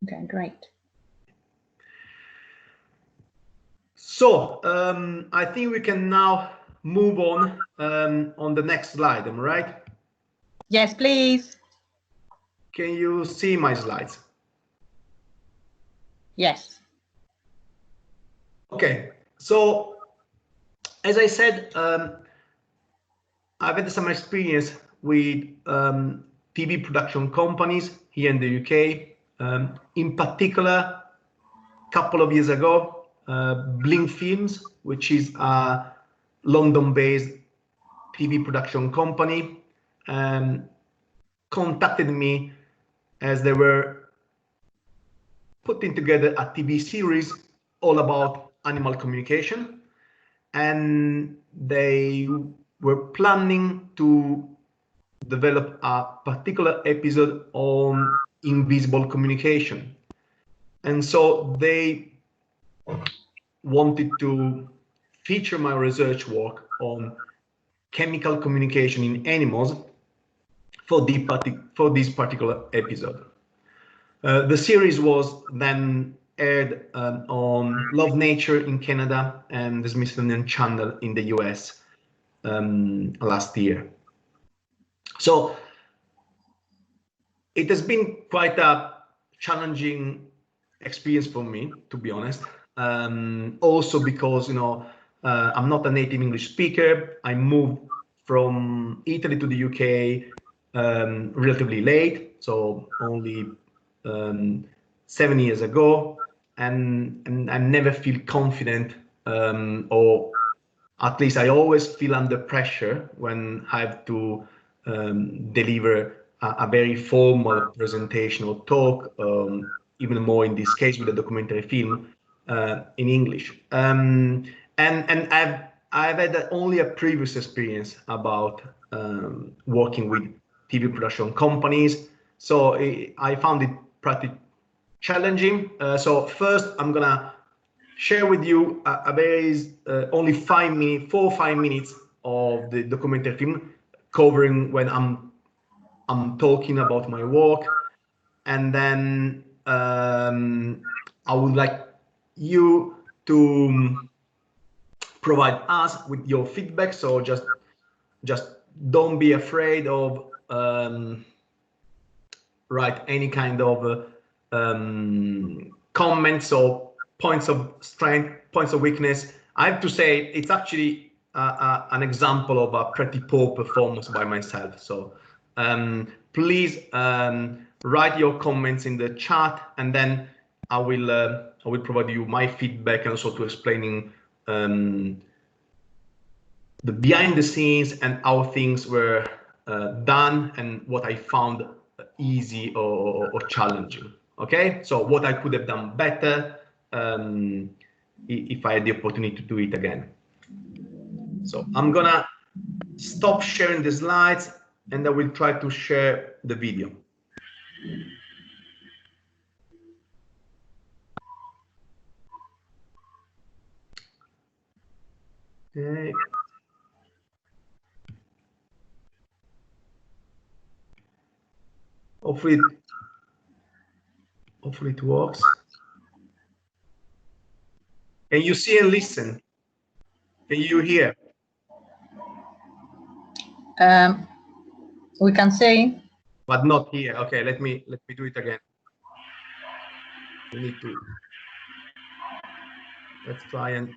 Okay, great. So I think we can now move on the next slide. Am I right? Yes, please. Can you see my slides? Yes. Okay. So as I said, I've had some experience with TV production companies here in the UK. In particular, a couple of years ago, Blink Films, which is a London-based TV production company, contacted me as they were putting together a TV series all about animal communication, and they were planning to develop a particular episode on invisible communication. And so they wanted to feature my research work on chemical communication in animals for this particular episode. The series was then aired on Love Nature in Canada and the Smithsonian Channel in the US last year. So it has been quite a challenging experience for me, to be honest. Also because, you know, I'm not a native English speaker. I moved from Italy to the UK relatively late, so only 7 years ago, and I never feel confident, or at least I always feel under pressure when I have to deliver a very formal presentation or talk, even more in this case with a documentary film in English. And I've had only a previous experience about working with TV production companies, so I found it pretty challenging. So first, I'm gonna share with you a very only 4 or 5 minutes of the documentary film, covering when I'm talking about my work, and then I would like you to provide us with your feedback. So just don't be afraid of write any kind of comments or points of strength, points of weakness. I have to say it's actually an example of a pretty poor performance by myself. So please write your comments in the chat, and then I will provide you my feedback and also to explaining the behind the scenes and how things were done and what I found easy or challenging. Okay, so what I could have done better if I had the opportunity to do it again. So I'm gonna stop sharing the slides and I will try to share the video. Okay. Hopefully it works. Can you see and listen? Can you hear? We can see, but not here. Okay, let me do it again. We need to. Let's try and.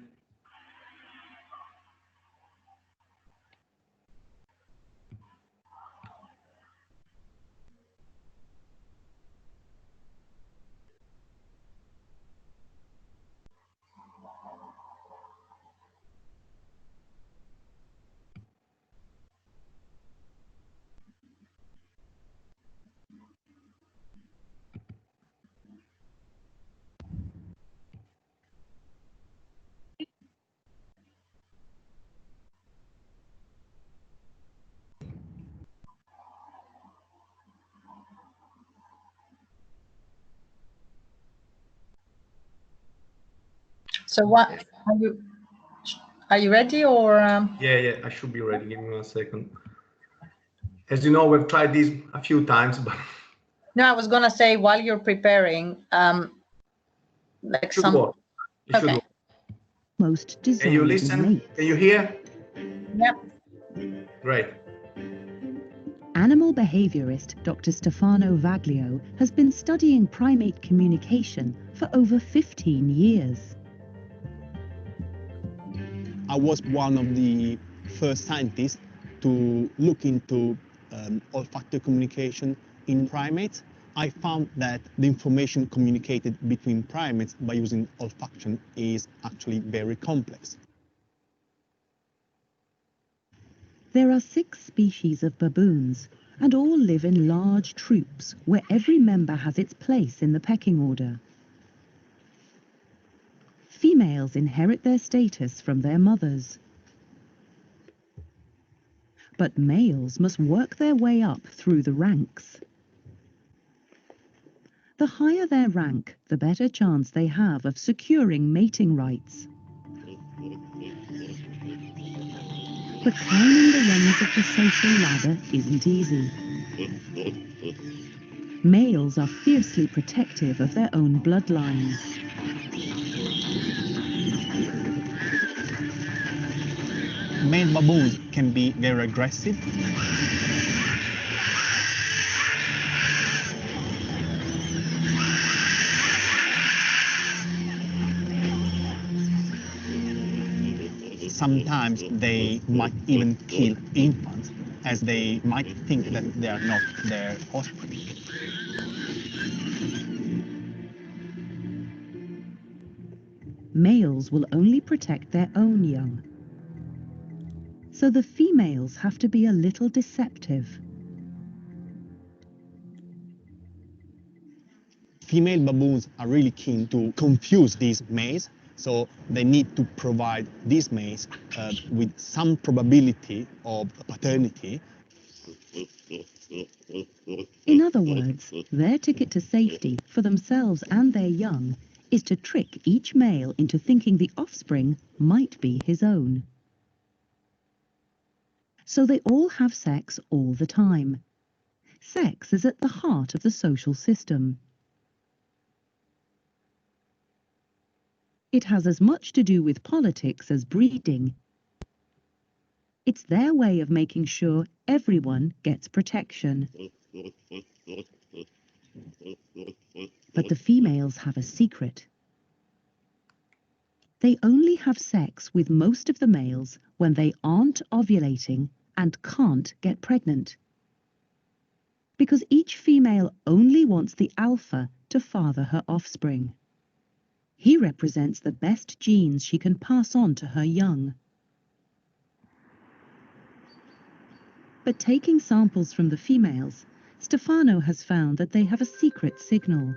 so what are you ready or Yeah, I should be ready. Give me 1 second. As you know, we've tried this a few times, but No, I was gonna say while you're preparing, like Should some. work. It should Okay. work. Most Can you desirable listen? mate. Can you hear? Yep. Great. Animal behaviorist Dr. Stefano Vaglio has been studying primate communication for over 15 years. I was one of the first scientists to look into olfactory communication in primates. I found that the information communicated between primates by using olfaction is actually very complex. There are 6 species of baboons, and all live in large troops where every member has its place in the pecking order. Females inherit their status from their mothers. But males must work their way up through the ranks. The higher their rank, the better chance they have of securing mating rights. But climbing the rungs of the social ladder isn't easy. Males are fiercely protective of their own bloodlines. Male baboons can be very aggressive. Sometimes they might even kill infants, as they might think that they are not their offspring. Males will only protect their own young. So the females have to be a little deceptive. Female baboons are really keen to confuse these males, so they need to provide these males with some probability of paternity. In other words, their ticket to safety for themselves and their young is to trick each male into thinking the offspring might be his own. So they all have sex all the time. Sex is at the heart of the social system. It has as much to do with politics as breeding. It's their way of making sure everyone gets protection. But the females have a secret. They only have sex with most of the males when they aren't ovulating and can't get pregnant. Because each female only wants the alpha to father her offspring. He represents the best genes she can pass on to her young. But taking samples from the females, Stefano has found that they have a secret signal.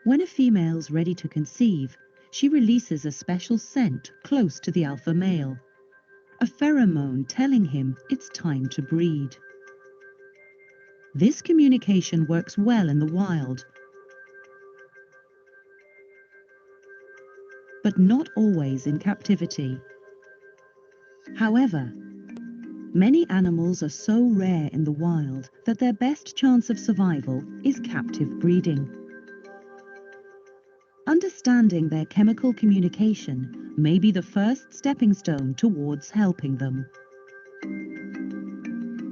When a female's ready to conceive, she releases a special scent close to the alpha male, a pheromone telling him it's time to breed. This communication works well in the wild, but not always in captivity. However, many animals are so rare in the wild that their best chance of survival is captive breeding. Understanding their chemical communication may be the first stepping stone towards helping them.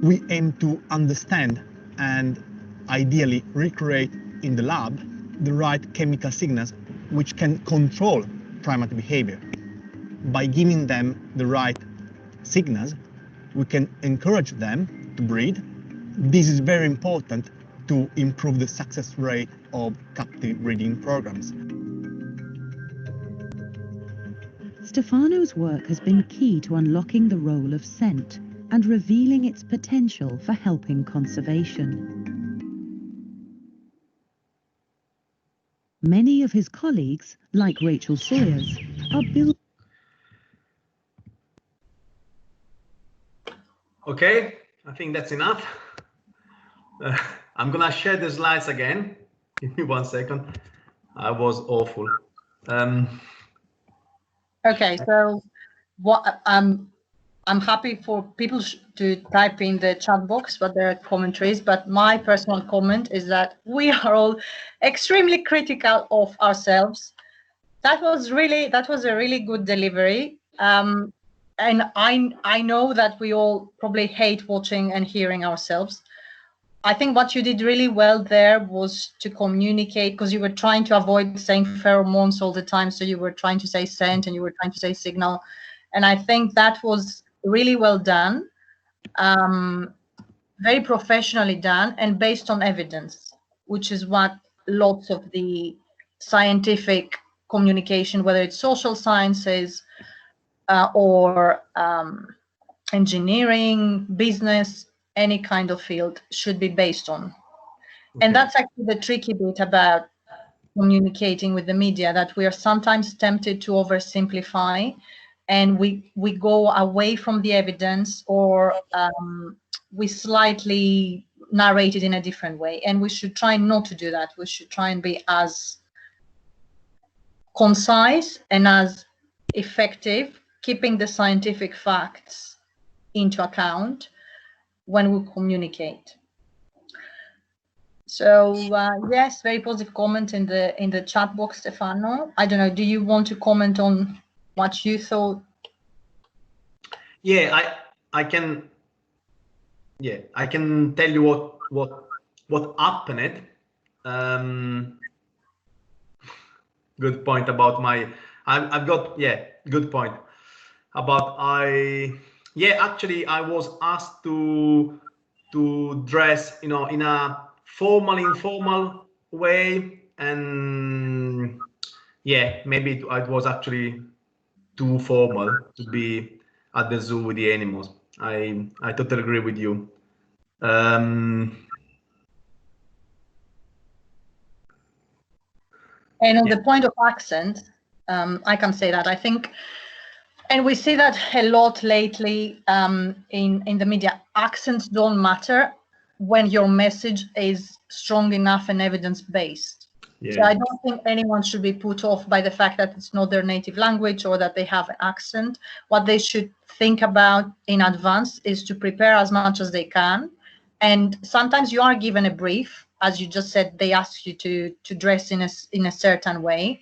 We aim to understand and ideally recreate in the lab the right chemical signals which can control primate behavior. By giving them the right signals, we can encourage them to breed. This is very important to improve the success rate of captive breeding programs. Stefano's work has been key to unlocking the role of scent and revealing its potential for helping conservation. Many of his colleagues, like Rachel Sawyers, are building. Okay, I think that's enough. I'm gonna share the slides again. Give me 1 second. I was awful. Okay, so what I'm happy for people to type in the chat box what their commentaries, but my personal comment is that we are all extremely critical of ourselves. That was a really good delivery. And I know that we all probably hate watching and hearing ourselves. I think what you did really well there was to communicate, because you were trying to avoid saying pheromones all the time. So you were trying to say scent and you were trying to say signal. And I think that was really well done, very professionally done and based on evidence, which is what lots of the scientific communication, whether it's social sciences or engineering, business, any kind of field, should be based on. Okay. And that's actually the tricky bit about communicating with the media, that we are sometimes tempted to oversimplify and we go away from the evidence, or we slightly narrate it in a different way. And we should try not to do that. We should try and be as concise and as effective, keeping the scientific facts into account when we communicate. So yes, very positive comment in the chat box, Stefano. I don't know, do you want to comment on what you thought? Yeah, I can tell you what happened. Good point about I've got good point about actually I was asked to dress, in a informal way, and maybe it was actually too formal to be at the zoo with the animals. I totally agree with you. And on the point of accent, I can say that I think, and we see that a lot lately in the media, accents don't matter when your message is strong enough and evidence-based. Yeah. So I don't think anyone should be put off by the fact that it's not their native language or that they have an accent. What they should think about in advance is to prepare as much as they can. And sometimes you are given a brief, as you just said, they ask you to dress in a certain way.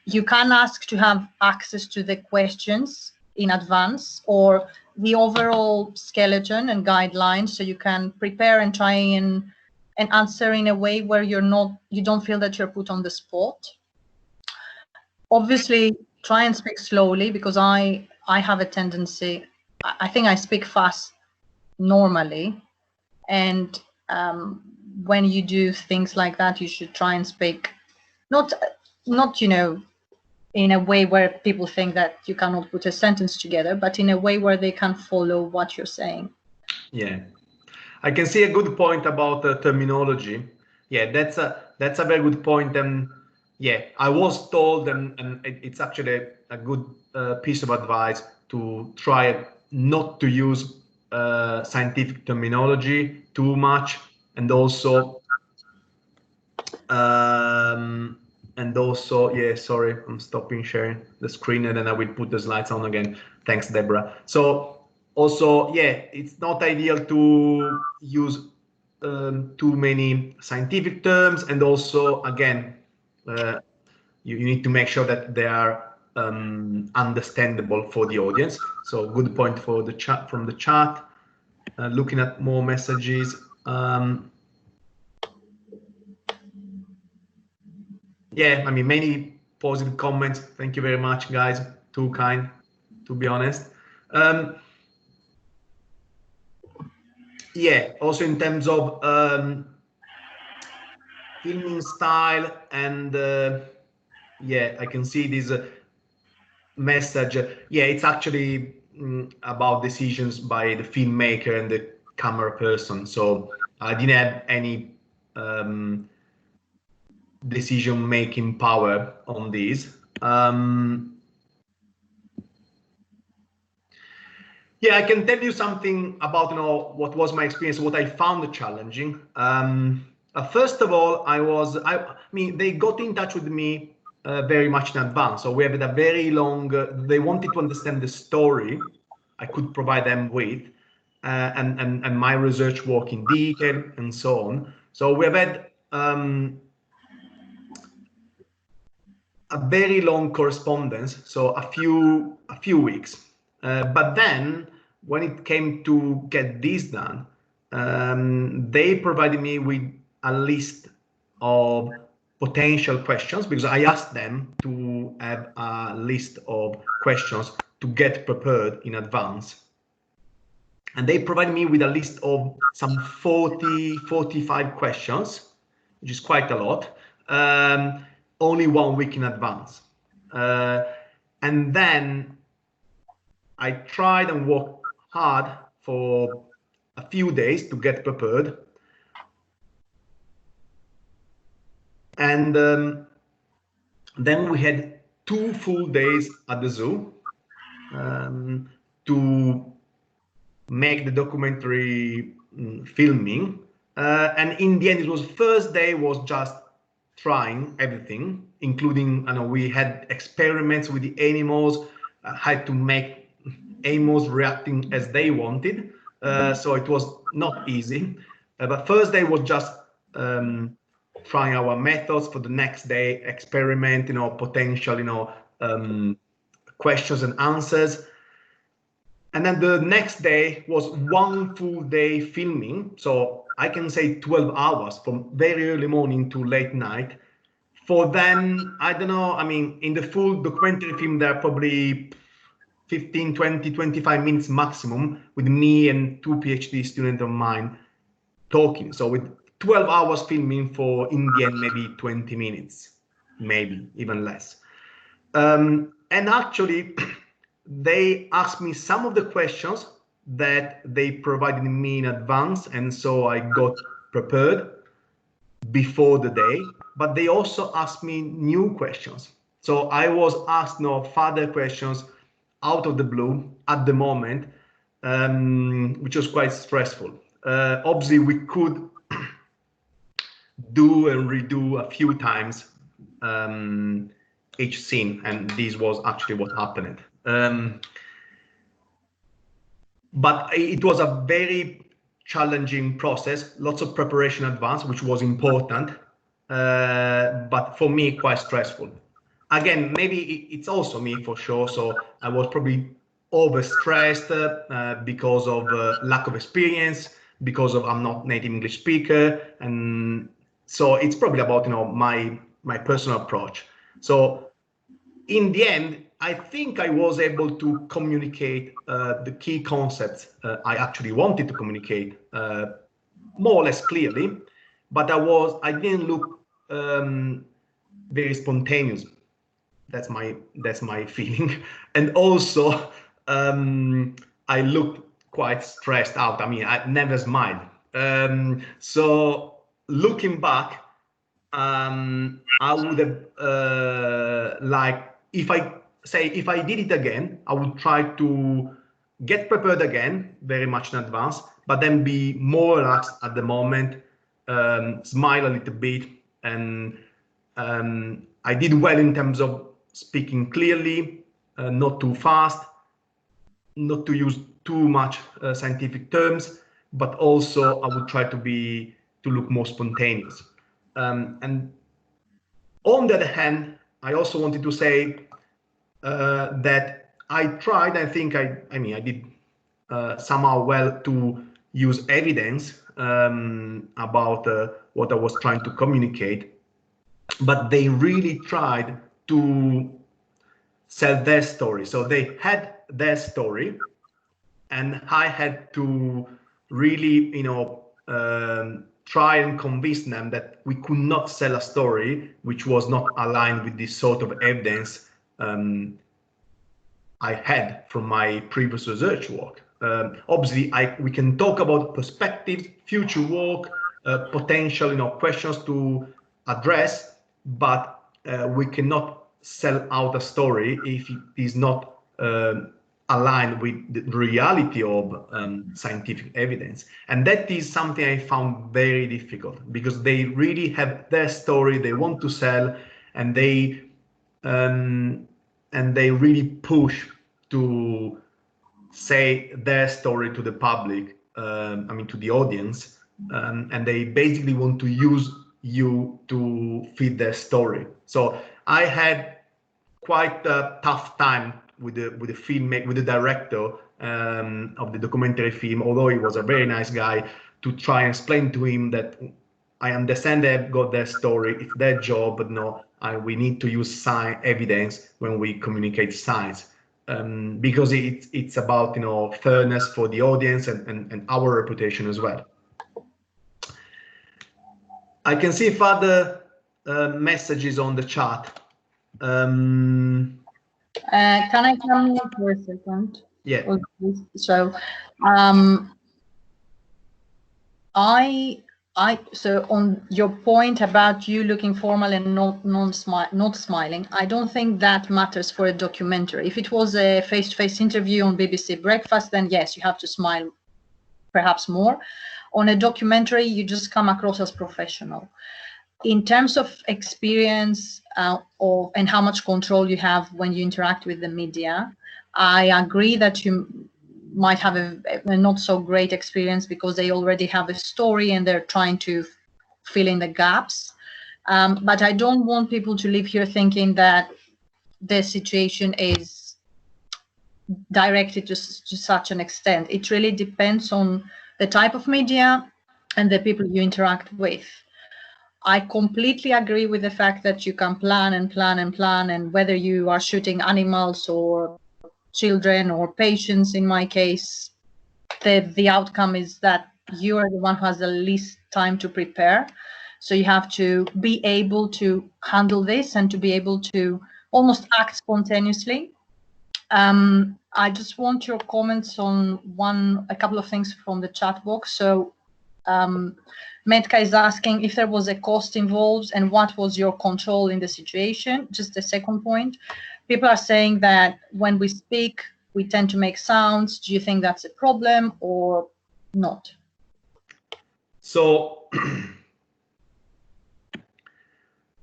You can ask to have access to the questions in advance or the overall skeleton and guidelines, so you can prepare and try and answer in a way where you don't feel that you're put on the spot. Obviously, try and speak slowly, because I have a tendency, I think I speak fast normally, and when you do things like that, you should try and speak not in a way where people think that you cannot put a sentence together, but in a way where they can follow what you're saying. Yeah, I can see a good point about the terminology. Yeah, that's a very good point. And I was told, and it's actually a good piece of advice to try not to use scientific terminology too much, and also sorry, I'm stopping sharing the screen and then I will put the slides on again. Thanks, Deborah. So also, it's not ideal to use too many scientific terms, and also, again, you need to make sure that they are understandable for the audience. So good point for the chat, from the chat. Looking at more messages. I mean, many positive comments. Thank you very much, guys. Too kind, to be honest. Also in terms of filming style, and I can see this message. It's actually about decisions by the filmmaker and the camera person. So I didn't have any decision-making power on these. I can tell you something about what was my experience, what I found challenging. First of all, I mean, they got in touch with me very much in advance. So we had a very long, they wanted to understand the story I could provide them with, and my research work in detail and so on. So we have had a very long correspondence, so a few weeks. But then when it came to get this done, they provided me with a list of potential questions, because I asked them to have a list of questions to get prepared in advance. And they provided me with a list of some 45 questions, which is quite a lot, only 1 week in advance. And then I tried and worked hard for a few days to get prepared. And then we had 2 full days at the zoo to make the documentary filming. And in the end, it was first day was just trying everything, including, I know, we had experiments with the animals, had to make animals reacting as they wanted. So it was not easy. But first day was just trying our methods. For the next day, experiment, potential, questions and answers. And then the next day was 1 full day filming. So I can say 12 hours from very early morning to late night. For them, I don't know, I mean, in the full documentary film, there are probably 15, 20, 25 minutes maximum with me and 2 PhD students of mine talking. So with 12 hours filming for, in the end, maybe 20 minutes, maybe even less. And actually, they asked me some of the questions that they provided me in advance, and so I got prepared before the day, but they also asked me new questions. So I was asked further questions out of the blue at the moment, which was quite stressful. Obviously, we could do and redo a few times each scene, and this was actually what happened. But it was a very challenging process, lots of preparation in advance, which was important, but for me, quite stressful. Again, maybe it's also me for sure, so I was probably overstressed because of lack of experience, because of I'm not native English speaker, and so it's probably about my personal approach. So in the end, I think I was able to communicate the key concepts I actually wanted to communicate more or less clearly, but I didn't look very spontaneous. That's my feeling, and also I looked quite stressed out. I mean, I never smiled. So looking back, I would have if I did it again, I would try to get prepared again, very much in advance, but then be more relaxed at the moment, smile a little bit, and I did well in terms of speaking clearly, not too fast, not to use too much scientific terms, but also I would try to look more spontaneous. And on the other hand, I also wanted to say that I tried, I think I did somehow well to use evidence about what I was trying to communicate, but they really tried to sell their story. So they had their story, and I had to really, try and convince them that we could not sell a story which was not aligned with this sort of evidence I had from my previous research work. Obviously, we can talk about perspectives, future work, potential, questions to address, but we cannot sell out a story if it is not aligned with the reality of scientific evidence. And that is something I found very difficult, because they really have their story they want to sell, and they really push to say their story to the public, to the audience, and they basically want to use you to feed their story. So I had quite a tough time with the filmmaker, with the director of the documentary film, although he was a very nice guy, to try and explain to him that I understand they've got their story, it's their job, but no, we need to use evidence when we communicate science, because it's about fairness for the audience and our reputation as well. I can see further messages on the chat. Can I come in for a second? Yeah. So, so on your point about you looking formal and not smiling, I don't think that matters for a documentary. If it was a face-to-face interview on BBC Breakfast, then yes, you have to smile perhaps more. On a documentary, you just come across as professional. In terms of experience and how much control you have when you interact with the media, I agree that you might have a not so great experience because they already have a story and they're trying to fill in the gaps. But I don't want people to leave here thinking that the situation is directed to such an extent. It really depends on the type of media and the people you interact with. I completely agree with the fact that you can plan and plan and plan, and whether you are shooting animals or children or patients, in my case, the outcome is that you are the one who has the least time to prepare. So you have to be able to handle this and to be able to almost act spontaneously. I just want your comments on a couple of things from the chat box. So Metka is asking if there was a cost involved and what was your control in the situation. Just a second point. People are saying that when we speak, we tend to make sounds. Do you think that's a problem or not? So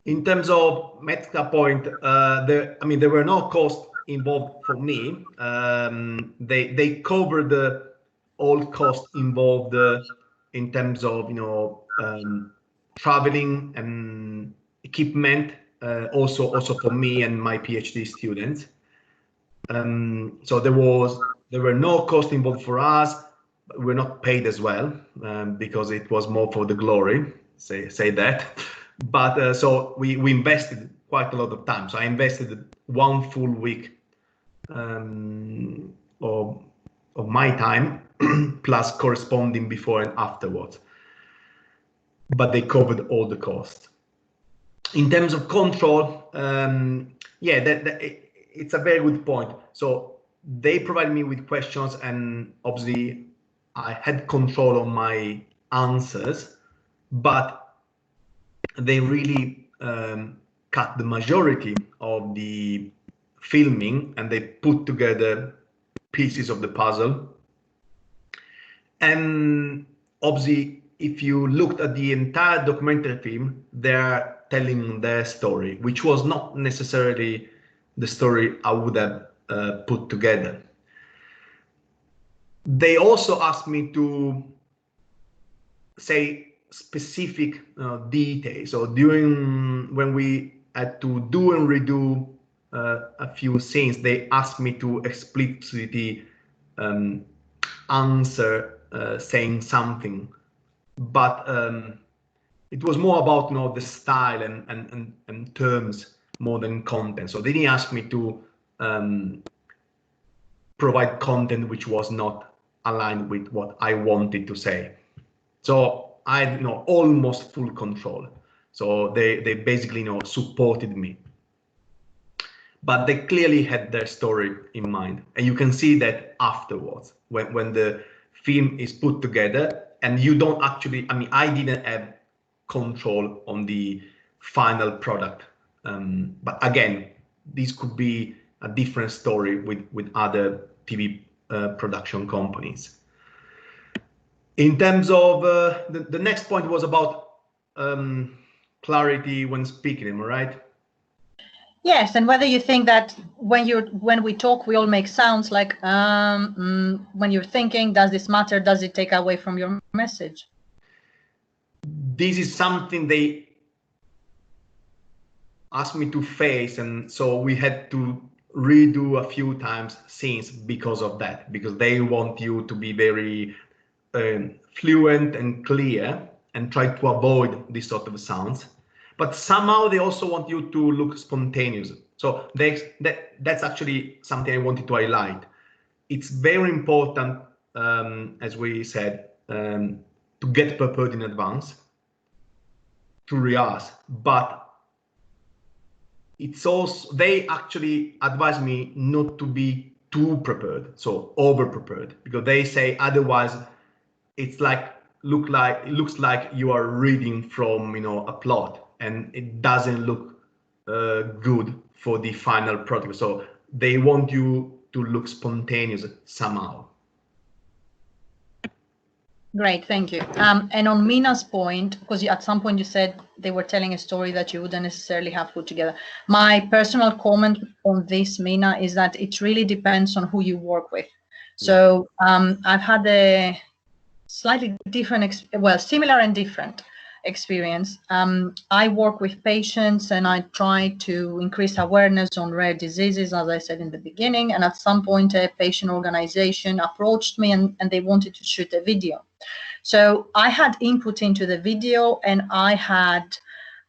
in terms of Metka point, there were no costs involved for me. They covered all costs involved in terms of traveling and equipment, also for me and my PhD students. So there were no costs involved for us. We're not paid as well, because it was more for the glory, say that. But so we invested quite a lot of time. So I invested 1 full week of my time plus corresponding before and afterwards. But they covered all the costs. In terms of control, it's a very good point. So they provided me with questions, and obviously I had control on my answers, but they really cut the majority of the filming and they put together pieces of the puzzle. And obviously, if you looked at the entire documentary film, they're telling their story, which was not necessarily the story I would have put together. They also asked me to say specific details. So when we had to do and redo a few scenes, they asked me to explicitly answer saying something, but it was more about the style and terms more than content. So they didn't ask me to provide content which was not aligned with what I wanted to say. So I had almost full control. So they basically supported me. But they clearly had their story in mind. And you can see that afterwards, when the film is put together and you don't actually, I didn't have control on the final product. But again, this could be a different story with other TV production companies. In terms of the next point was about clarity when speaking, am I right? Yes, and whether you think that when we talk, we all make sounds like when you're thinking, does this matter? Does it take away from your message? This is something they asked me to face, and so we had to redo a few times scenes because of that, because they want you to be very fluent and clear and try to avoid this sort of sounds. But somehow they also want you to look spontaneous. So that's actually something I wanted to highlight. It's very important, as we said, to get prepared in advance, to rehearse. But it's also, they actually advise me not to be too prepared, so over prepared, because they say otherwise it's like it looks like you are reading from a plot, and it doesn't look good for the final product. So they want you to look spontaneous somehow. Great, thank you. And on Mina's point, because at some point you said they were telling a story that you wouldn't necessarily have put together. My personal comment on this, Mina, is that it really depends on who you work with. So I've had a slightly different, similar and different experience. I work with patients and I try to increase awareness on rare diseases, as I said in the beginning. And at some point, a patient organization approached me and they wanted to shoot a video. So I had input into the video, and I had,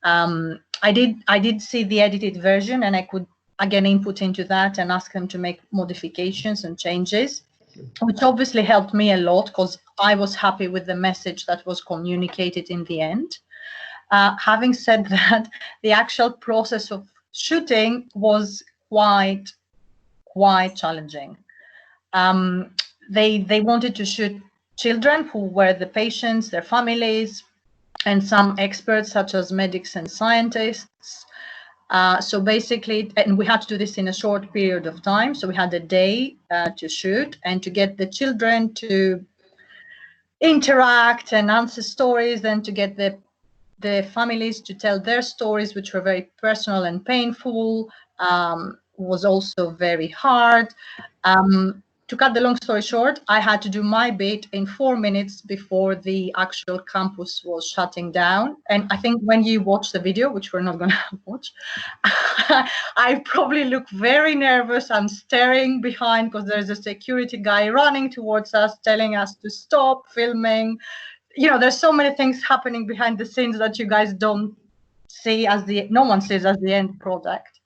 I did see the edited version, and I could again input into that and ask them to make modifications and changes, which obviously helped me a lot because I was happy with the message that was communicated in the end. Having said that, the actual process of shooting was quite challenging. They wanted to shoot children who were the patients, their families, and some experts such as medics and scientists. So basically, and we had to do this in a short period of time. So we had a day to shoot and to get the children to interact and answer stories, and to get the families to tell their stories, which were very personal and painful, was also very hard. To cut the long story short, I had to do my bit in 4 minutes before the actual campus was shutting down. And I think when you watch the video, which we're not going to watch, I probably look very nervous. I'm staring behind because there's a security guy running towards us, telling us to stop filming. There's so many things happening behind the scenes that you guys don't see no one sees as the end product.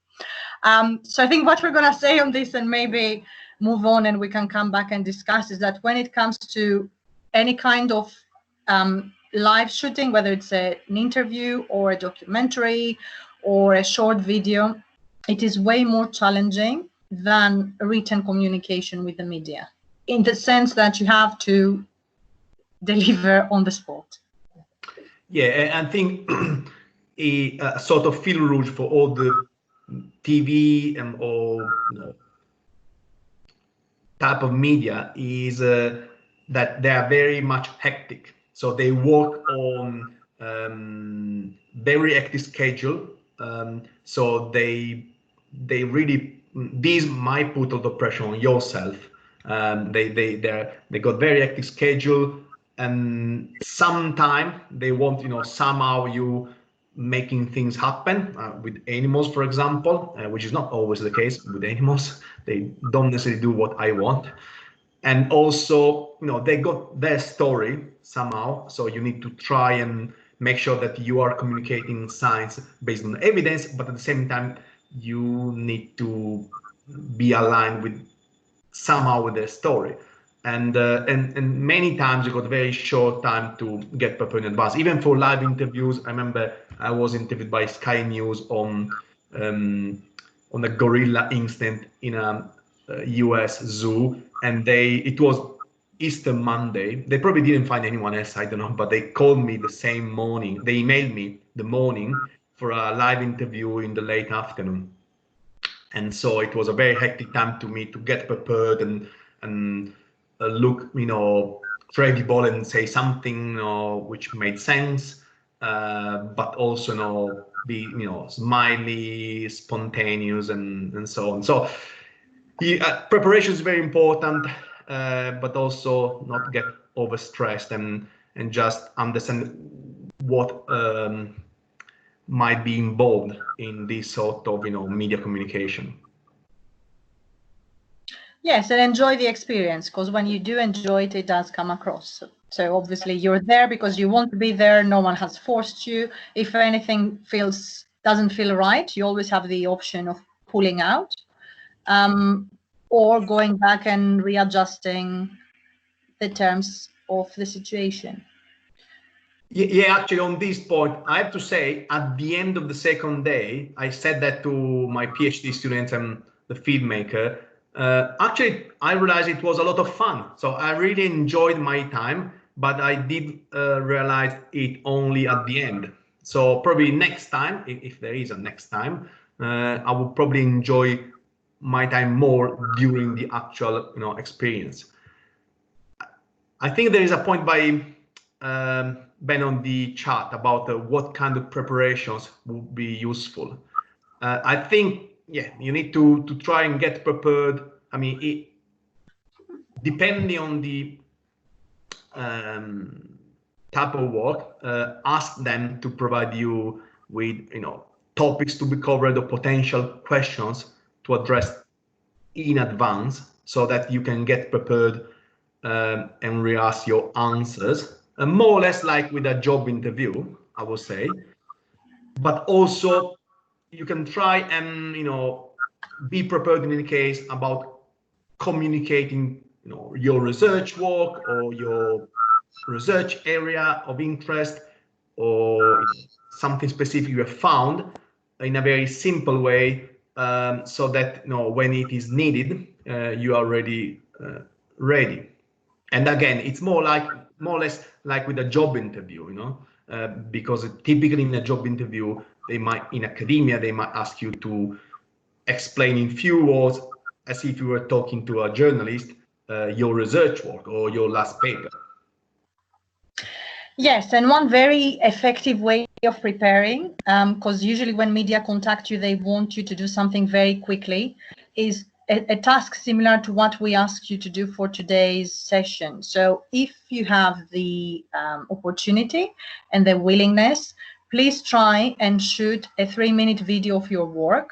So I think what we're going to say on this, and maybe move on and we can come back and discuss, is that when it comes to any kind of live shooting, whether it's an interview or a documentary or a short video, it is way more challenging than written communication with the media, in the sense that you have to deliver on the spot. Yeah, I think a sort of fil rouge for all the TV and all type of media is that they are very much hectic. So they work on very active schedule. So they really, these might put all the pressure on yourself. They got very active schedule, and sometime they want somehow you making things happen with animals, for example, which is not always the case with animals. They don't necessarily do what I want. And also, they got their story somehow. So you need to try and make sure that you are communicating science based on evidence, but at the same time, you need to be aligned with somehow with their story. And many times you got very short time to get prepared in advance. Even for live interviews, I remember I was interviewed by Sky News on a gorilla incident in a US zoo, and it was Easter Monday. They probably didn't find anyone else, I don't know, but they called me the same morning. They emailed me the morning for a live interview in the late afternoon. And so it was a very hectic time to me to get prepared and look, credible and say something which made sense. but also be smiley, spontaneous, and so on. So preparation is very important, but also not get overstressed and just understand what might be involved in this sort of media communication. Yes, and enjoy the experience, because when you do enjoy it, it does come across. So obviously you're there because you want to be there. No one has forced you. If anything doesn't feel right, you always have the option of pulling out, or going back and readjusting the terms of the situation. Yeah, actually, on this point, I have to say, at the end of the second day, I said that to my PhD students and the filmmaker. Actually, I realized it was a lot of fun. So I really enjoyed my time, but I did realize it only at the end. So probably next time, if there is a next time, I will probably enjoy my time more during the actual experience. I think there is a point by Ben on the chat about what kind of preparations would be useful. I think, yeah, you need to try and get prepared. I mean, depending on the type of work, ask them to provide you with topics to be covered or potential questions to address in advance, so that you can get prepared and re-ask your answers, more or less like with a job interview, I would say. But also you can try and be prepared in any case about communicating your research work or your research area of interest, or something specific you have found, in a very simple way, so that when it is needed, you are already ready. And again, it's more or less like with a job interview, because typically in a job interview, in academia, they might ask you to explain in few words, as if you were talking to a journalist, your research work or your last paper. Yes, and one very effective way of preparing, because usually when media contact you, they want you to do something very quickly, is a task similar to what we asked you to do for today's session. So if you have the opportunity and the willingness, please try and shoot a 3-minute video of your work.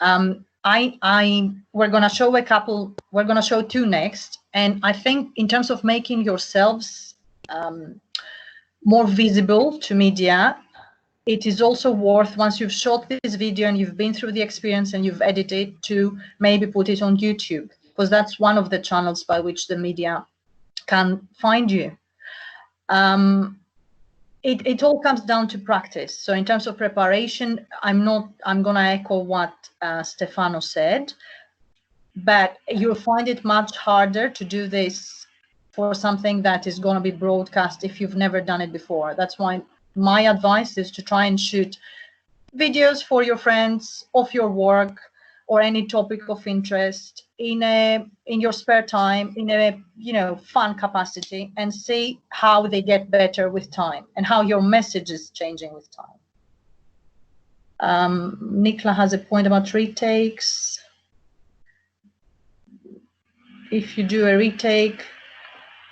We're going to show a couple, we're going to show 2 next. And I think in terms of making yourselves more visible to media, it is also worth, once you've shot this video and you've been through the experience and you've edited, to maybe put it on YouTube, because that's one of the channels by which the media can find you. It all comes down to practice. So in terms of preparation, I'm going to echo what Stefano said, but you'll find it much harder to do this for something that is going to be broadcast if you've never done it before. That's why my advice is to try and shoot videos for your friends of your work or any topic of interest in your spare time, in a fun capacity, and see how they get better with time and how your message is changing with time. Nicola has a point about retakes. If you do a retake,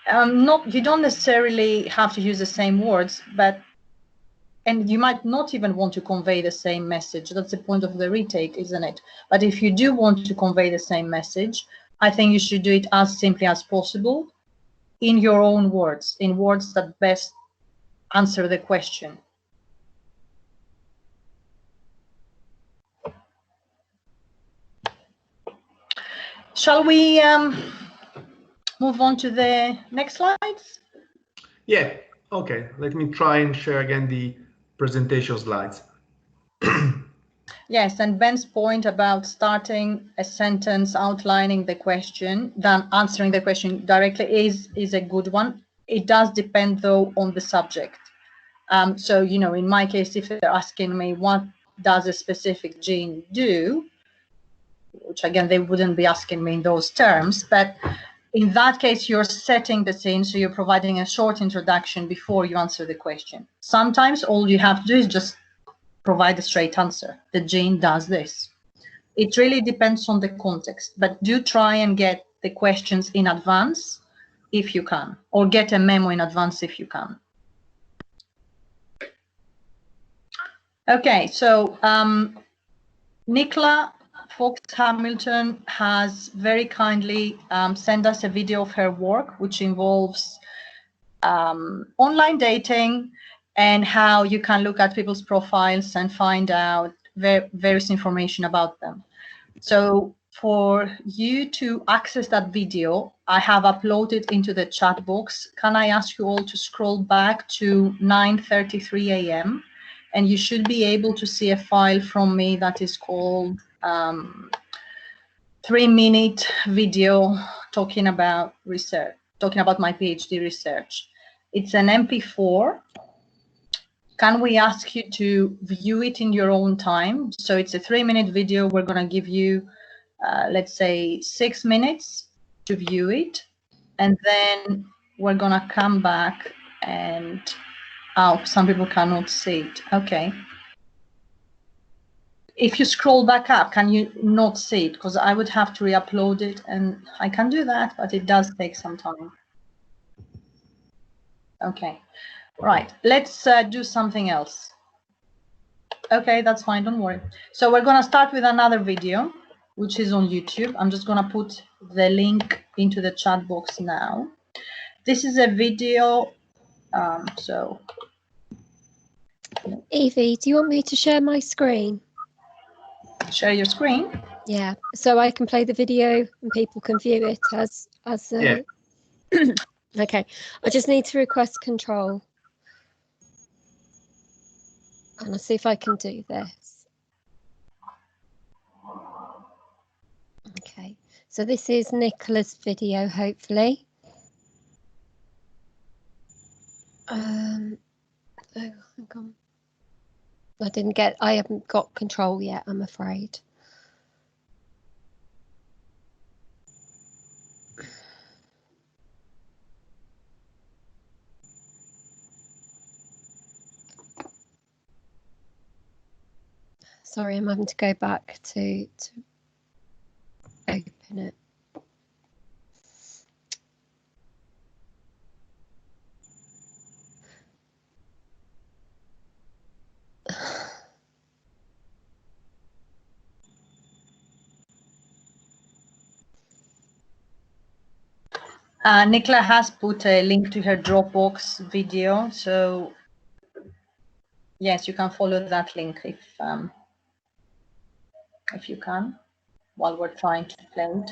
you don't necessarily have to use the same words, and you might not even want to convey the same message. That's the point of the retake, isn't it? But if you do want to convey the same message, I think you should do it as simply as possible in your own words, in words that best answer the question. Shall we move on to the next slides? Yeah, okay. Let me try and share again the presentation slides. Yes, and Ben's point about starting a sentence outlining the question, then answering the question directly is a good one. It does depend, though, on the subject. So, in my case, if they're asking me what does a specific gene do, which again, they wouldn't be asking me in those terms, but in that case, you're setting the scene, so you're providing a short introduction before you answer the question. Sometimes all you have to do is just provide a straight answer. The gene does this. It really depends on the context, but do try and get the questions in advance if you can, or get a memo in advance if you can. Okay, so Nicola Fox-Hamilton has very kindly sent us a video of her work, which involves online dating and how you can look at people's profiles and find out various information about them. So for you to access that video, I have uploaded into the chat box. Can I ask you all to scroll back to 9:33 a.m. and you should be able to see a file from me that is called 3-minute video talking about research, talking about my PhD research. It's an MP4. Can we ask you to view it in your own time? So it's a 3-minute video. We're going to give you, let's say, 6 minutes to view it. And then we're going to come back and, oh, some people cannot see it. Okay. If you scroll back up, can you not see it? Because I would have to re-upload it, and I can do that, but it does take some time. Okay. Right, let's do something else. Okay, that's fine, don't worry. So we're going to start with another video, which is on YouTube. I'm just going to put the link into the chat box now. This is a video, so... Evie, do you want me to share my screen? Share your screen? Yeah, so I can play the video and people can view it as Yeah. Okay, I just need to request control. And I'll see if I can do this. Okay, so this is Nicola's video, hopefully. Oh, hang on. I haven't got control yet, I'm afraid. Sorry, I'm having to go back to open it. Nicola has put a link to her Dropbox video, so yes, you can follow that link if you can, while we're trying to play it.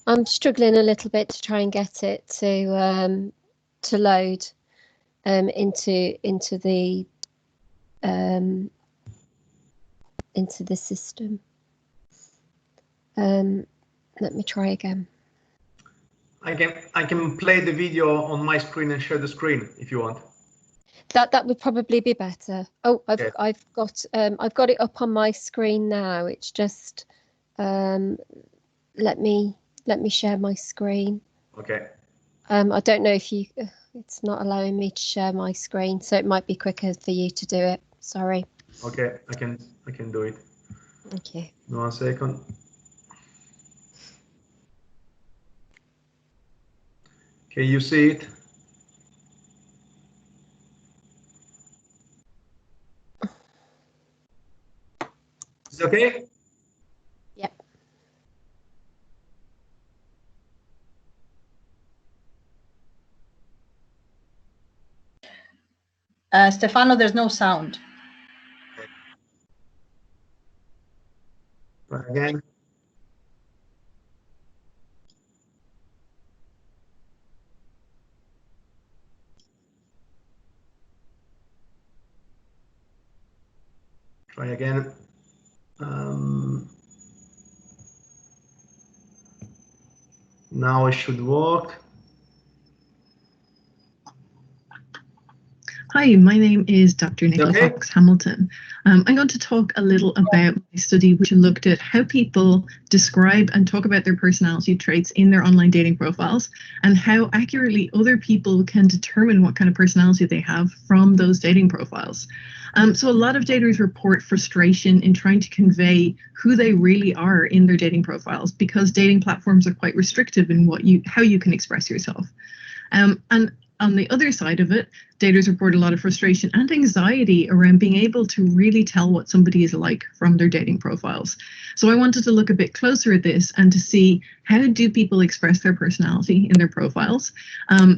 I'm struggling a little bit to try and get it to load into the system. Let me try again. I can play the video on my screen and share the screen if you want. That would probably be better. Oh, I've Yeah. I've got it up on my screen now. It's just let me share my screen. Okay. I don't know if you. It's not allowing me to share my screen, so it might be quicker for you to do it. Sorry. Okay, I can do it. Okay. 1 second. Can you see it? Is it okay? Yep. Stefano, there's no sound. Try again. Try again. Now it should work. Hi, my name is Dr. Nicola Okay. Fox Hamilton. I'm going to talk a little about my study which looked at how people describe and talk about their personality traits in their online dating profiles and how accurately other people can determine what kind of personality they have from those dating profiles. So a lot of daters report frustration in trying to convey who they really are in their dating profiles because dating platforms are quite restrictive in how you can express yourself. And on the other side of it, daters report a lot of frustration and anxiety around being able to really tell what somebody is like from their dating profiles. So I wanted to look a bit closer at this and to see how do people express their personality in their profiles?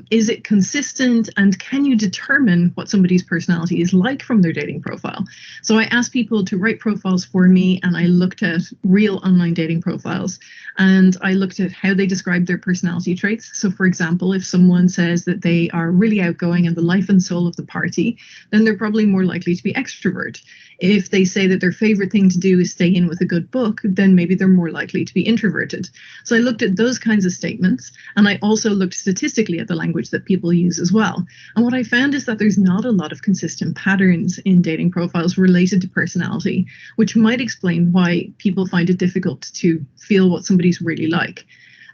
Is it consistent, and can you determine what somebody's personality is like from their dating profile? So I asked people to write profiles for me, and I looked at real online dating profiles, and I looked at how they describe their personality traits. So for example, if someone says that they are really outgoing and the life and soul of the party, then they're probably more likely to be extrovert. If they say that their favorite thing to do is stay in with a good book, then maybe they're more likely to be introverted. So I looked at those kinds of statements, and I also looked statistically at the language that people use as well. And what I found is that there's not a lot of consistent patterns in dating profiles related to personality, which might explain why people find it difficult to feel what somebody's really like.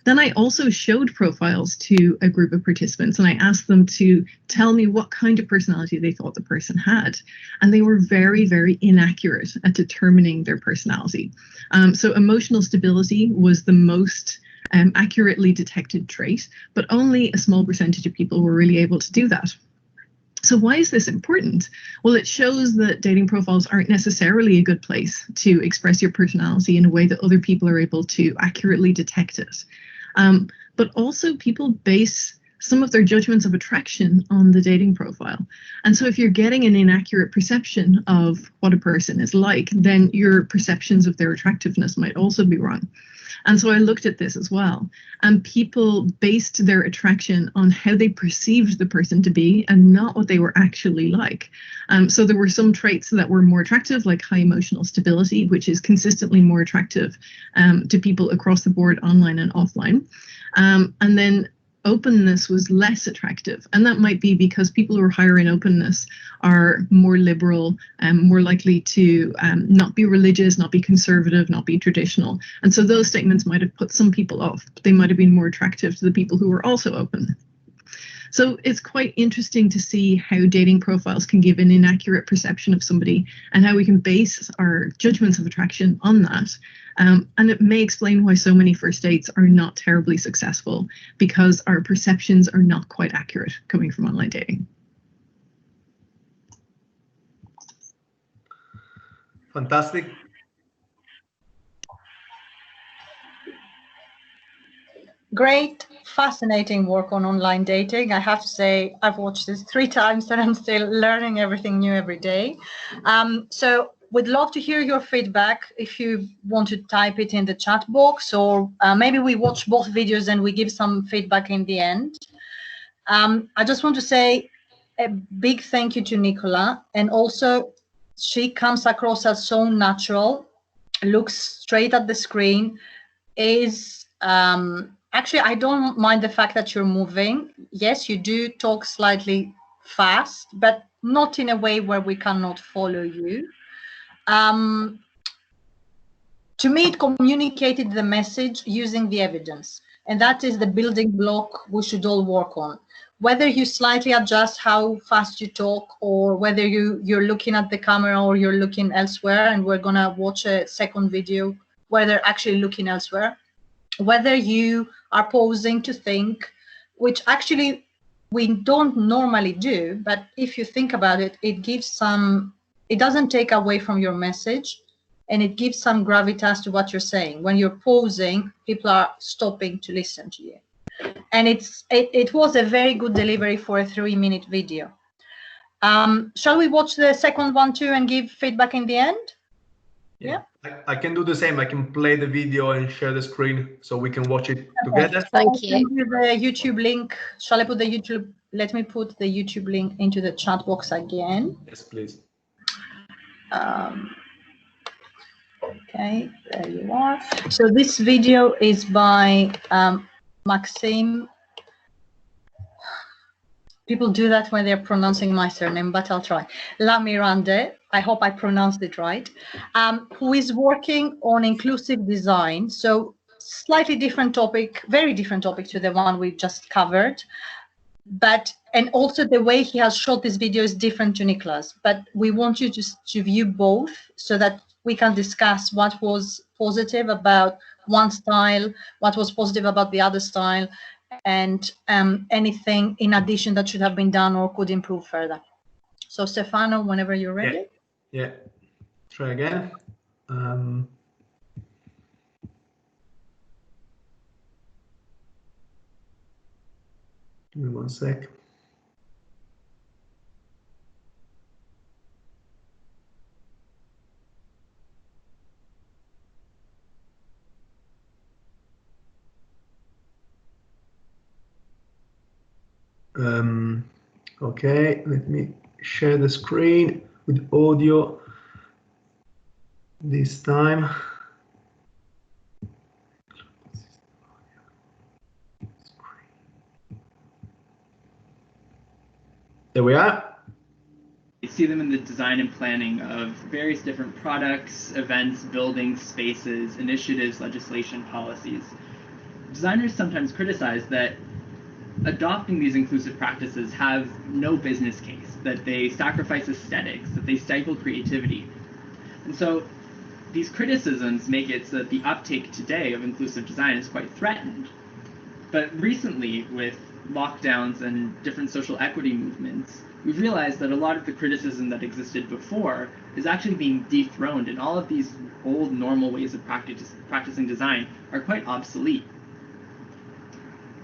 Then I also showed profiles to a group of participants, and I asked them to tell me what kind of personality they thought the person had. And they were very, very inaccurate at determining their personality. So emotional stability was the most accurately detected trait, but only a small percentage of people were really able to do that. So why is this important? Well, it shows that dating profiles aren't necessarily a good place to express your personality in a way that other people are able to accurately detect it. But also people base some of their judgments of attraction on the dating profile. And so if you're getting an inaccurate perception of what a person is like, then your perceptions of their attractiveness might also be wrong. And so I looked at this as well. And people based their attraction on how they perceived the person to be and not what they were actually like. So there were some traits that were more attractive, like high emotional stability, which is consistently more attractive to people across the board, online and offline. And then openness was less attractive. And that might be because people who are higher in openness are more liberal and more likely to not be religious, not be conservative, not be traditional. And so those statements might have put some people off, but they might have been more attractive to the people who were also open. So it's quite interesting to see how dating profiles can give an inaccurate perception of somebody and how we can base our judgments of attraction on that. And it may explain why so many first dates are not terribly successful, because our perceptions are not quite accurate coming from online dating. Fantastic. Great, fascinating work on online dating. I have to say, I've watched this 3 times and I'm still learning everything new every day. So we'd love to hear your feedback if you want to type it in the chat box, or maybe we watch both videos and we give some feedback in the end. I just want to say a big thank you to Nicola, and also she comes across as so natural, looks straight at the screen, is actually, I don't mind the fact that you're moving. Yes, you do talk slightly fast, but not in a way where we cannot follow you. To me, it communicated the message using the evidence, and that is the building block we should all work on. Whether you slightly adjust how fast you talk, or whether you're looking at the camera or you're looking elsewhere, and we're going to watch a second video where they're actually looking elsewhere, whether you are pausing to think, which actually we don't normally do, but if you think about it, it gives some, it doesn't take away from your message, and it gives some gravitas to what you're saying. When you're pausing, people are stopping to listen to you. And it was a very good delivery for a 3-minute video. Shall we watch the second one too and give feedback in the end? Yeah. I can do the same. I can play the video and share the screen so we can watch it together. Thank you. The YouTube link. Shall I put the YouTube? Let me put the YouTube link into the chat box again. Yes, please. Okay, there you are. So this video is by Maxime People do that when they're pronouncing my surname, but I'll try. La Mirande, I hope I pronounced it right, who is working on inclusive design. So slightly different topic, very different topic to the one we just covered. And also the way he has shot this video is different to Nicholas. But we want you to view both so that we can discuss what was positive about one style, what was positive about the other style, and anything in addition that should have been done or could improve further. So Stefano, whenever you're ready. Yeah. Try again. Give me 1 sec. Okay, let me share the screen with audio this time. There we are. You see them in the design and planning of various different products, events, buildings, spaces, initiatives, legislation, policies. Designers sometimes criticize that adopting these inclusive practices have no business case, that they sacrifice aesthetics, that they stifle creativity. And so these criticisms make it so that the uptake today of inclusive design is quite threatened. But recently, with lockdowns and different social equity movements, we've realized that a lot of the criticism that existed before is actually being dethroned, and all of these old normal ways of practicing design are quite obsolete.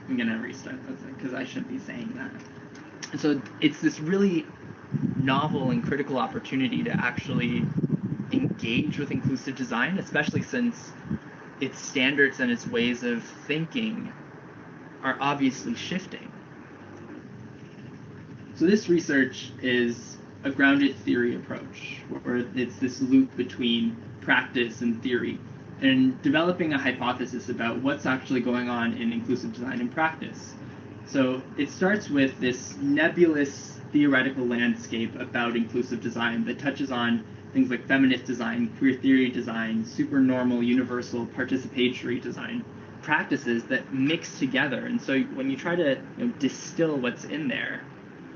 I'm gonna restart because I shouldn't be saying that. And so it's this really novel and critical opportunity to actually engage with inclusive design, especially since its standards and its ways of thinking are obviously shifting. So this research is a grounded theory approach, where it's this loop between practice and theory, and developing a hypothesis about what's actually going on in inclusive design in practice. So it starts with this nebulous theoretical landscape about inclusive design that touches on things like feminist design, queer theory design, supernormal, universal, participatory design, practices that mix together. And so when you try to distill what's in there,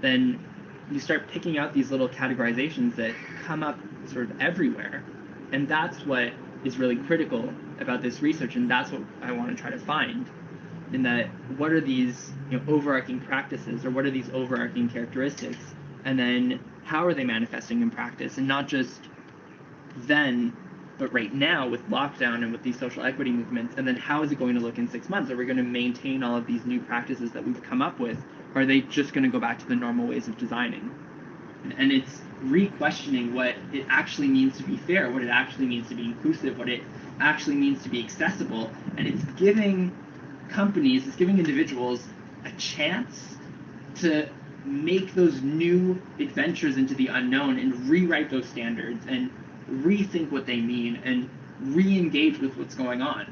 then you start picking out these little categorizations that come up sort of everywhere. And that's what is really critical about this research, and that's what I want to try to find, in that what are these overarching practices, or what are these overarching characteristics, and then how are they manifesting in practice, and not just then, but right now with lockdown and with these social equity movements, and then how is it going to look in 6 months? Are we going to maintain all of these new practices that we've come up with, or are they just going to go back to the normal ways of designing? And it's re-questioning what it actually means to be fair, what it actually means to be inclusive, what it actually means to be accessible, and it's giving companies, it's giving individuals a chance to make those new adventures into the unknown and rewrite those standards and rethink what they mean and re-engage with what's going on.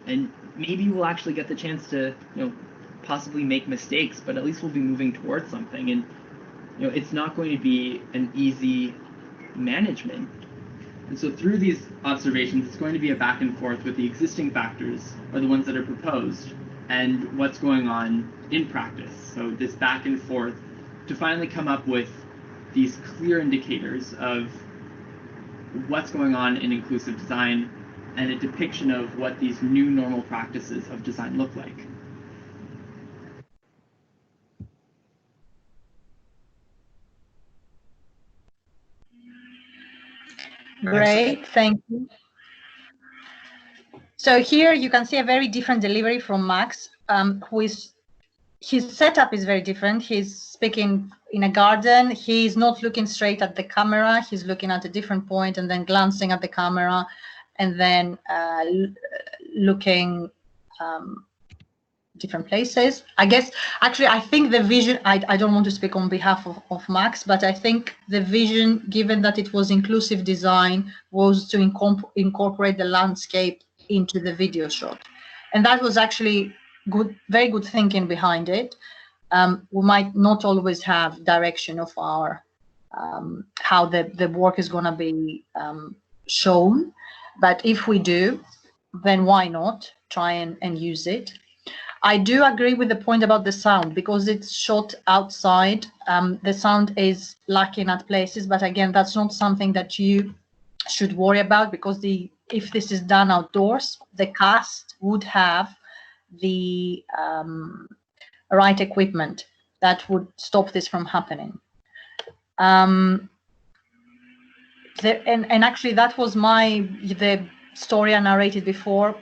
And maybe we'll actually get the chance to possibly make mistakes, but at least we'll be moving towards something. And it's not going to be an easy management. And so through these observations, it's going to be a back and forth with the existing factors, or the ones that are proposed, and what's going on in practice. So this back and forth to finally come up with these clear indicators of what's going on in inclusive design and a depiction of what these new normal practices of design look like. Great, thank you. So here you can see a very different delivery from Max, his setup is very different. He's speaking in a garden. He's not looking straight at the camera. He's looking at a different point and then glancing at the camera, and then looking different places. I guess, actually, I think the vision, I don't want to speak on behalf of Max, but I think the vision, given that it was inclusive design, was to incorporate the landscape into the video shot. And that was actually good, very good thinking behind it. we might not always have direction of our how the work is going to be shown. But if we do, then why not try and use it? I do agree with the point about the sound, because it's shot outside. The sound is lacking at places, but again, that's not something that you should worry about, because if this is done outdoors, the cast would have the right equipment that would stop this from happening. And actually, that was the story I narrated before.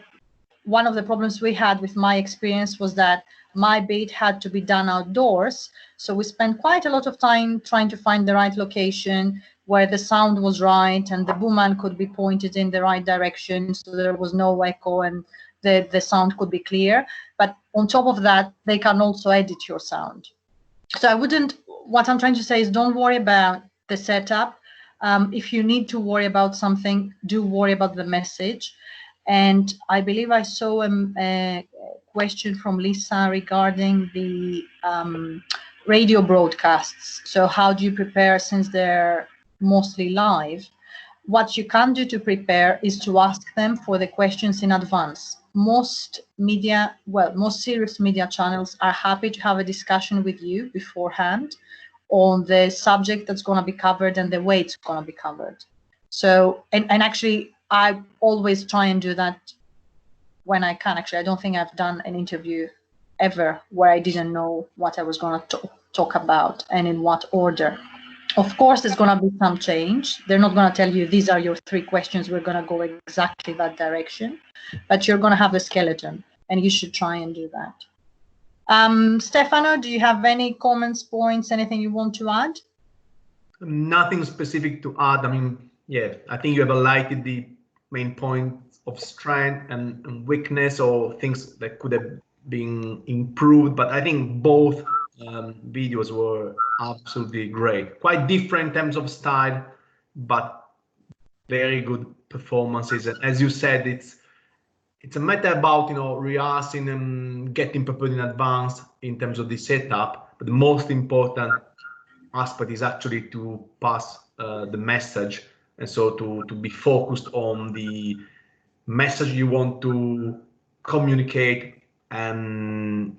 One of the problems we had with my experience was that my bit had to be done outdoors. So we spent quite a lot of time trying to find the right location where the sound was right and the boom could be pointed in the right direction, so there was no echo and the sound could be clear. But on top of that, they can also edit your sound. So what I'm trying to say is, don't worry about the setup. If you need to worry about something, do worry about the message. And I believe I saw a question from Lisa regarding the radio broadcasts. So how do you prepare, since they're mostly live? What you can do to prepare is to ask them for the questions in advance. Most serious media channels are happy to have a discussion with you beforehand on the subject that's going to be covered and the way it's going to be covered. So, and actually, I always try and do that when I can. Actually, I don't think I've done an interview ever where I didn't know what I was going to talk about and in what order. Of course, there's going to be some change. They're not going to tell you, these are your 3 questions, we're going to go exactly that direction. But you're going to have a skeleton, and you should try and do that. Stefano, do you have any comments, points, anything you want to add? Nothing specific to add. I mean, yeah, I think you have highlighted the main points of strength and weakness, or things that could have been improved. But I think both videos were absolutely great. Quite different in terms of style, but very good performances. And as you said, it's a matter about, rehearsing and getting prepared in advance in terms of the setup. But the most important aspect is actually to pass the message, and so to be focused on the message you want to communicate, and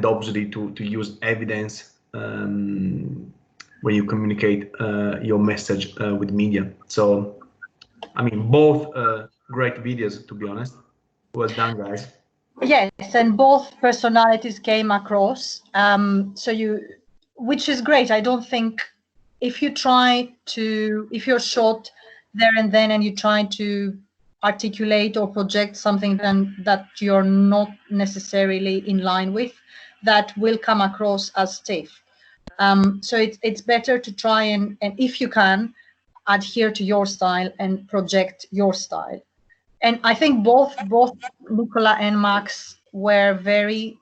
obviously to use evidence when you communicate your message with media. So, I mean, both great videos, to be honest. Well done, guys. Yes, and both personalities came across. Which is great. I don't think if you're shot there and then and you try to articulate or project something then that you're not necessarily in line with, that will come across as stiff. So it's better to try and if you can, adhere to your style and project your style. And I think both Nicola and Max were very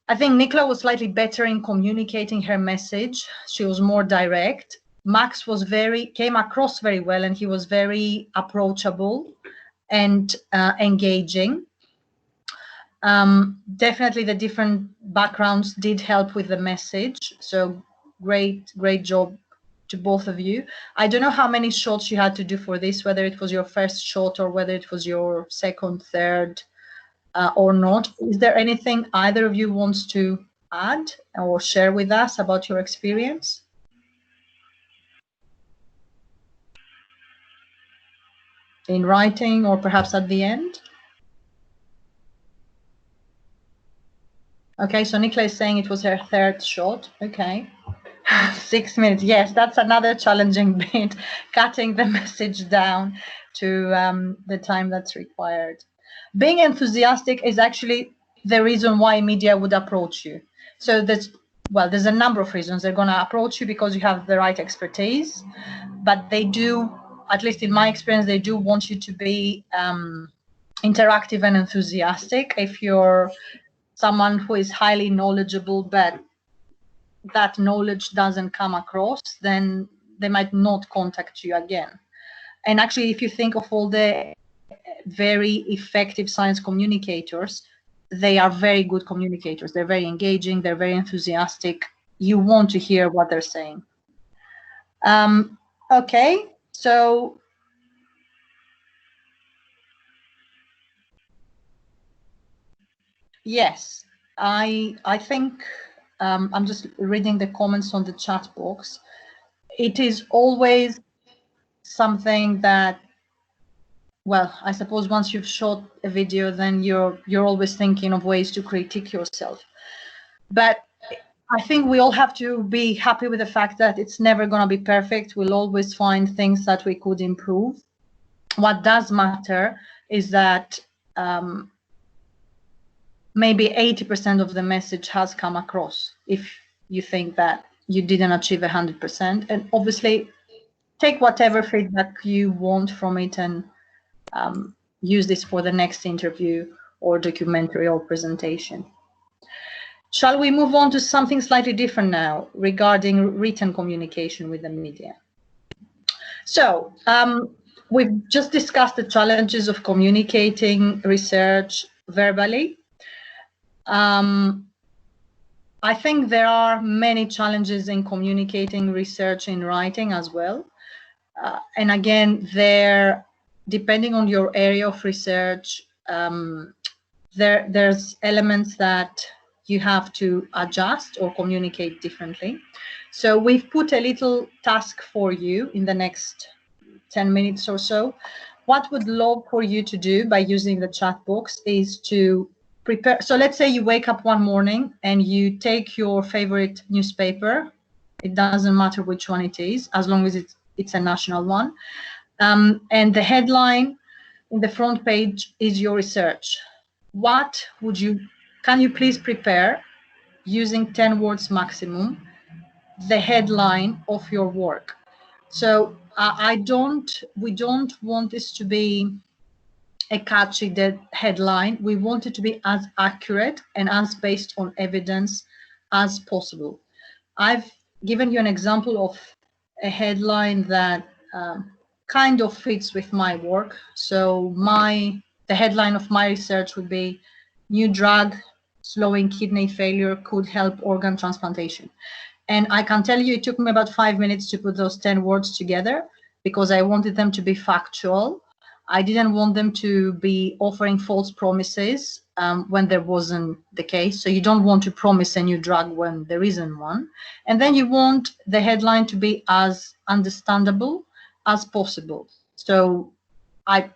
I think Nicola was slightly better in communicating her message. She was more direct. Max came across very well, and he was very approachable and engaging. Definitely the different backgrounds did help with the message. So great job to both of you. I don't know how many shots you had to do for this, whether it was your first shot or whether it was your second, third, or not. Is there anything either of you wants to add or share with us about your experience? In writing or perhaps at the end? Okay, so Nicola is saying it was her third shot. Okay. 6 minutes. Yes, that's another challenging bit, cutting the message down to the time that's required. Being enthusiastic is actually the reason why media would approach you. So there's a number of reasons. They're going to approach you because you have the right expertise, but they do, at least in my experience, they do want you to be interactive and enthusiastic. If you're someone who is highly knowledgeable, but that knowledge doesn't come across, then they might not contact you again. And actually, if you think of all the very effective science communicators, they are very good communicators. They're very engaging. They're very enthusiastic. You want to hear what they're saying. Okay, so yes, I think I'm just reading the comments on the chat box. It is always something that, well, I suppose once you've shot a video, then you're always thinking of ways to critique yourself. But I think we all have to be happy with the fact that it's never going to be perfect. We'll always find things that we could improve. What does matter is that maybe 80% of the message has come across if you think that you didn't achieve 100%. And obviously, take whatever feedback you want from it and use this for the next interview or documentary or presentation. Shall we move on to something slightly different now regarding written communication with the media? So we've just discussed the challenges of communicating research verbally. I think there are many challenges in communicating research in writing as well. And again, depending on your area of research, there's elements that you have to adjust or communicate differently. So we've put a little task for you in the next 10 minutes or so. What we'd love for you to do by using the chat box is to prepare. So let's say you wake up one morning and you take your favorite newspaper. It doesn't matter which one it is, as long as it's a national one. And the headline in the front page is your research. Can you please prepare, using 10 words maximum, the headline of your work? So we don't want this to be a catchy headline. We want it to be as accurate and as based on evidence as possible. I've given you an example of a headline that kind of fits with my work. So the headline of my research would be "New drug slowing kidney failure could help organ transplantation." And I can tell you it took me about 5 minutes to put those 10 words together because I wanted them to be factual. I didn't want them to be offering false promises when there wasn't the case. So you don't want to promise a new drug when there isn't one. And then you want the headline to be as understandable as possible. So I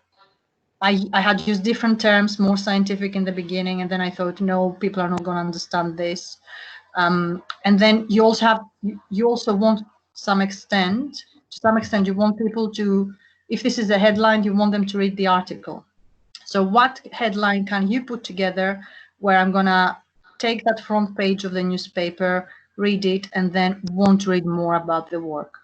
had used different terms, more scientific in the beginning, and then I thought, no, people are not going to understand this. And then you also want to some extent, you want people to, if this is a headline, you want them to read the article. So what headline can you put together where I'm going to take that front page of the newspaper, read it, and then want to read more about the work?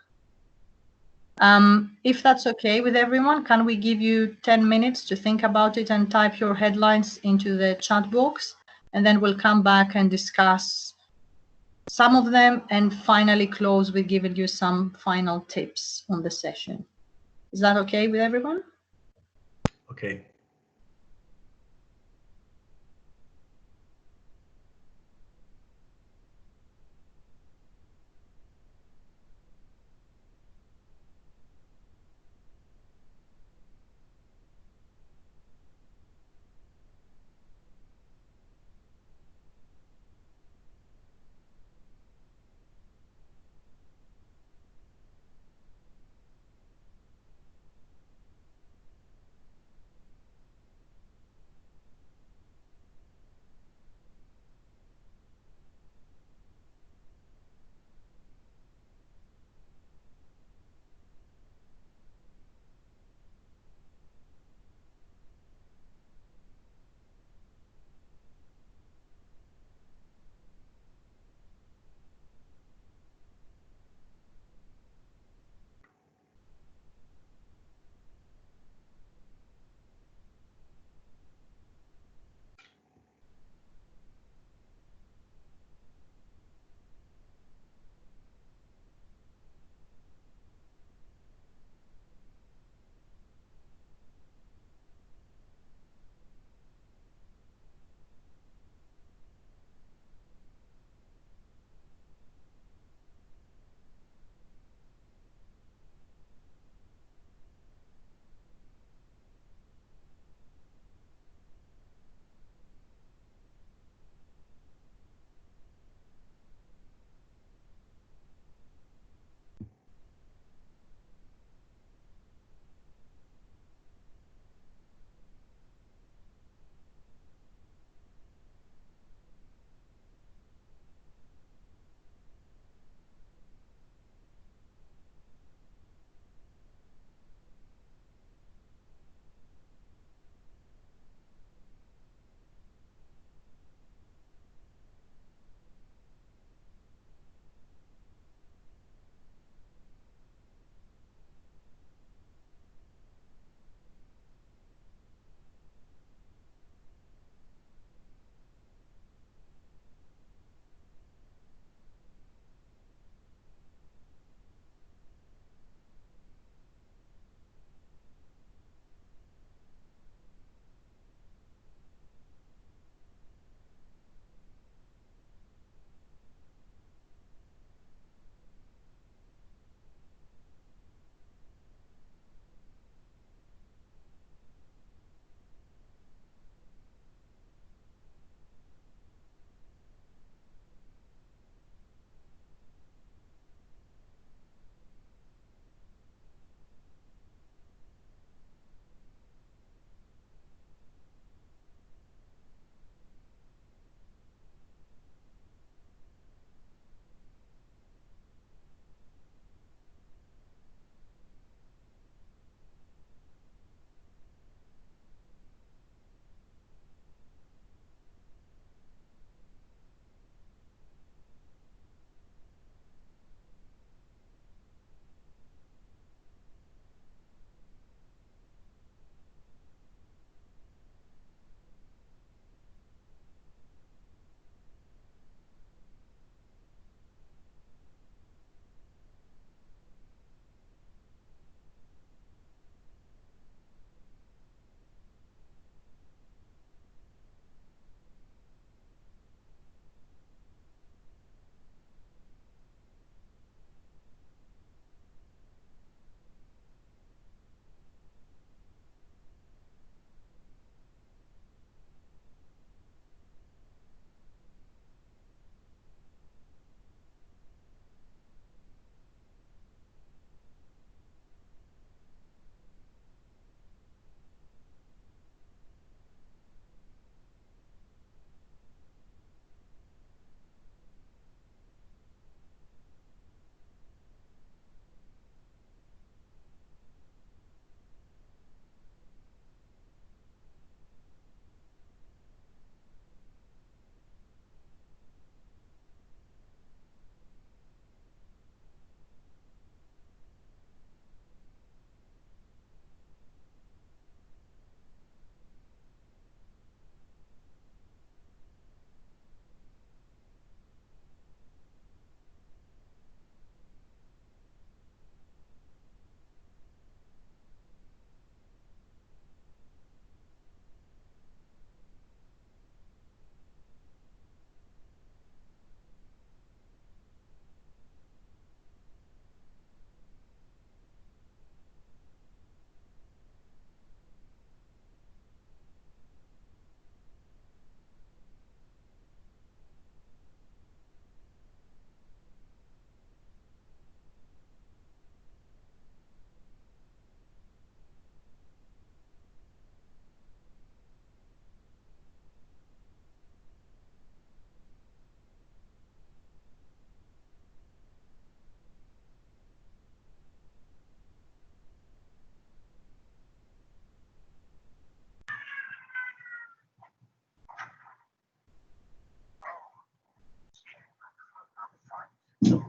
If that's okay with everyone, can we give you 10 minutes to think about it and type your headlines into the chat box? And then we'll come back and discuss some of them and finally close with giving you some final tips on the session. Is that okay with everyone? Okay.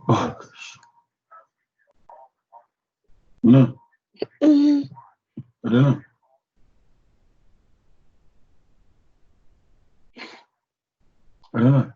Oh. No. I don't know. I don't know.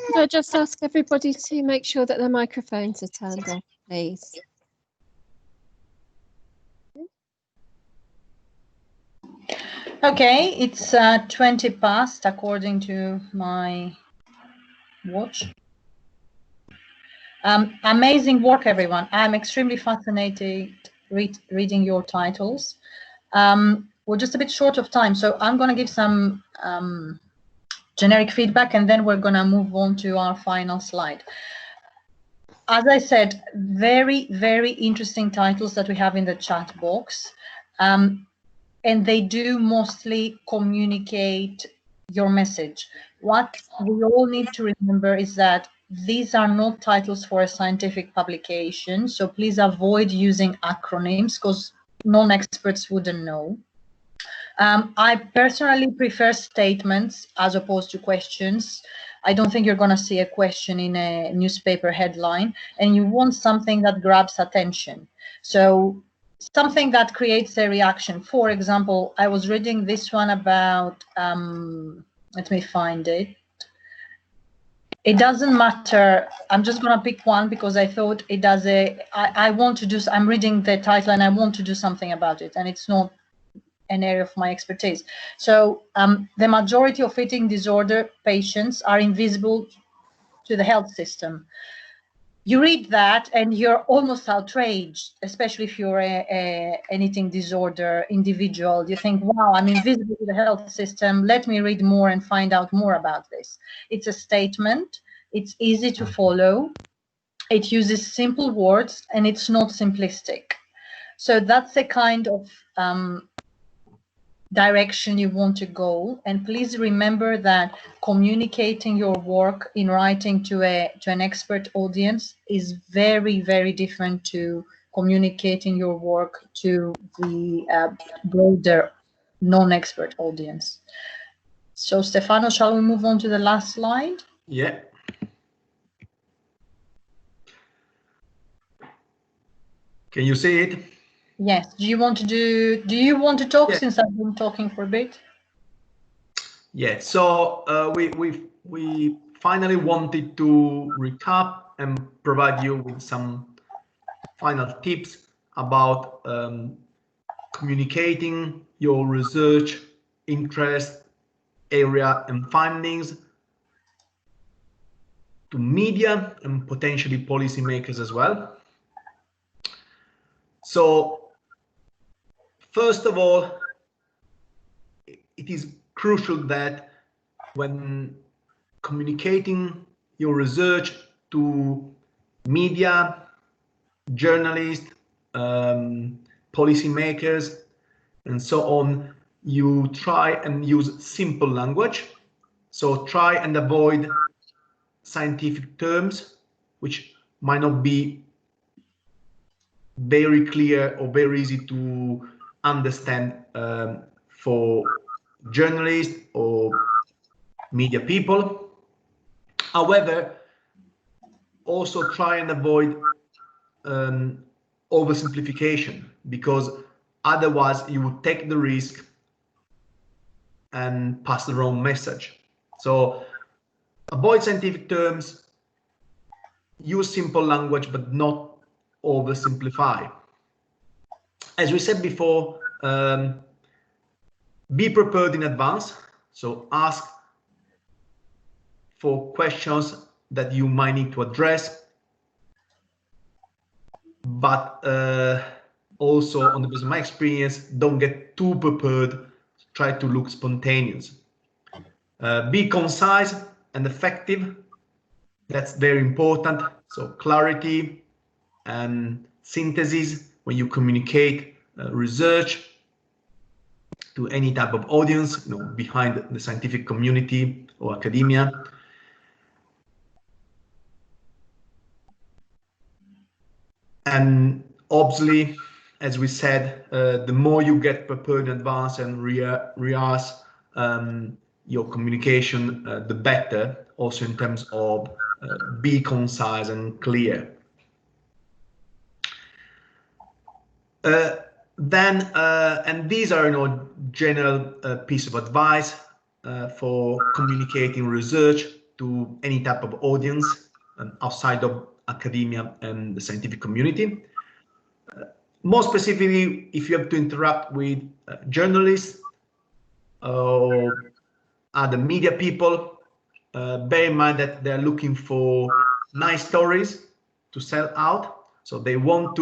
Could I just ask everybody to make sure that their microphones are turned off, please? Okay, it's 20 past according to my watch. Amazing work, everyone. I'm extremely fascinated reading your titles. We're just a bit short of time, so I'm going to give some generic feedback, and then we're going to move on to our final slide. As I said, very, very interesting titles that we have in the chat box. And they do mostly communicate your message. What we all need to remember is that these are not titles for a scientific publication, so please avoid using acronyms because non-experts wouldn't know. I personally prefer statements as opposed to questions. I don't think you're going to see a question in a newspaper headline, and you want something that grabs attention. So something that creates a reaction. For example, I was reading this one about, let me find it. It doesn't matter. I'm just going to pick one because I thought it does I want to do, I'm reading the title and I want to do something about it, and it's not an area of my expertise. So the majority of eating disorder patients are invisible to the health system. You read that and you're almost outraged, especially if you're an eating disorder individual. You think, wow, I'm invisible to the health system. Let me read more and find out more about this. It's a statement. It's easy to follow. It uses simple words and it's not simplistic. So that's the kind of direction you want to go. And please remember that communicating your work in writing to an expert audience is very, very different to communicating your work to the broader non-expert audience. So Stefano, shall we move on to the last slide? Yeah. Can you see it? Yes. Do you want to talk? Yeah. Since I've been talking for a bit? Yeah. So we finally wanted to recap and provide you with some final tips about communicating your research, interest, area, and findings to media and potentially policymakers as well. So first of all, it is crucial that when communicating your research to media, journalists, policymakers, and so on, you try and use simple language. So try and avoid scientific terms, which might not be very clear or very easy to understand for journalists or media people. However, also try and avoid oversimplification, because otherwise you would take the risk and pass the wrong message. So avoid scientific terms, use simple language, but not oversimplify. As we said before, be prepared in advance. So ask for questions that you might need to address, but also, on the basis of my experience, don't get too prepared. Try to look spontaneous. Be concise and effective. That's very important. So clarity and synthesis when you communicate research to any type of audience, behind the scientific community or academia. And obviously, as we said, the more you get prepared in advance and rehearse your communication, the better, also in terms of be concise and clear. And these are general piece of advice for communicating research to any type of audience outside of academia and the scientific community. More specifically, if you have to interact with journalists or other media people, bear in mind that they're looking for nice stories to sell out. So they want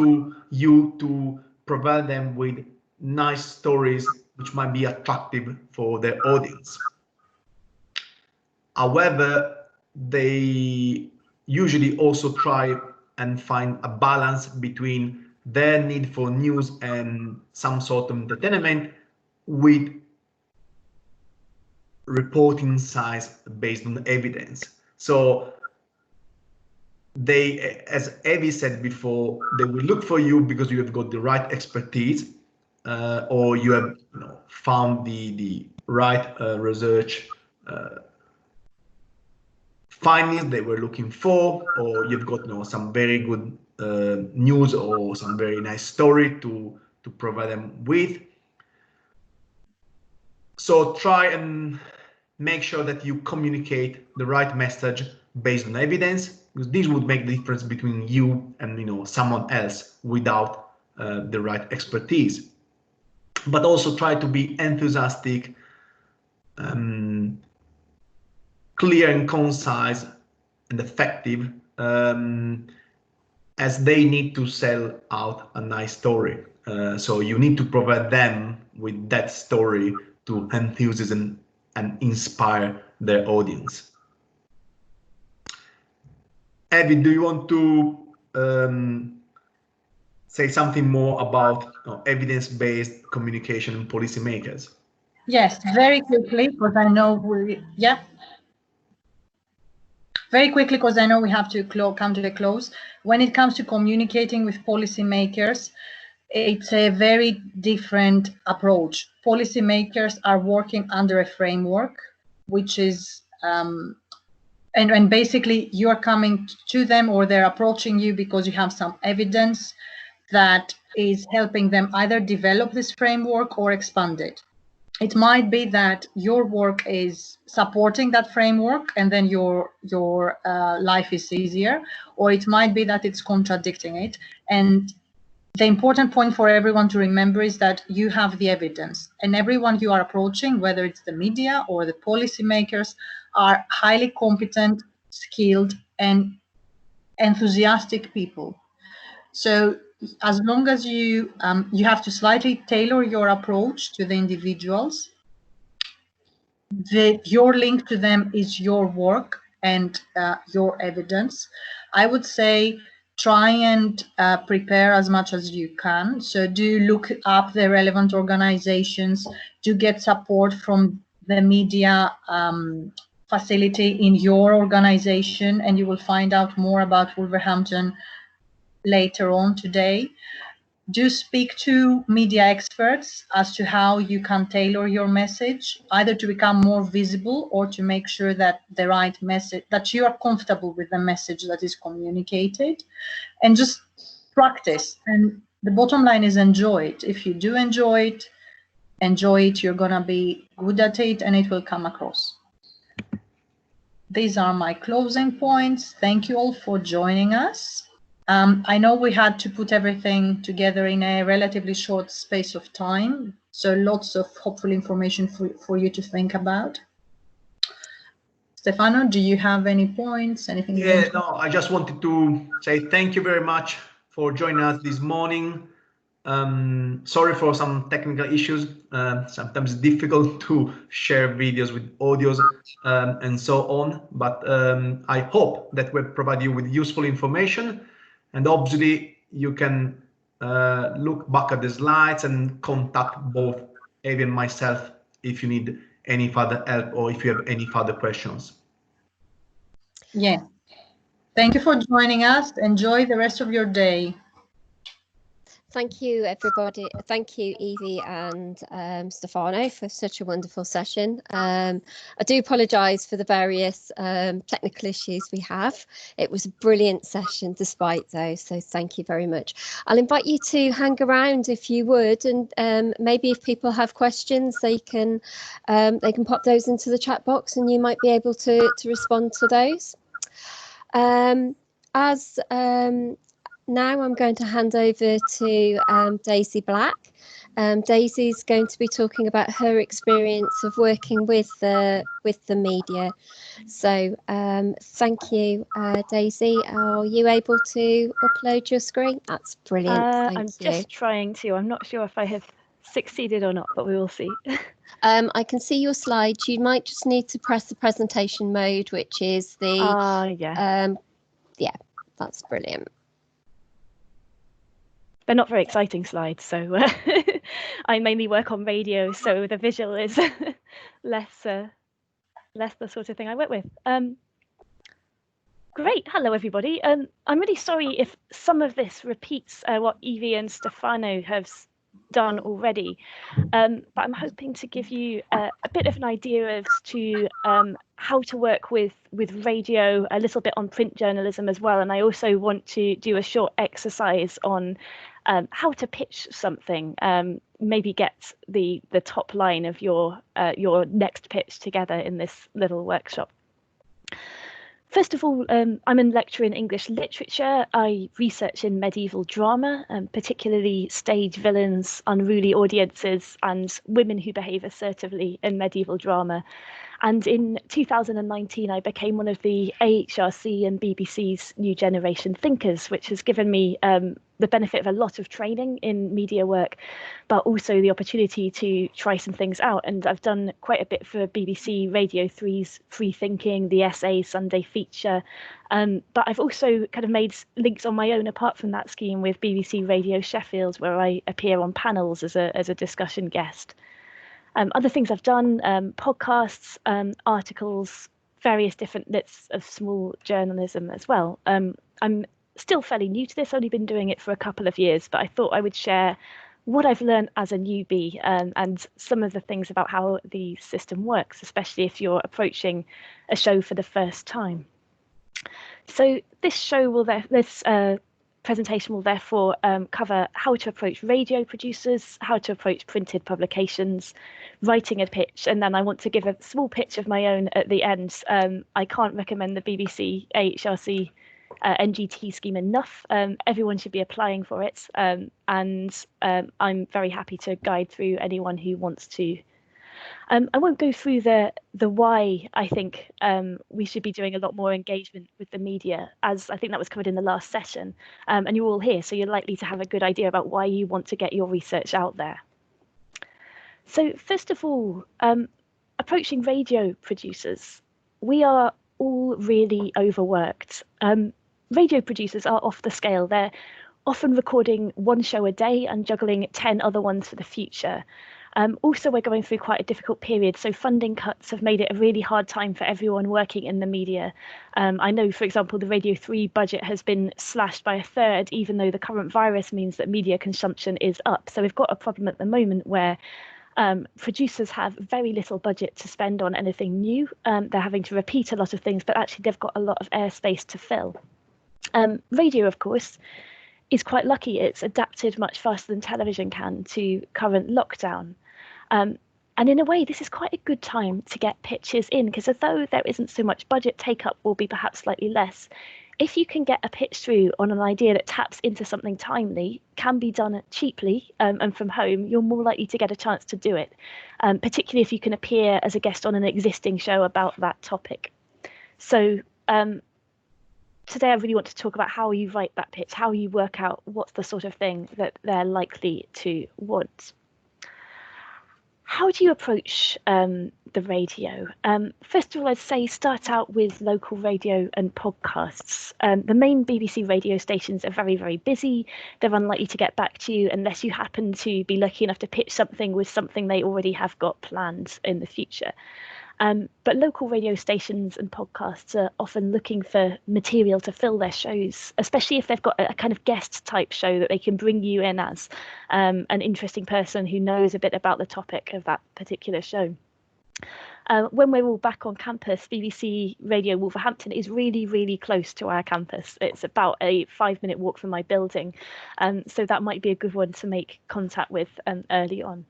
you to provide them with nice stories which might be attractive for their audience. However, they usually also try and find a balance between their need for news and some sort of entertainment with reporting size based on evidence. So they, as Evie said before, they will look for you because you have got the right expertise, or you have found the right research findings they were looking for, or you've got some very good news or some very nice story to provide them with. So try and make sure that you communicate the right message based on evidence, because this would make the difference between you and someone else without the right expertise. But also try to be enthusiastic, clear and concise and effective, as they need to sell out a nice story. So you need to provide them with that story to enthuse and inspire their audience. Evie, do you want to say something more about evidence-based communication and policymakers? Yes, very quickly, because I know very quickly, because I know we have to come to the close. When it comes to communicating with policymakers, it's a very different approach. Policymakers are working under a framework, which is, and basically you are coming to them, or they're approaching you because you have some evidence that is helping them either develop this framework or expand it. It might be that your work is supporting that framework and then your life is easier, or it might be that it's contradicting it. And the important point for everyone to remember is that you have the evidence, and everyone you are approaching, whether it's the media or the policymakers, are highly competent, skilled, and enthusiastic people. So as long as you have to slightly tailor your approach to the individuals, your link to them is your work and your evidence. I would say try and prepare as much as you can. So do look up the relevant organizations, do get support from the media facility in your organization, and you will find out more about Wolverhampton later on today. Do speak to media experts as to how you can tailor your message, either to become more visible or to make sure that the right message, that you are comfortable with the message that is communicated, and just practice. And the bottom line is enjoy it. If you do enjoy it, you're gonna be good at it and it will come across. These are my closing points. Thank you all for joining us. I know we had to put everything together in a relatively short space of time, so lots of hopeful information for you to think about. Stefano, do you have any points? Anything? Yeah, no, I just wanted to say thank you very much for joining us this morning. Sorry for some technical issues. Sometimes it's difficult to share videos with audios and so on, but I hope that we provide you with useful information. And obviously, you can look back at the slides and contact both Evie and myself if you need any further help or if you have any further questions. Yeah. Thank you for joining us. Enjoy the rest of your day. Thank you, everybody. Thank you, Evie and Stefano, for such a wonderful session. I do apologise for the various technical issues we have. It was a brilliant session despite those, so thank you very much. I'll invite you to hang around if you would, and maybe if people have questions, they can pop those into the chat box and you might be able to respond to those. Now I'm going to hand over to Daisy Black. Daisy's going to be talking about her experience of working with the media. So thank you, Daisy. Are you able to upload your screen? That's brilliant. I'm just trying to. I'm not sure if I have succeeded or not, but we will see. I can see your slides. You might just need to press the presentation mode, which is the yeah, that's brilliant. They're not very exciting slides, so I mainly work on radio, so the visual is less the sort of thing I work with. Great. Hello, everybody. I'm really sorry if some of this repeats what Evie and Stefano have done already, but I'm hoping to give you a bit of an idea as to how to work with radio, a little bit on print journalism as well. And I also want to do a short exercise on how to pitch something, maybe get the top line of your next pitch together in this little workshop. First of all, I'm a lecturer in English literature. I research in medieval drama, particularly stage villains, unruly audiences, and women who behave assertively in medieval drama. And in 2019, I became one of the AHRC and BBC's New Generation Thinkers, which has given me the benefit of a lot of training in media work, but also the opportunity to try some things out. And I've done quite a bit for BBC Radio 3's Free Thinking, the SA Sunday feature. But I've also kind of made links on my own apart from that scheme with BBC Radio Sheffield, where I appear on panels as a discussion guest. Other things I've done, podcasts, articles, various different bits of small journalism as well. I'm still fairly new to this, only been doing it for a couple of years, but I thought I would share what I've learned as a newbie and some of the things about how the system works, especially if you're approaching a show for the first time. So this show will presentation will therefore cover how to approach radio producers, how to approach printed publications, writing a pitch, and then I want to give a small pitch of my own at the end. I can't recommend the BBC AHRC NGT scheme enough. Everyone should be applying for it, and I'm very happy to guide through anyone who wants to. I won't go through the why. I think we should be doing a lot more engagement with the media, as I think that was covered in the last session, and you're all here, so you're likely to have a good idea about why you want to get your research out there. So first of all, approaching radio producers, we are all really overworked. Radio producers are off the scale. They're often recording one show a day and juggling 10 other ones for the future. Also, we're going through quite a difficult period, so funding cuts have made it a really hard time for everyone working in the media. I know, for example, the Radio 3 budget has been slashed by a third, even though the current virus means that media consumption is up. So we've got a problem at the moment where producers have very little budget to spend on anything new. They're having to repeat a lot of things, but actually they've got a lot of airspace to fill. Radio, of course, is quite lucky. It's adapted much faster than television can to current lockdown. And in a way, this is quite a good time to get pitches in, because although there isn't so much budget, take-up will be perhaps slightly less. If you can get a pitch through on an idea that taps into something timely, can be done cheaply and from home, you're more likely to get a chance to do it, particularly if you can appear as a guest on an existing show about that topic. So today I really want to talk about how you write that pitch, how you work out what's the sort of thing that they're likely to want. How do you approach the radio? First of all, I'd say start out with local radio and podcasts. The main BBC radio stations are very, very busy. They're unlikely to get back to you unless you happen to be lucky enough to pitch something with something they already have got planned in the future. But local radio stations and podcasts are often looking for material to fill their shows, especially if they've got a kind of guest type show that they can bring you in as an interesting person who knows a bit about the topic of that particular show. When we're all back on campus, BBC Radio Wolverhampton is really, really close to our campus. It's about a 5-minute walk from my building, so that might be a good one to make contact with early on.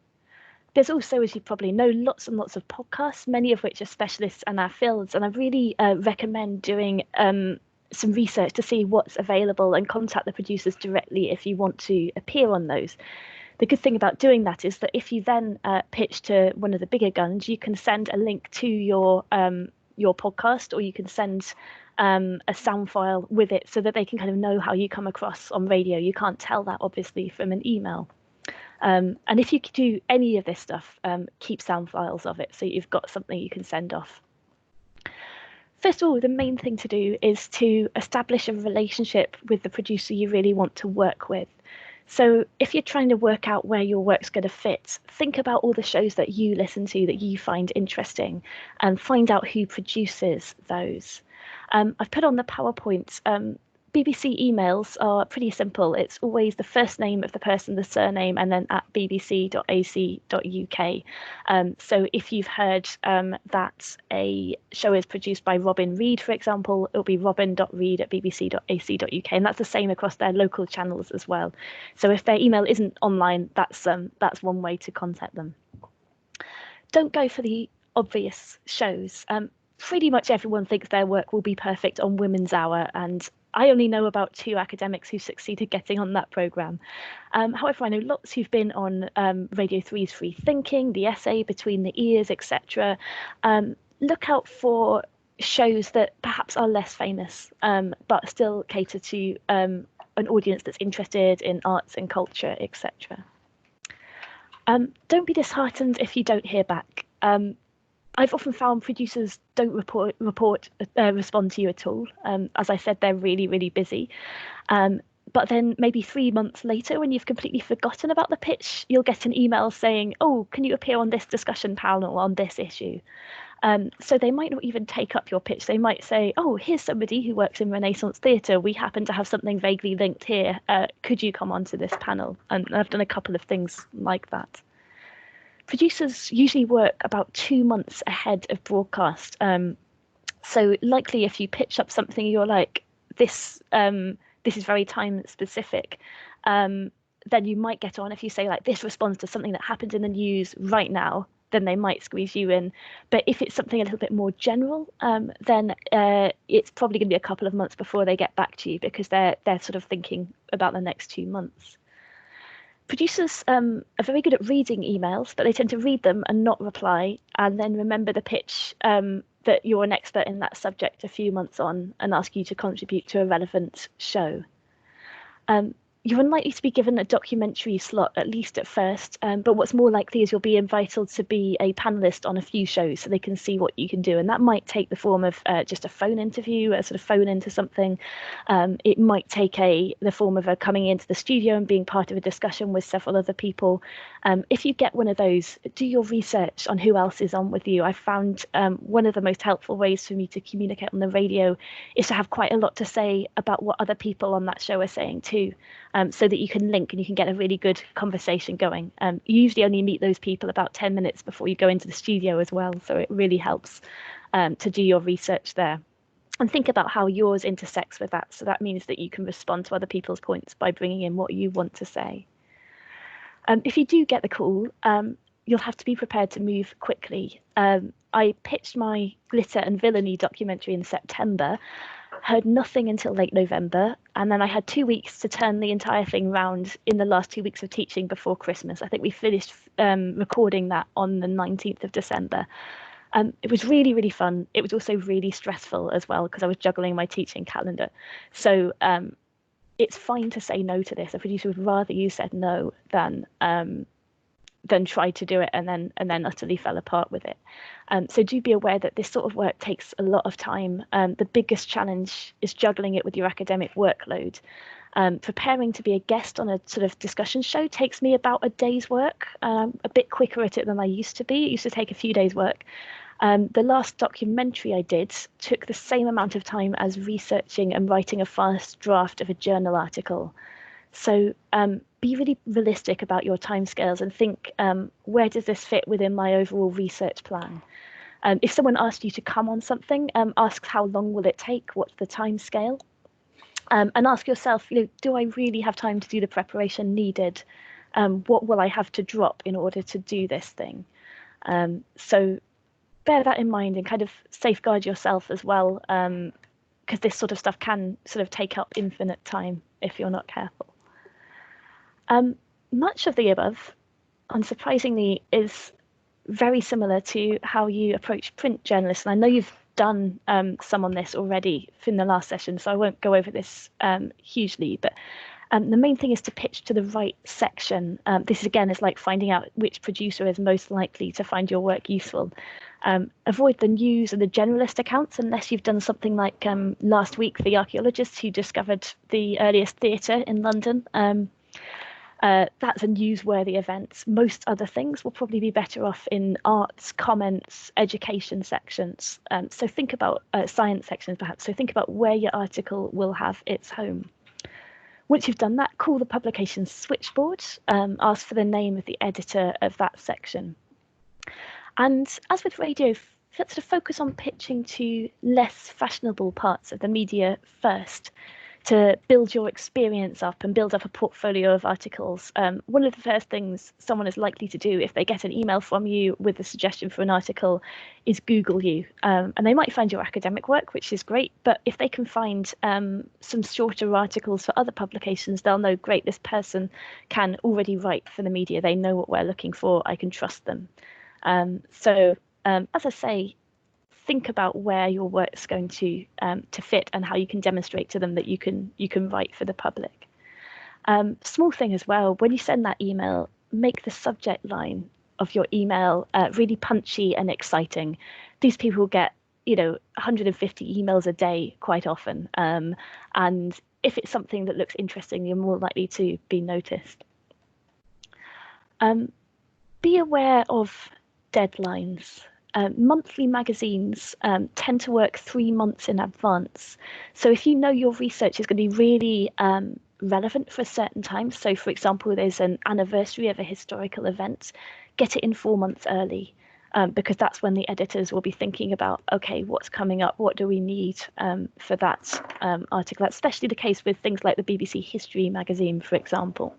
There's also, as you probably know, lots and lots of podcasts, many of which are specialists in our fields. And I really recommend doing some research to see what's available and contact the producers directly if you want to appear on those. The good thing about doing that is that if you then pitch to one of the bigger guns, you can send a link to your podcast, or you can send a sound file with it so that they can kind of know how you come across on radio. You can't tell that, obviously, from an email. And if you do any of this stuff, keep sound files of it so you've got something you can send off. First of all, the main thing to do is to establish a relationship with the producer you really want to work with. So if you're trying to work out where your work's going to fit, think about all the shows that you listen to that you find interesting and find out who produces those. I've put on the PowerPoint. BBC emails are pretty simple. It's always the first name of the person, the surname, and then at bbc.ac.uk. So if you've heard that a show is produced by Robin Reed, for example, it'll be robin.reed@bbc.ac.uk, and that's the same across their local channels as well. So if their email isn't online, that's one way to contact them. Don't go for the obvious shows. Pretty much everyone thinks their work will be perfect on Women's Hour, and I only know about 2 academics who succeeded getting on that programme. However, I know lots who've been on Radio 3's Free Thinking, The Essay, Between the Ears, etc. Look out for shows that perhaps are less famous, but still cater to an audience that's interested in arts and culture, etc. Don't be disheartened if you don't hear back. I've often found producers don't respond to you at all. As I said, they're really, really busy. But then maybe 3 months later, when you've completely forgotten about the pitch, you'll get an email saying, oh, can you appear on this discussion panel on this issue? So they might not even take up your pitch. They might say, oh, here's somebody who works in Renaissance theatre. We happen to have something vaguely linked here. Could you come onto this panel? And I've done a couple of things like that. Producers usually work about 2 months ahead of broadcast. So likely if you pitch up something, you're like, this is very time specific, then you might get on. If you say like, this responds to something that happened in the news right now, then they might squeeze you in. But if it's something a little bit more general, then it's probably going to be a couple of months before they get back to you, because they're sort of thinking about the next 2 months. Producers are very good at reading emails, but they tend to read them and not reply, and then remember the pitch that you're an expert in that subject a few months on and ask you to contribute to a relevant show. You're unlikely to be given a documentary slot, at least at first, but what's more likely is you'll be invited to be a panelist on a few shows so they can see what you can do. And that might take the form of just a phone interview, a sort of phone into something. It might take the form of coming into the studio and being part of a discussion with several other people. If you get one of those, do your research on who else is on with you. I found one of the most helpful ways for me to communicate on the radio is to have quite a lot to say about what other people on that show are saying too. So that you can link and you can get a really good conversation going. You usually only meet those people about 10 minutes before you go into the studio as well. So it really helps to do your research there. And think about how yours intersects with that. So that means that you can respond to other people's points by bringing in what you want to say. If you do get the call, you'll have to be prepared to move quickly. I pitched my Glitter and Villainy documentary in September, heard nothing until late November, and then I had 2 weeks to turn the entire thing round in the last 2 weeks of teaching before Christmas. I think we finished recording that on the 19th of December. It was really, really fun. It was also really stressful as well, because I was juggling my teaching calendar. So it's fine to say no to this. A producer would rather you said no than tried to do it and then utterly fell apart with it. So do be aware that this sort of work takes a lot of time. The biggest challenge is juggling it with your academic workload. Preparing to be a guest on a sort of discussion show takes me about a day's work, a bit quicker at it than I used to be. It used to take a few days' work. The last documentary I did took the same amount of time as researching and writing a first draft of a journal article. So be really realistic about your timescales and think, where does this fit within my overall research plan? If someone asks you to come on something, ask how long will it take? What's the timescale? And ask yourself, do I really have time to do the preparation needed? What will I have to drop in order to do this thing? So bear that in mind and kind of safeguard yourself as well, because this sort of stuff can sort of take up infinite time if you're not careful. Much of the above, unsurprisingly, is very similar to how you approach print journalists. And I know you've done some on this already in the last session, so I won't go over this hugely, but the main thing is to pitch to the right section. This again is like finding out which producer is most likely to find your work useful. Avoid the news and the generalist accounts unless you've done something like last week, the archaeologist who discovered the earliest theatre in London. That's a newsworthy event. Most other things will probably be better off in arts, comments, education sections. So think about science sections perhaps. So think about where your article will have its home. Once you've done that, call the publication switchboard, ask for the name of the editor of that section. And as with radio, sort of focus on pitching to less fashionable parts of the media first, to build your experience up and build up a portfolio of articles. One of the first things someone is likely to do if they get an email from you with a suggestion for an article is Google you. And they might find your academic work, which is great, but if they can find some shorter articles for other publications, they'll know, great, this person can already write for the media. They know what we're looking for. I can trust them. So as I say, think about where your work's going to fit and how you can demonstrate to them that you can write for the public. Small thing as well, when you send that email, make the subject line of your email really punchy and exciting. These people get 150 emails a day quite often, and if it's something that looks interesting, you're more likely to be noticed. Be aware of deadlines. Monthly magazines tend to work 3 months in advance. So if you know your research is going to be really relevant for a certain time, so for example, there's an anniversary of a historical event, get it in 4 months early, because that's when the editors will be thinking about, okay, what's coming up? What do we need for that article? That's especially the case with things like the BBC History magazine, for example.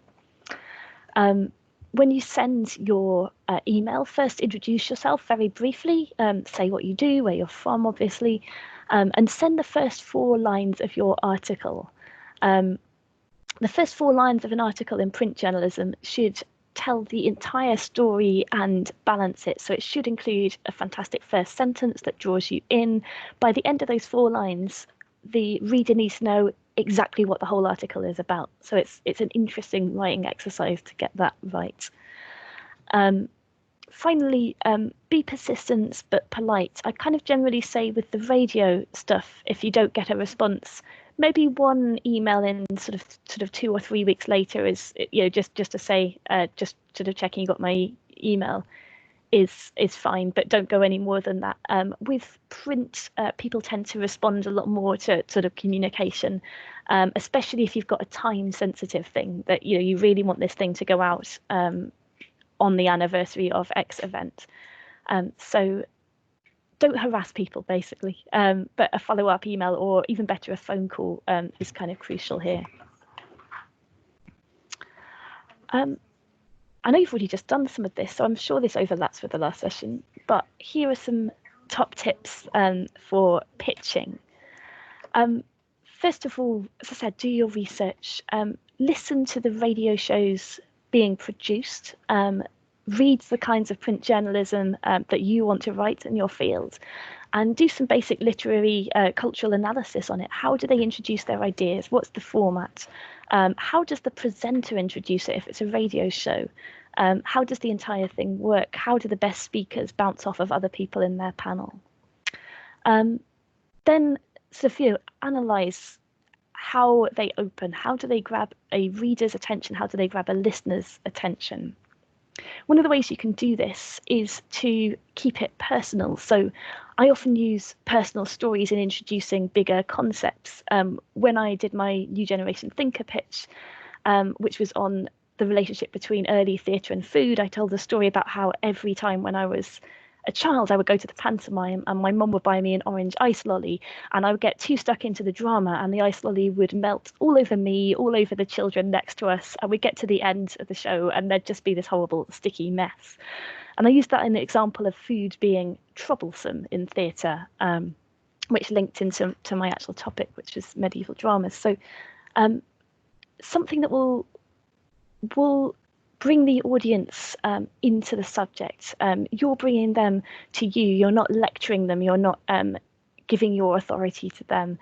When you send your email, first introduce yourself very briefly, say what you do, where you're from, obviously, and send the first 4 lines of your article. The first 4 lines of an article in print journalism should tell the entire story and balance it. So it should include a fantastic first sentence that draws you in. By the end of those 4 lines, the reader needs to know exactly what the whole article is about. So it's an interesting writing exercise to get that right. Finally, be persistent but polite. I kind of generally say with the radio stuff, if you don't get a response, maybe one email in sort of 2 or 3 weeks later is just to say just sort of checking you got my email is fine, but don't go any more than that. With print, people tend to respond a lot more to sort of communication, especially if you've got a time-sensitive thing that you really want this thing to go out on the anniversary of X event. So don't harass people, basically, but a follow-up email or even better, a phone call is kind of crucial here. I know you've already just done some of this, so I'm sure this overlaps with the last session, but here are some top tips for pitching. First of all, as I said, do your research. Listen to the radio shows being produced. Read the kinds of print journalism that you want to write in your field, and do some basic literary cultural analysis on it. How do they introduce their ideas? What's the format? How does the presenter introduce it if it's a radio show? How does the entire thing work? How do the best speakers bounce off of other people in their panel? Then Sophia, analyze how they open. How do they grab a reader's attention? How do they grab a listener's attention? One of the ways you can do this is to keep it personal. So I often use personal stories in introducing bigger concepts. When I did my New Generation Thinker pitch, which was on the relationship between early theatre and food, I told a story about how every time when I was a child, I would go to the pantomime and my mum would buy me an orange ice lolly, and I would get too stuck into the drama and the ice lolly would melt all over me, all over the children next to us, and we'd get to the end of the show and there'd just be this horrible sticky mess. And I used that in the example of food being troublesome in theatre, which linked into my actual topic, which was medieval dramas. So something that will bring the audience into the subject. You're bringing them to you. You're not lecturing them. You're not giving your authority to them.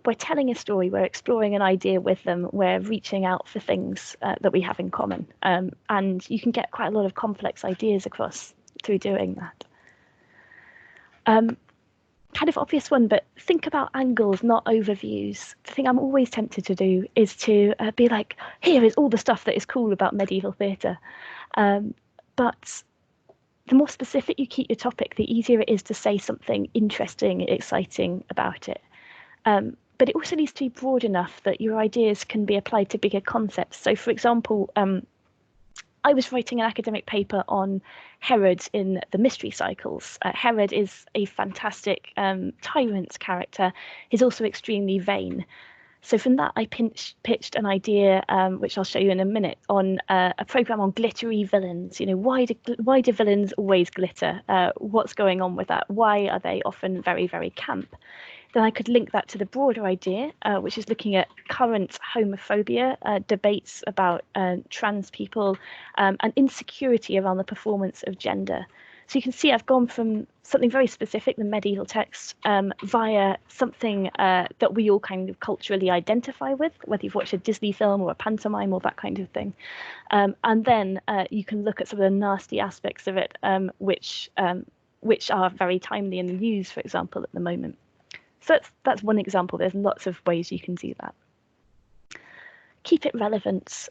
We're telling a story. We're exploring an idea with them. We're reaching out for things that we have in common. And you can get quite a lot of complex ideas across through doing that. kind of obvious one, but think about angles, not overviews. The thing I'm always tempted to do is to be like, here is all the stuff that is cool about medieval theatre. But the more specific you keep your topic, the easier it is to say something interesting, exciting about it. But it also needs to be broad enough that your ideas can be applied to bigger concepts. So, for example, I was writing an academic paper on Herod in the Mystery Cycles. Herod is a fantastic tyrant character. He's also extremely vain. So from that, I pitched an idea, which I'll show you in a minute, on a program on glittery villains. You know, why do villains always glitter? What's going on with that? Why are they often very, very camp? Then I could link that to the broader idea, which is looking at current homophobia, debates about trans people, and insecurity around the performance of gender. So you can see I've gone from something very specific, the medieval text, via something that we all kind of culturally identify with, whether you've watched a Disney film or a pantomime or that kind of thing. And then you can look at some of the nasty aspects of it, which are very timely in the news, for example, at the moment. So that's one example. There's lots of ways you can do that. Keep it relevant.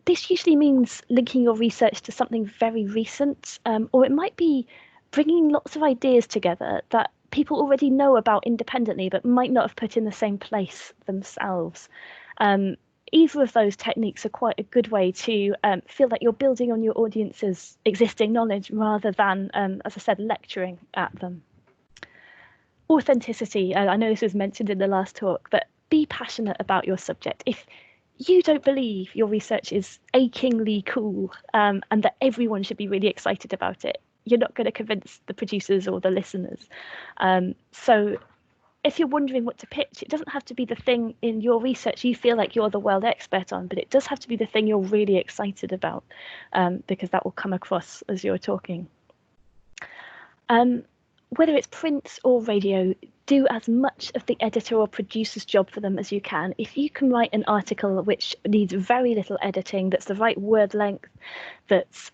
This usually means linking your research to something very recent, or it might be bringing lots of ideas together that people already know about independently, but might not have put in the same place themselves. Either of those techniques are quite a good way to feel that you're building on your audience's existing knowledge rather than, as I said, lecturing at them. Authenticity, I know this was mentioned in the last talk, but be passionate about your subject. If you don't believe your research is achingly cool and that everyone should be really excited about it, you're not going to convince the producers or the listeners. So if you're wondering what to pitch, it doesn't have to be the thing in your research you feel like you're the world expert on, but it does have to be the thing you're really excited about, because that will come across as you're talking. Whether it's print or radio, do as much of the editor or producer's job for them as you can. If you can write an article which needs very little editing, that's the right word length, that's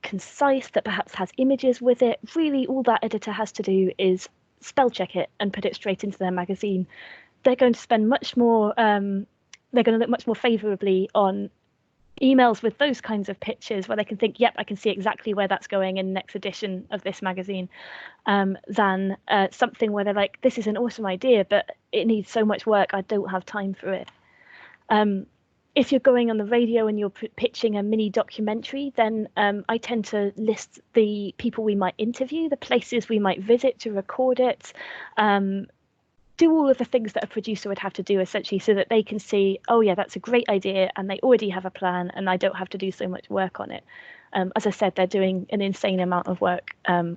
concise, that perhaps has images with it, really all that editor has to do is spell check it and put it straight into their magazine. They're going to spend much more, they're going to look much more favourably on emails with those kinds of pictures where they can think, yep, I can see exactly where that's going in the next edition of this magazine, than something where they're like, this is an awesome idea, but it needs so much work, I don't have time for it. If you're going on the radio and you're pitching a mini documentary, then I tend to list the people we might interview, the places we might visit to record it, do all of the things that a producer would have to do, essentially, so that they can see, oh yeah, that's a great idea, and they already have a plan, and I don't have to do so much work on it. As I said, they're doing an insane amount of work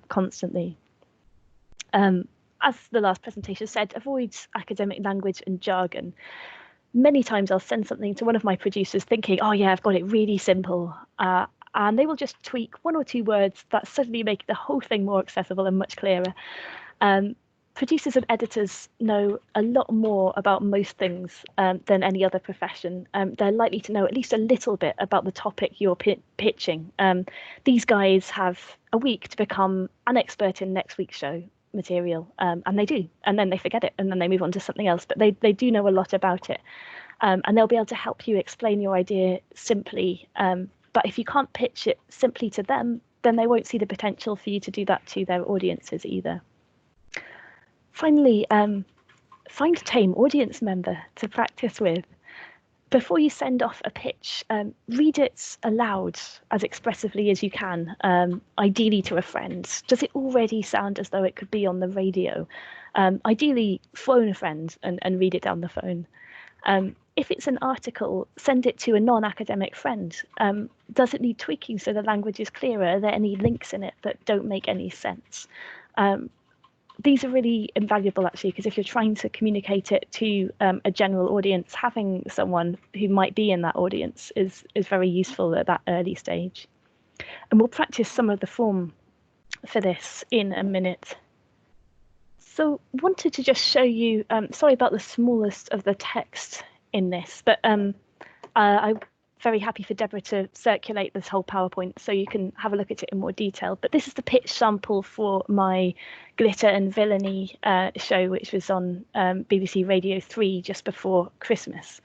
constantly. As the last presentation said, avoid academic language and jargon. Many times I'll send something to one of my producers thinking, oh yeah, I've got it really simple. And they will just tweak one or two words that suddenly make the whole thing more accessible and much clearer. Producers and editors know a lot more about most things than any other profession. They're likely to know at least a little bit about the topic you're pitching. These guys have a week to become an expert in next week's show material, and they do, and then they forget it, and then they move on to something else, but they do know a lot about it, and they'll be able to help you explain your idea simply. But if you can't pitch it simply to them, then they won't see the potential for you to do that to their audiences either. Finally, find a Tame audience member to practice with. Before you send off a pitch, read it aloud as expressively as you can, ideally to a friend. Does it already sound as though it could be on the radio? Ideally, phone a friend and read it down the phone. If it's an article, send it to a non-academic friend. Does it need tweaking so the language is clearer? Are there any links in it that don't make any sense? These are really invaluable, actually, because if you're trying to communicate it to a general audience, having someone who might be in that audience is very useful at that early stage. And we'll practice some of the form for this in a minute. So wanted to just show you, sorry about the smallest of the text in this, but I very happy for Deborah to circulate this whole PowerPoint so you can have a look at it in more detail. But this is the pitch sample for my Glitter and Villainy show, which was on BBC Radio 3 just before Christmas.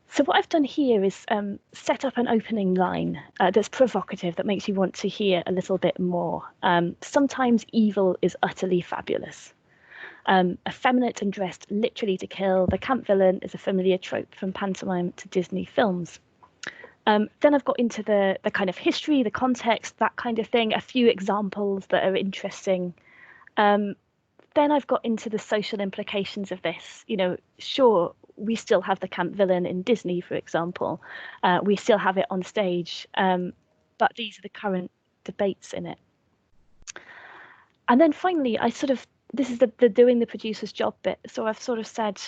So what I've done here is set up an opening line that's provocative, that makes you want to hear a little bit more. Sometimes evil is utterly fabulous. Effeminate and dressed literally to kill, the camp villain is a familiar trope from pantomime to Disney films. Then I've got into the kind of history, the context, that kind of thing, a few examples that are interesting. Then I've got into the social implications of this. You know, sure, we still have the camp villain in Disney, for example. We still have it on stage, but these are the current debates in it. And then finally, this is the doing the producer's job bit. So I've sort of said,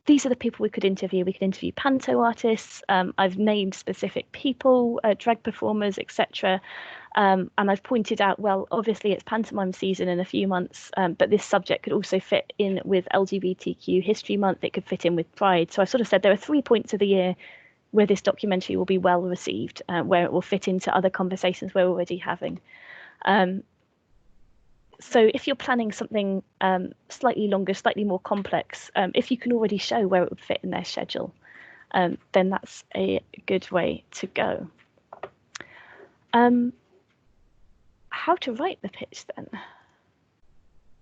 these are the people we could interview. We could interview panto artists. I've named specific people, drag performers, etc. And I've pointed out, well, obviously it's pantomime season in a few months, but this subject could also fit in with LGBTQ History Month. It could fit in with Pride. So I sort of said there are 3 points of the year where this documentary will be well received, where it will fit into other conversations we're already having. So if you're planning something slightly longer, slightly more complex, if you can already show where it would fit in their schedule, then that's a good way to go. How to write the pitch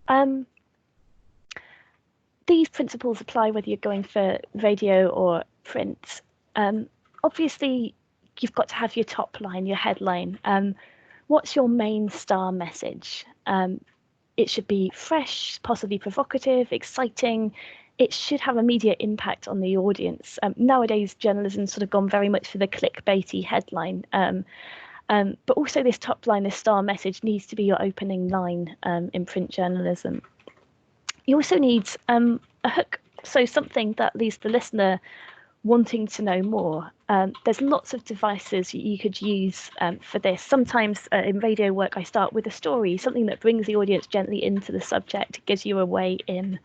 then? These principles apply whether you're going for radio or print. Obviously, you've got to have your top line, your headline. What's your main star message? It should be fresh, possibly provocative, exciting. It should have immediate impact on the audience. Nowadays, journalism's sort of gone very much for the clickbaity headline. But also this top line, this star message needs to be your opening line in print journalism. You also need a hook, so something that leaves the listener wanting to know more. There's lots of devices you could use for this. Sometimes in radio work, I start with a story, something that brings the audience gently into the subject, gives you a way in.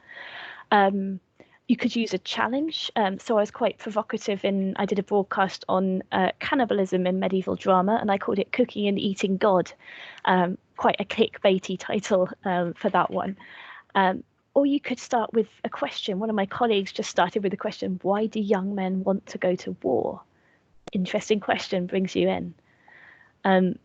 You could use a challenge. So I was quite provocative I did a broadcast on cannibalism in medieval drama, and I called it Cooking and Eating God. Quite a clickbaity title for that one. Or you could start with a question. One of my colleagues just started with the question, why do young men want to go to war? Interesting question, brings you in.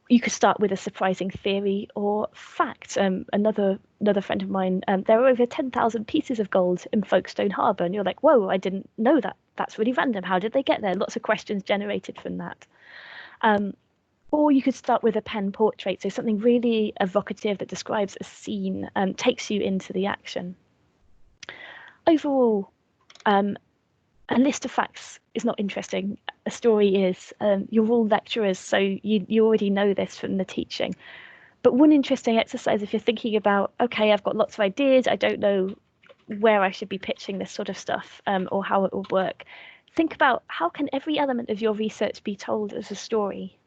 You could start with a surprising theory or fact. Another friend of mine, there are over 10,000 pieces of gold in Folkestone Harbour. And you're like, whoa, I didn't know that. That's really random. How did they get there? Lots of questions generated from that. Or you could start with a pen portrait, so something really evocative that describes a scene and takes you into the action. Overall, a list of facts is not interesting. A story is. You're all lecturers, so you already know this from the teaching. But one interesting exercise, if you're thinking about, okay, I've got lots of ideas, I don't know where I should be pitching this sort of stuff or how it will work. Think about how can every element of your research be told as a story.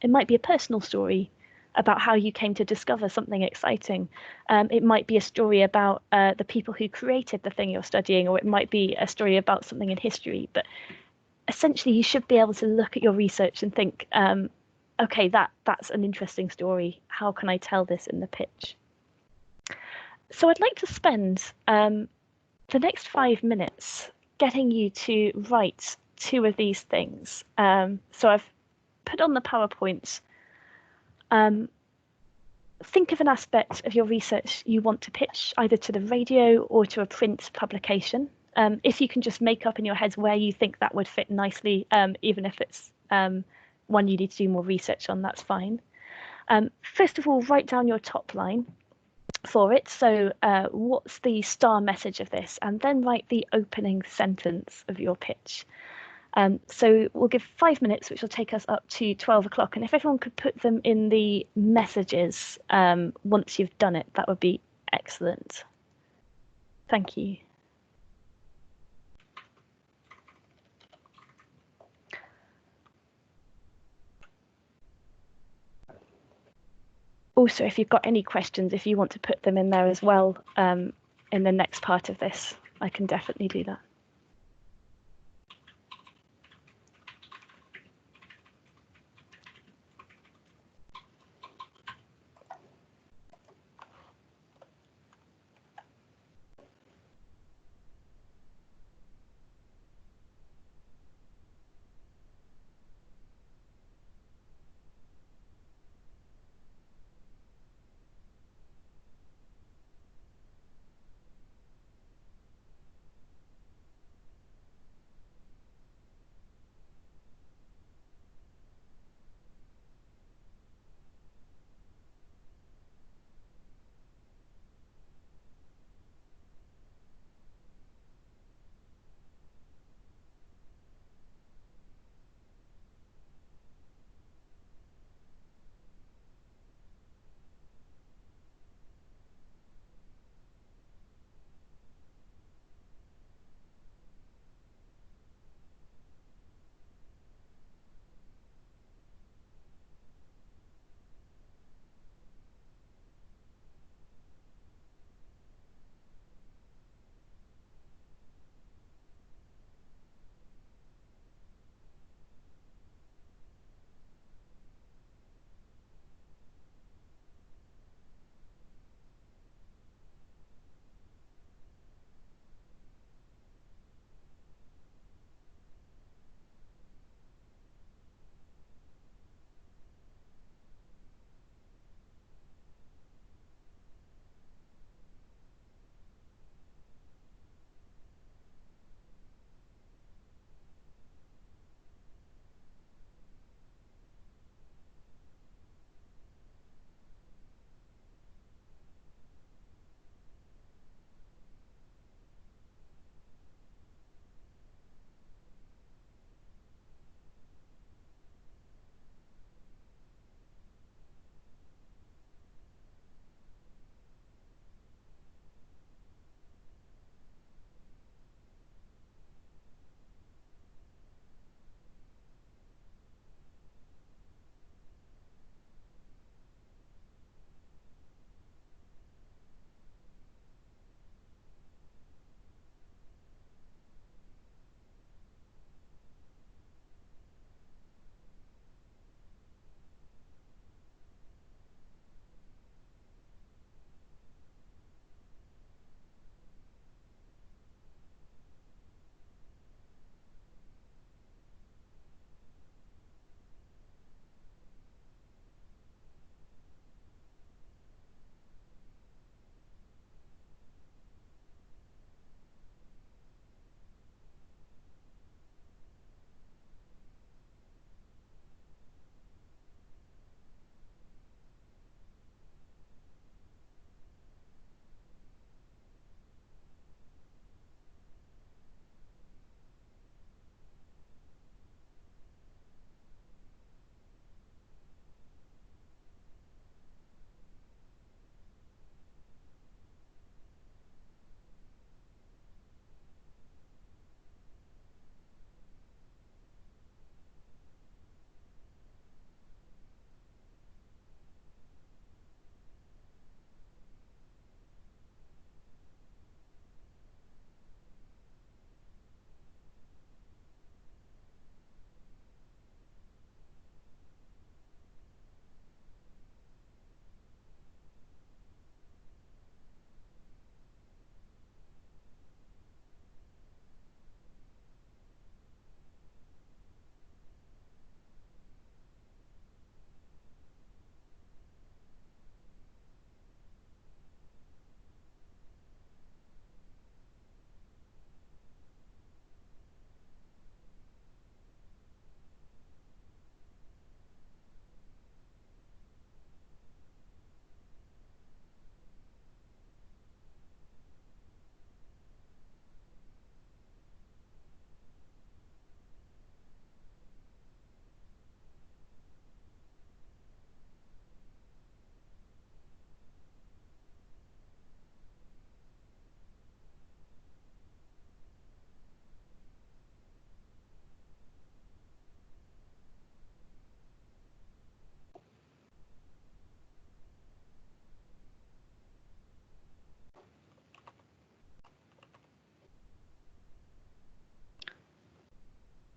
It might be a personal story about how you came to discover something exciting. It might be a story about the people who created the thing you're studying, or it might be a story about something in history. But essentially, you should be able to look at your research and think, okay, that's an interesting story. How can I tell this in the pitch? So I'd like to spend the next 5 minutes getting you to write 2 of these things. So I've put on the PowerPoint. Think of an aspect of your research you want to pitch either to the radio or to a print publication. If you can just make up in your heads where you think that would fit nicely, even if it's one you need to do more research on, that's fine. First of all, write down your top line for it. So what's the star message of this? And then write the opening sentence of your pitch. So we'll give 5 minutes, which will take us up to 12 o'clock. And if everyone could put them in the messages once you've done it, that would be excellent. Thank you. Also, if you've got any questions, if you want to put them in there as well in the next part of this, I can definitely do that.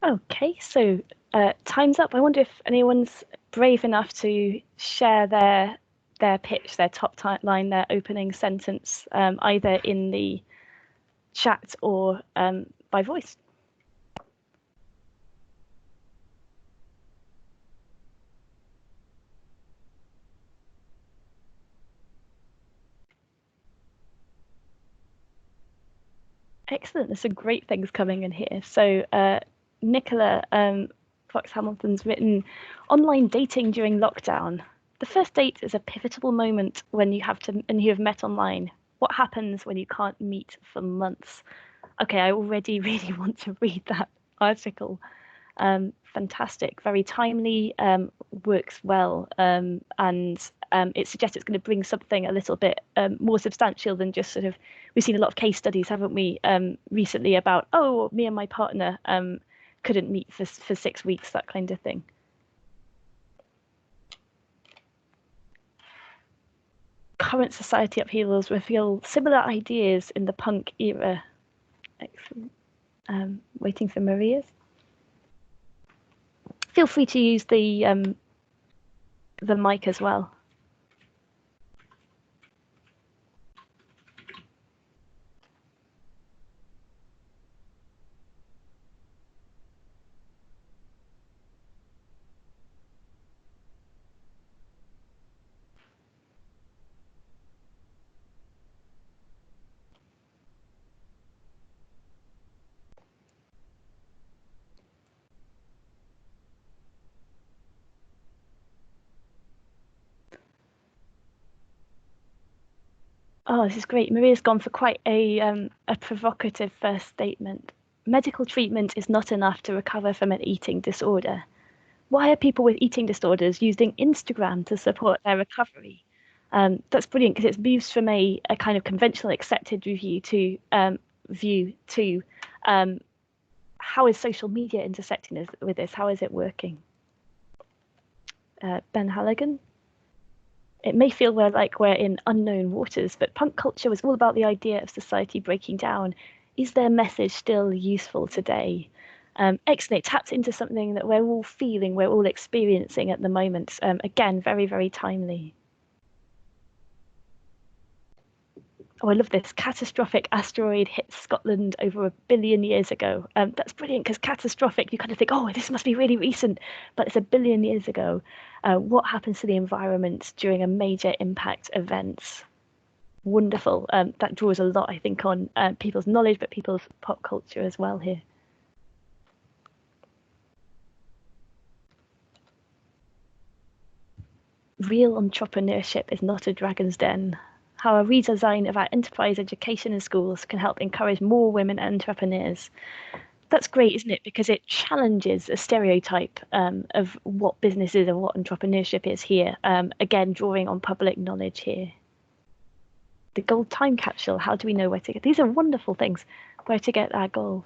Okay, so time's up. I wonder if anyone's brave enough to share their pitch, their top line, their opening sentence, either in the chat or by voice. Excellent. There's some great things coming in here. So Nicola Fox Hamilton's written, online dating during lockdown. The first date is a pivotal moment when you have met online. What happens when you can't meet for months? Okay, I already really want to read that article. Fantastic, very timely, works well, and it suggests it's going to bring something a little bit more substantial than just sort of, we've seen a lot of case studies, haven't we, recently about, oh, me and my partner couldn't meet for 6 weeks, that kind of thing. Current society upheavals reveal similar ideas in the punk era. Excellent. Waiting for Maria's. Feel free to use the mic as well. Oh, this is great. Maria's gone for quite a provocative first statement. Medical treatment is not enough to recover from an eating disorder. Why are people with eating disorders using Instagram to support their recovery? That's brilliant, because it's moves from a kind of conventional accepted view to how is social media intersecting with this? How is it working? Ben Halligan. It may feel like we're in unknown waters, but punk culture was all about the idea of society breaking down. Is their message still useful today? Excellent. It taps into something that we're all feeling, we're all experiencing at the moment. Again, very, very timely. Oh, I love this. Catastrophic asteroid hit Scotland over 1 billion years ago. That's brilliant, because catastrophic, you kind of think, oh, this must be really recent, but it's 1 billion years ago. What happens to the environment during a major impact event? Wonderful. That draws a lot, I think, on people's knowledge, but people's pop culture as well here. Real entrepreneurship is not a dragon's den. How a redesign of our enterprise education in schools can help encourage more women entrepreneurs. That's great, isn't it? Because it challenges a stereotype of what business is and what entrepreneurship is here. Again, drawing on public knowledge here. The gold time capsule, how do we know where to get? These are wonderful things, where to get our gold.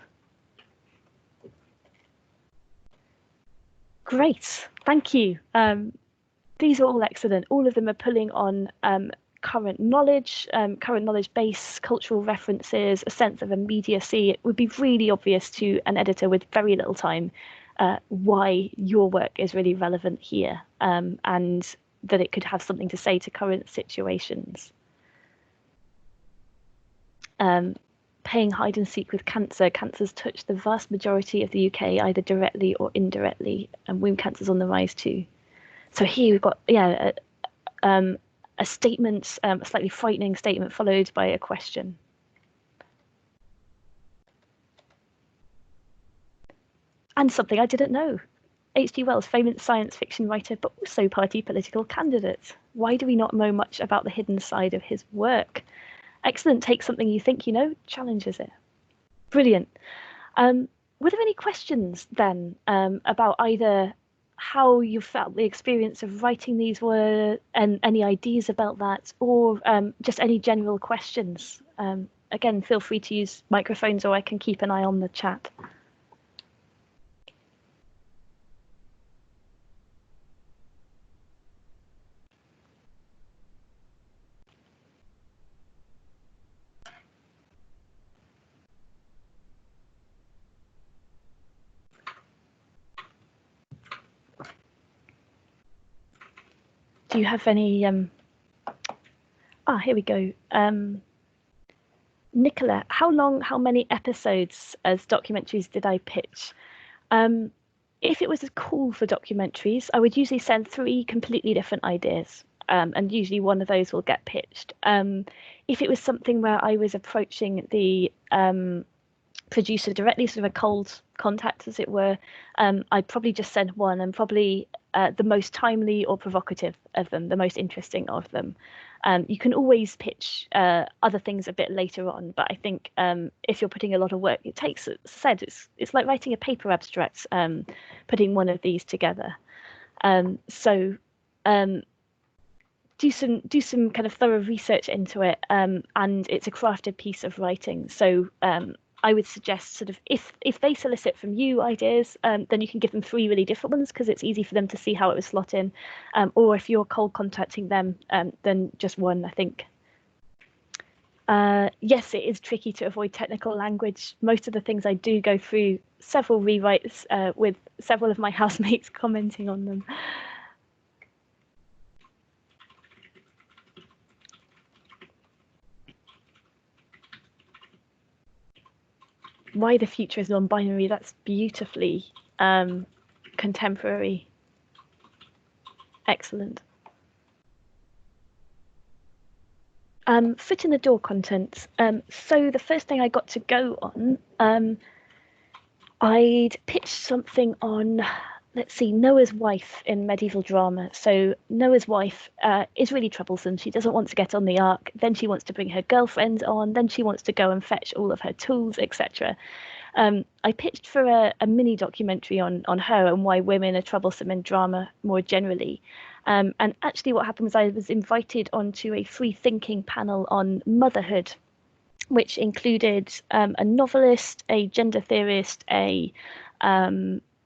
Great, thank you. These are all excellent. All of them are pulling on current knowledge base, cultural references, a sense of immediacy. It would be really obvious to an editor with very little time why your work is really relevant here, and that it could have something to say to current situations. Playing hide and seek with cancer. Cancer's touched the vast majority of the UK, either directly or indirectly, and womb cancer's on the rise too. So here we've got, a statement, a slightly frightening statement followed by a question. And something I didn't know. H.G. Wells, famous science fiction writer, but also party political candidate. Why do we not know much about the hidden side of his work? Excellent. Take something you think you know, challenges it. Brilliant. Were there any questions then about either how you felt the experience of writing these were, and any ideas about that, or just any general questions? Again, feel free to use microphones, or I can keep an eye on the chat. do you have any? Here we go. Nicola, how many episodes as documentaries did I pitch? If it was a call for documentaries, I would usually send 3 completely different ideas, and usually one of those will get pitched. If it was something where I was approaching the producer directly, sort of a cold contact, as it were, I'd probably just send one, and probably the most timely or provocative of them, the most interesting of them. You can always pitch other things a bit later on, but I think if you're putting a lot of work, it takes, as I said, it's like writing a paper abstract, putting one of these together. So do some kind of thorough research into it, and it's a crafted piece of writing. So I would suggest, sort of, if they solicit from you ideas, then you can give them 3 really different ones, because it's easy for them to see how it would slot in. Or if you're cold contacting them, then just one, I think. Yes, it is tricky to avoid technical language. Most of the things I do go through several rewrites with several of my housemates commenting on them. Why the future is non-binary, that's beautifully contemporary. Excellent. Foot in the door content. So the first thing I got to go on, I'd pitched something on, let's see, Noah's wife in medieval drama. So Noah's wife is really troublesome. She doesn't want to get on the ark. Then she wants to bring her girlfriend on. Then she wants to go and fetch all of her tools, etc. I pitched for a mini documentary on her and why women are troublesome in drama more generally. And actually what happened was I was invited onto a free thinking panel on motherhood, which included a novelist, a gender theorist,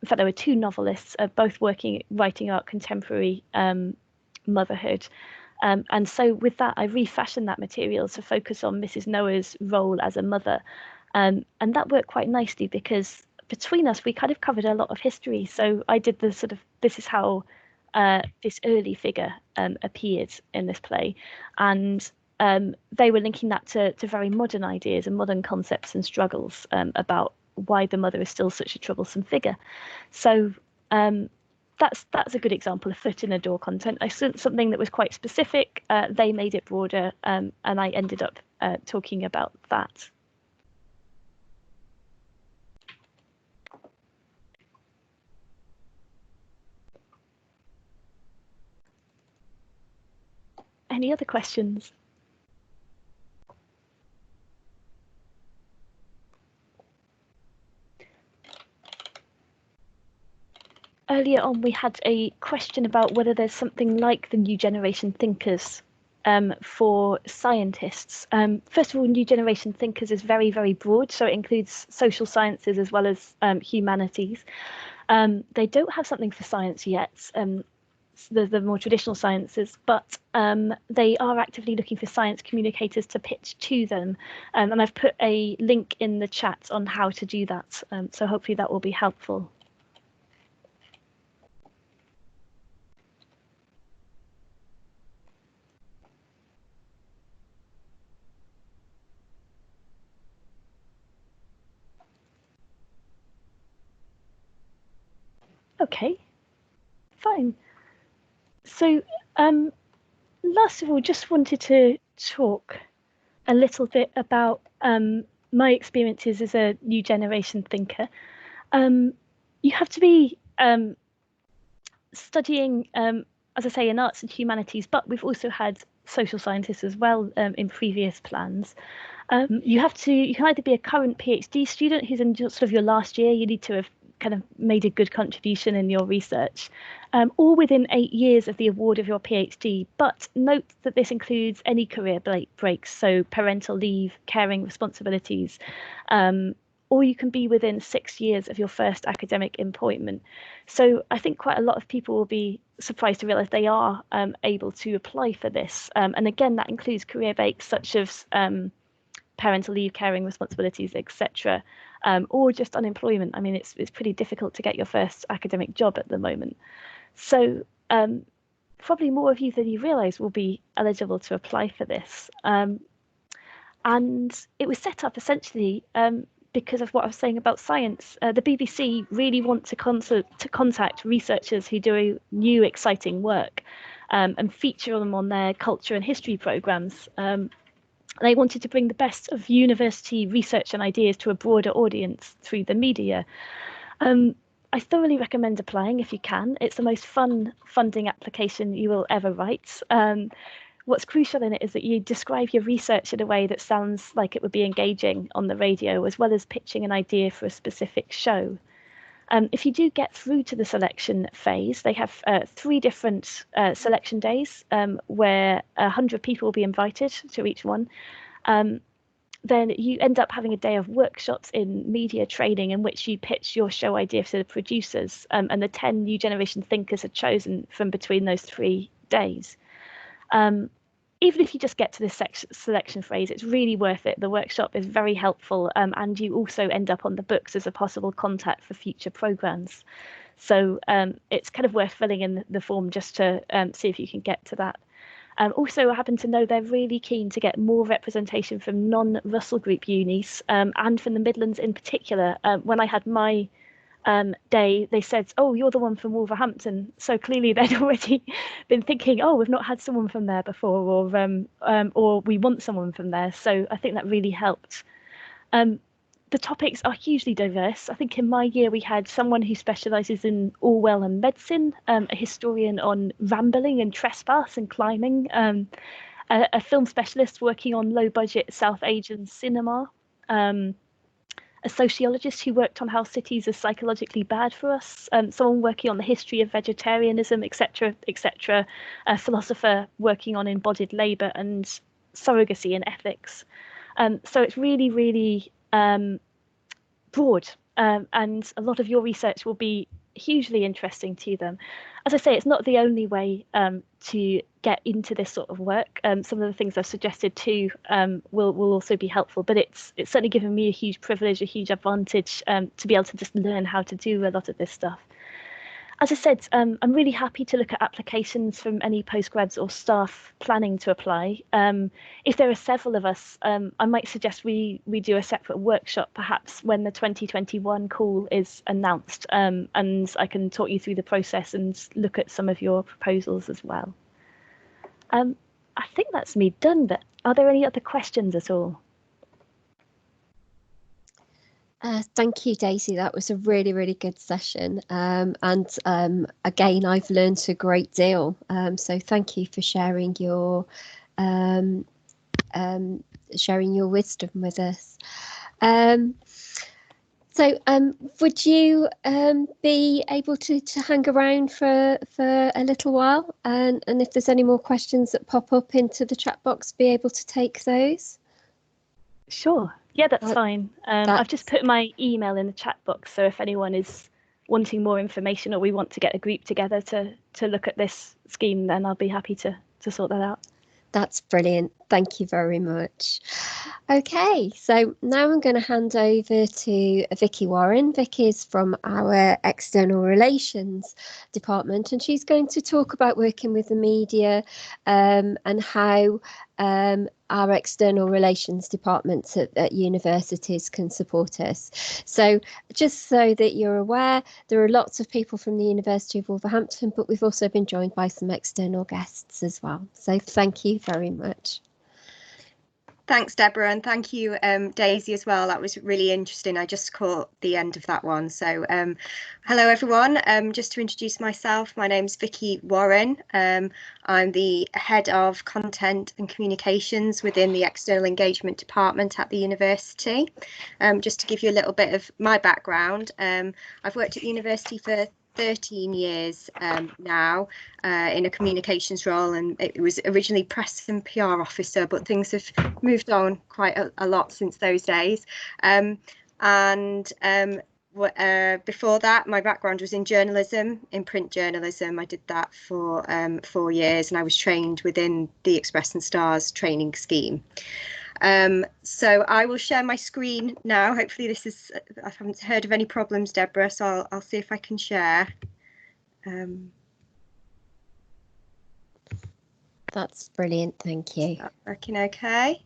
in fact, there were 2 novelists, both writing about contemporary motherhood. And so with that, I refashioned that material to focus on Mrs. Noah's role as a mother. And that worked quite nicely, because between us, we kind of covered a lot of history. So I did the sort of, this is how this early figure appeared in this play. And they were linking that to very modern ideas and modern concepts and struggles about why the mother is still such a troublesome figure. So that's a good example of foot in the door content. I sent something that was quite specific. They made it broader, and I ended up talking about that. Any other questions? Earlier on, we had a question about whether there's something like the New Generation Thinkers for scientists. First of all, New Generation Thinkers is very, very broad, so it includes social sciences as well as humanities. They don't have something for science yet, the more traditional sciences, but they are actively looking for science communicators to pitch to them. And I've put a link in the chat on how to do that, so hopefully that will be helpful. Okay, fine. So last of all, just wanted to talk a little bit about my experiences as a new generation thinker. You have to be studying, as I say, in arts and humanities, but we've also had social scientists as well in previous plans. You can either be a current PhD student who's in sort of your last year, you need to have kind of made a good contribution in your research, or within 8 years of the award of your PhD. But note that this includes any career breaks, so parental leave, caring responsibilities, or you can be within 6 years of your first academic appointment. So I think quite a lot of people will be surprised to realise they are able to apply for this. And again, that includes career breaks such as parental leave, caring responsibilities, etc., or just unemployment. I mean, it's pretty difficult to get your first academic job at the moment. So probably more of you than you realise will be eligible to apply for this. And it was set up essentially because of what I was saying about science. The BBC really want to contact researchers who do new, exciting work and feature them on their culture and history programmes. They wanted to bring the best of university research and ideas to a broader audience through the media. I thoroughly recommend applying if you can. It's the most fun funding application you will ever write. What's crucial in it is that you describe your research in a way that sounds like it would be engaging on the radio, as well as pitching an idea for a specific show. If you do get through to the selection phase, they have 3 different selection days where 100 people will be invited to each one. Then you end up having a day of workshops in media training in which you pitch your show idea to the producers, and the 10 new generation thinkers are chosen from between those 3 days. Even if you just get to this selection phase, it's really worth it. The workshop is very helpful, and you also end up on the books as a possible contact for future programmes. So it's kind of worth filling in the form just to see if you can get to that. Also, I happen to know they're really keen to get more representation from non-Russell Group unis and from the Midlands in particular. When I had my day, they said, oh, you're the one from Wolverhampton. So clearly they'd already been thinking, oh, we've not had someone from there before, or we want someone from there. So I think that really helped. The topics are hugely diverse. I think in my year we had someone who specialises in Orwell and medicine, a historian on rambling and trespass and climbing, a film specialist working on low-budget South Asian cinema, a sociologist who worked on how cities are psychologically bad for us, someone working on the history of vegetarianism, etc., etc., a philosopher working on embodied labour and surrogacy and ethics. So it's really, really broad, and a lot of your research will be hugely interesting to them. As I say, it's not the only way to get into this sort of work. Some of the things I've suggested too will also be helpful, but it's certainly given me a huge privilege, a huge advantage to be able to just learn how to do a lot of this stuff. As I said, I'm really happy to look at applications from any postgrads or staff planning to apply. If there are several of us, I might suggest we do a separate workshop, perhaps when the 2021 call is announced, and I can talk you through the process and look at some of your proposals as well. I think that's me done, but are there any other questions at all? Thank you, Daisy. That was a really, really good session. And again, I've learned a great deal. So thank you for sharing your wisdom with us. So would you be able to hang around for a little while? And if there's any more questions that pop up into the chat box, be able to take those? Sure. Yeah, that's fine. I've just put my email in the chat box, so if anyone is wanting more information or we want to get a group together to look at this scheme, then I'll be happy to sort that out. That's brilliant. Thank you very much. Okay, so now I'm going to hand over to Vicki Warren. Vicki is from our External Relations department, and she's going to talk about working with the media and how our external relations departments at universities can support us. So just so that you're aware, there are lots of people from the University of Wolverhampton, but we've also been joined by some external guests as well. So thank you very much. Thanks, Deborah, and thank you, Daisy, as well. That was really interesting. I just caught the end of that one. So hello, everyone. Just to introduce myself, my name's Vicki Warren. I'm the head of content and communications within the External Engagement Department at the university. Just to give you a little bit of my background, I've worked at the university for 13 years now in a communications role, and it was originally press and PR officer, but things have moved on quite a lot since those days. Before that, my background was in journalism, in print journalism. I did that for 4 years, and I was trained within the Express and Stars training scheme. So I will share my screen now. Hopefully this is, I haven't heard of any problems, Deborah, so I'll see if I can share. That's brilliant, thank you. Is that working okay?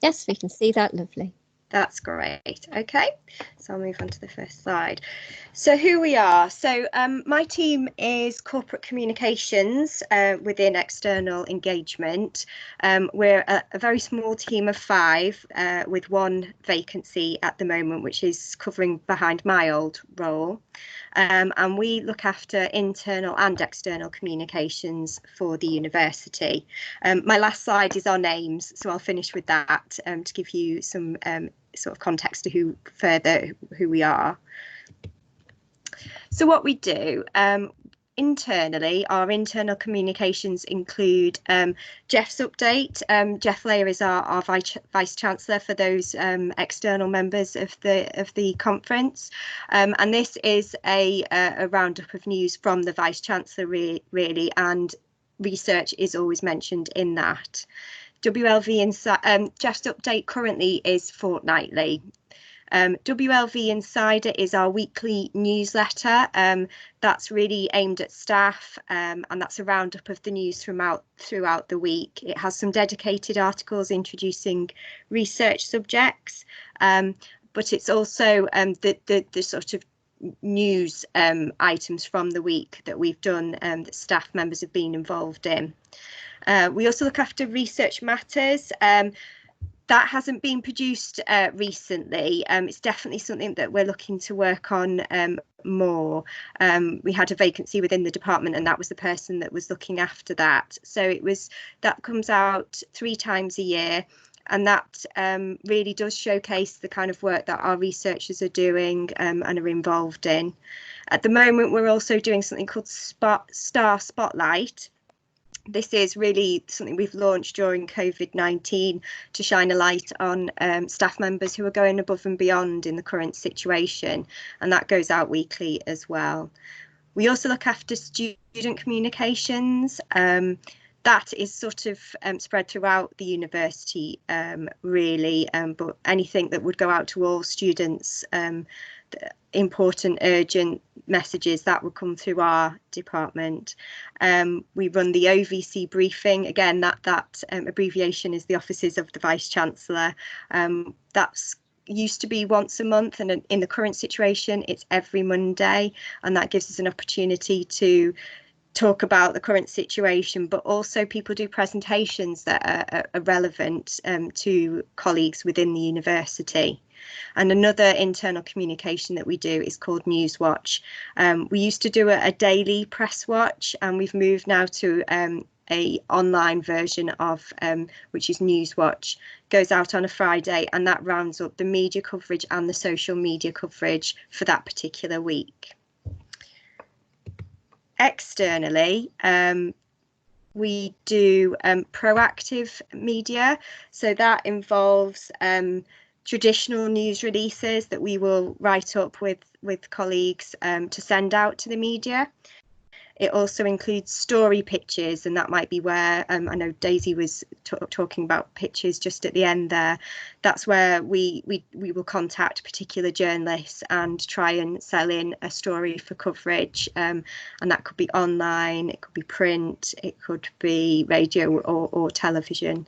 Yes, we can see that, lovely. That's great. Okay, so I'll move on to the first slide. So who we are. So my team is corporate communications within external engagement. We're a very small team of 5 with 1 vacancy at the moment, which is covering behind my old role. And we look after internal and external communications for the university. My last slide is our names, so I'll finish with that to give you some sort of context to who we are. So what we do internally, our internal communications include Jeff's update. Jeff Layer is our Vice Chancellor for those external members of the conference, and this is a roundup of news from the Vice Chancellor really, and research is always mentioned in that. WLV Jeff's update currently is fortnightly. WLV Insider is our weekly newsletter. That's really aimed at staff, and that's a roundup of the news throughout the week. It has some dedicated articles introducing research subjects, but it's also the sort of news items from the week that we've done that staff members have been involved in. We also look after Research Matters. That hasn't been produced recently. It's definitely something that we're looking to work on more. We had a vacancy within the department, and that was the person that was looking after that. So that comes out 3 times a year, and that really does showcase the kind of work that our researchers are doing and are involved in. At the moment, we're also doing something called Star Spotlight. This is really something we've launched during COVID-19 to shine a light on staff members who are going above and beyond in the current situation, and that goes out weekly as well. We also look after student communications. That is sort of spread throughout the university really, but anything that would go out to all students, important urgent messages, that would come through our department. We run the OVC briefing. Again, that abbreviation is the offices of the Vice Chancellor. That's used to be once a month, and in the current situation it's every Monday, and that gives us an opportunity to talk about the current situation, but also people do presentations that are relevant to colleagues within the university. And another internal communication that we do is called Newswatch. We used to do a daily press watch, and we've moved now to a online version of which is Newswatch. Goes out on a Friday, and that rounds up the media coverage and the social media coverage for that particular week. Externally, we do proactive media, so that involves traditional news releases that we will write up with colleagues to send out to the media. It also includes story pitches, and that might be where I know Daisy was talking about pitches just at the end there. That's where we will contact particular journalists and try and sell in a story for coverage, and that could be online, it could be print, it could be radio or television.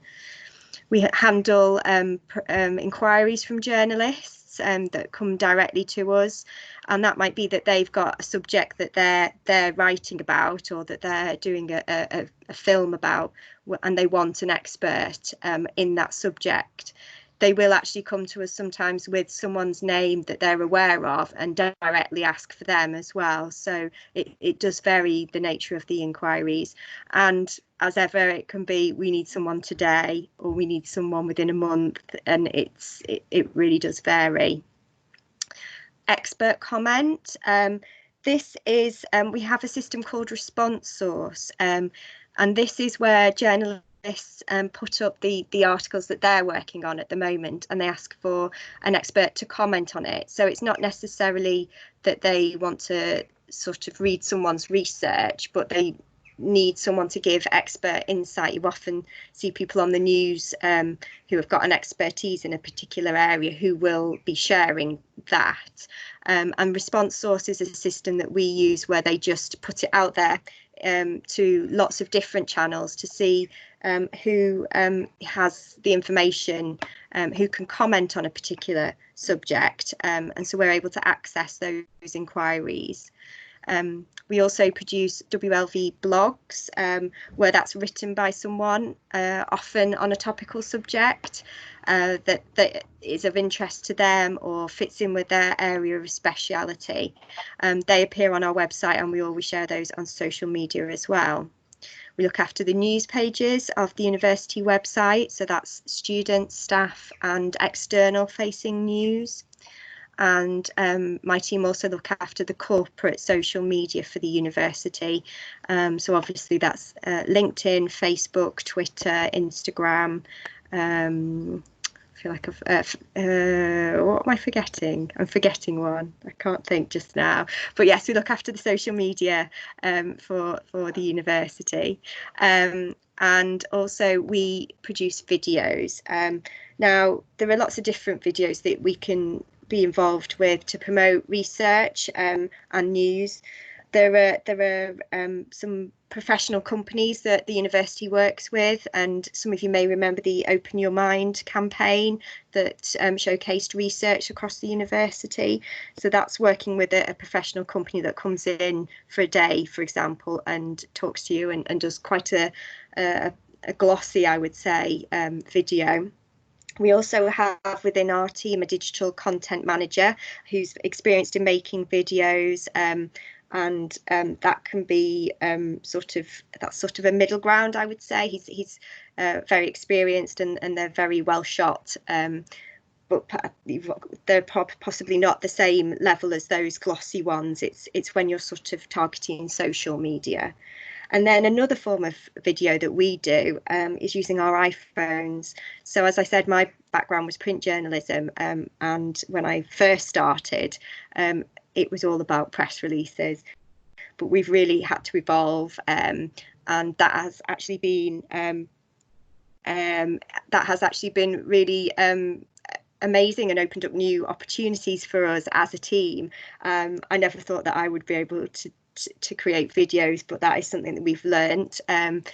We handle inquiries from journalists that come directly to us, and that might be that they've got a subject that they're writing about, or that they're doing a film about, and they want an expert in that subject. They will actually come to us sometimes with someone's name that they're aware of and directly ask for them as well. So it does vary, the nature of the inquiries. And as ever, it can be, we need someone today, or we need someone within a month, and it really does vary. Expert comment. This is, we have a system called Response Source, and this is where journalists put up the articles that they're working on at the moment, and they ask for an expert to comment on it. So it's not necessarily that they want to sort of read someone's research, but they need someone to give expert insight. You often see people on the news who have got an expertise in a particular area who will be sharing that. And Response Source is a system that we use where they just put it out there to lots of different channels to see who has the information, who can comment on a particular subject, and so we're able to access those inquiries. We also produce WLV blogs, where that's written by someone, often on a topical subject that is of interest to them or fits in with their area of speciality. They appear on our website, and we always share those on social media as well. We look after the news pages of the university website, so that's students, staff and external facing news. And my team also look after the corporate social media for the university. So obviously that's LinkedIn, Facebook, Twitter, Instagram. I feel like what am I forgetting? I'm forgetting one. I can't think just now. But yes, we look after the social media for the university. And also we produce videos. Now, there are lots of different videos that we can be involved with to promote research and news. There are some professional companies that the university works with, and some of you may remember the Open Your Mind campaign that showcased research across the university. So that's working with a professional company that comes in for a day, for example, and talks to you and does quite a glossy, I would say, video. We also have within our team a digital content manager who's experienced in making videos, and that can be sort of a middle ground, I would say. He's very experienced and they're very well shot, but they're possibly not the same level as those glossy ones. It's when you're sort of targeting social media. And then another form of video that we do is using our iPhones. So as I said, my background was print journalism, and when I first started, it was all about press releases. But we've really had to evolve, and that has actually been really amazing and opened up new opportunities for us as a team. I never thought that I would be able to create videos, but that is something that we've learnt, and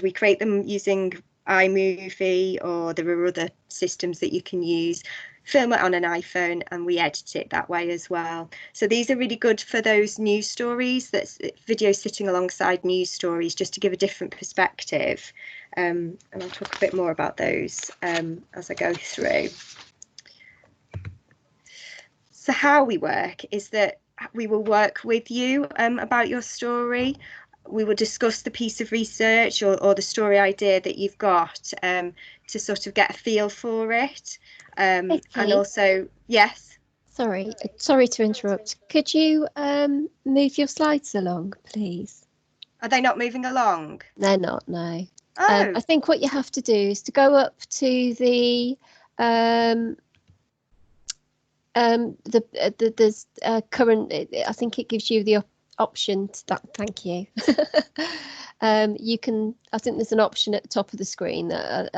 we create them using iMovie, or there are other systems that you can use. Film it on an iPhone and we edit it that way as well. So these are really good for those news stories, that's videos sitting alongside news stories, just to give a different perspective, and I'll talk a bit more about those as I go through. So how we work is that we will work with you about your story. We will discuss the piece of research or the story idea that you've got, to sort of get a feel for it. And also, yes. Sorry to interrupt. Could you move your slides along, please? Are they not moving along? They're not, no. Oh. I think what you have to do is to go up to the there's current. I think it gives you the option to that. Thank you. You can. I think there's an option at the top of the screen that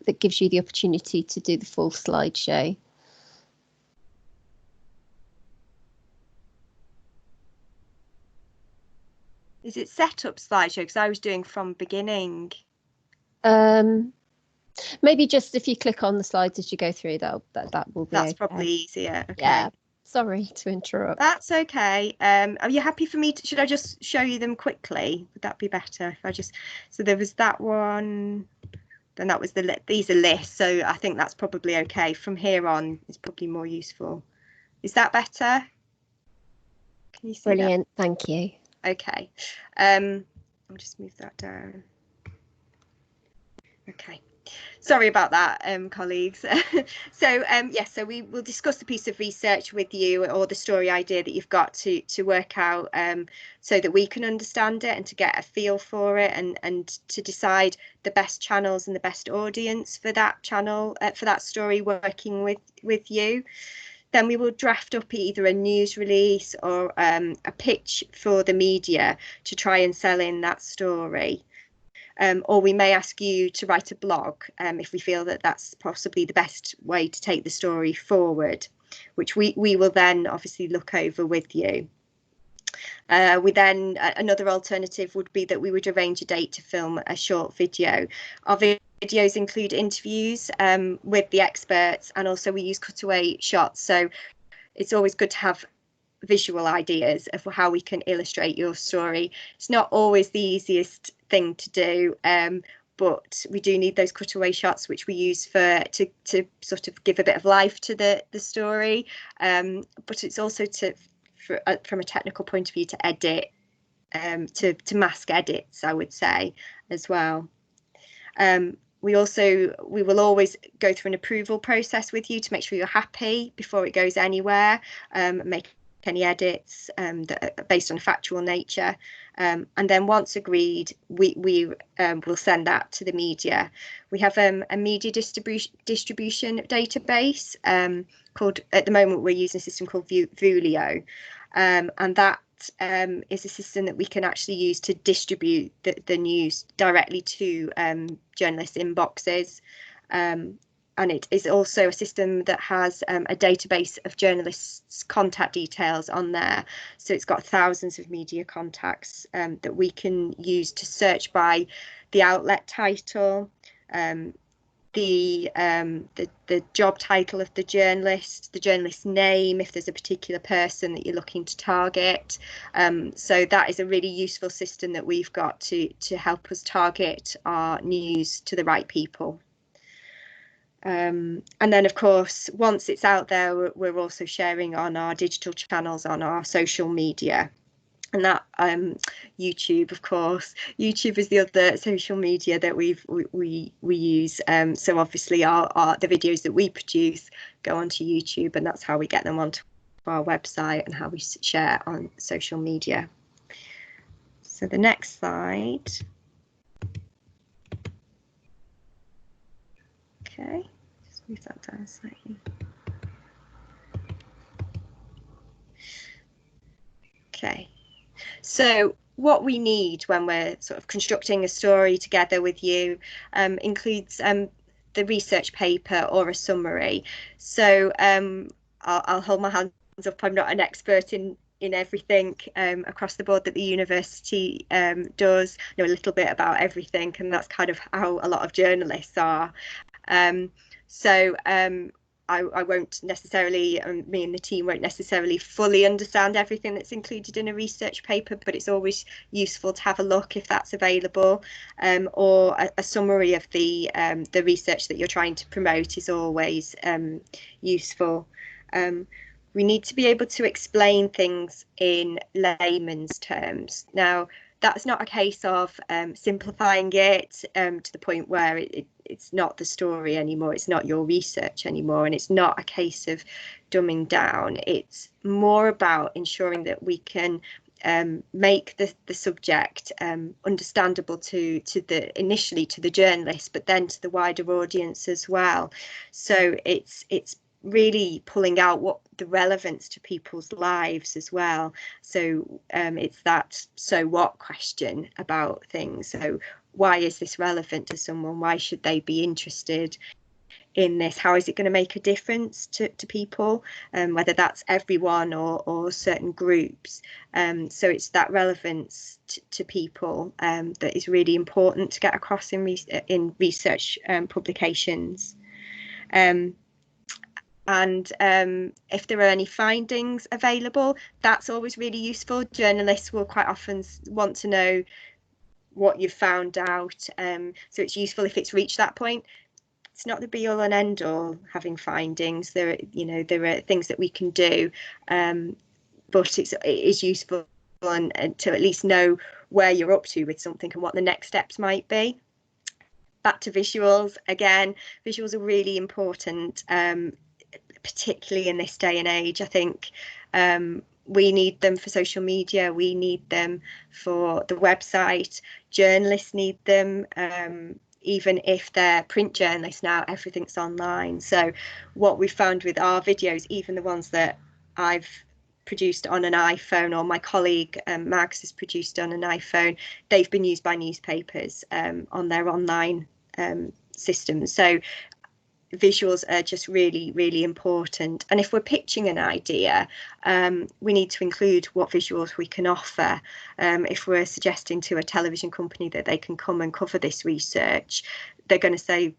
that gives you the opportunity to do the full slideshow. Is it setup slideshow? Because I was doing from beginning. Maybe just if you click on the slides as you go through, that will be. That's okay. probably easier. Okay. Yeah. Sorry to interrupt. That's okay. Are you happy for me to? Should I just show you them quickly? Would that be better if I just? So there was that one. Then that was these are lists. So I think that's probably okay. From here on, it's probably more useful. Is that better? Can you see? Brilliant. That? Thank you. Okay. I'll just move that down. Okay. Sorry about that, colleagues. So yes, so we will discuss the piece of research with you, or the story idea that you've got to work out, so that we can understand it and to get a feel for it, and to decide the best channels and the best audience for that channel, for that story, working with you. Then we will draft up either a news release or a pitch for the media to try and sell in that story. Or we may ask you to write a blog if we feel that that's possibly the best way to take the story forward, which we will then obviously look over with you. Another alternative would be that we would arrange a date to film a short video. Our videos include interviews with the experts, and also we use cutaway shots. So it's always good to have visual ideas of how we can illustrate your story. It's not always the easiest thing to do, but we do need those cutaway shots, which we use to sort of give a bit of life to the story. But it's also from a technical point of view to edit, to mask edits, I would say, as well. We will always go through an approval process with you to make sure you're happy before it goes anywhere, make any edits that are based on a factual nature, and then once agreed, we will send that to the media. We have a media distribution database called, at the moment we're using a system called Vulio, and that is a system that we can actually use to distribute the news directly to journalists' inboxes. And it is also a system that has a database of journalists' contact details on there. So it's got thousands of media contacts that we can use to search by the outlet title, the job title of the journalist's name, if there's a particular person that you're looking to target. So that is a really useful system that we've got to help us target our news to the right people. And then, of course, once it's out there, we're also sharing on our digital channels, on our social media. And that YouTube, of course, YouTube is the other social media that we use. So obviously the videos that we produce go onto YouTube, and that's how we get them onto our website and how we share on social media. So the next slide. Okay, just move that down slightly. Okay. So what we need when we're sort of constructing a story together with you includes the research paper or a summary. So I'll hold my hands up. I'm not an expert in everything across the board that the university does. I know a little bit about everything, and that's kind of how a lot of journalists are. I won't necessarily, me and the team won't necessarily fully understand everything that's included in a research paper, but it's always useful to have a look if that's available, or a summary of the research that you're trying to promote is always useful. We need to be able to explain things in layman's terms. Now, that's not a case of simplifying it to the point where it's not the story anymore, it's not your research anymore, and it's not a case of dumbing down. It's more about ensuring that we can make the subject understandable initially to the journalist, but then to the wider audience as well. So it's really pulling out what the relevance to people's lives as well. So it's that so what question about things. So why is this relevant to someone? Why should they be interested in this? How is it going to make a difference to people, whether that's everyone or certain groups? So it's that relevance to people that is really important to get across in research publications. And if there are any findings available, that's always really useful. Journalists will quite often want to know what you've found out, so it's useful if it's reached that point. It's not the be all and end all having findings. There are things that we can do, but it is useful and to at least know where you're up to with something and what the next steps might be. Back to visuals again. Visuals are really important, particularly in this day and age. I think we need them for social media, we need them for the website, journalists need them, even if they're print journalists now, everything's online. So what we've found with our videos, even the ones that I've produced on an iPhone or my colleague Mags has produced on an iPhone, they've been used by newspapers on their online systems. So visuals are just really, really important. And if we're pitching an idea, we need to include what visuals we can offer. If we're suggesting to a television company that they can come and cover this research, they're going to say,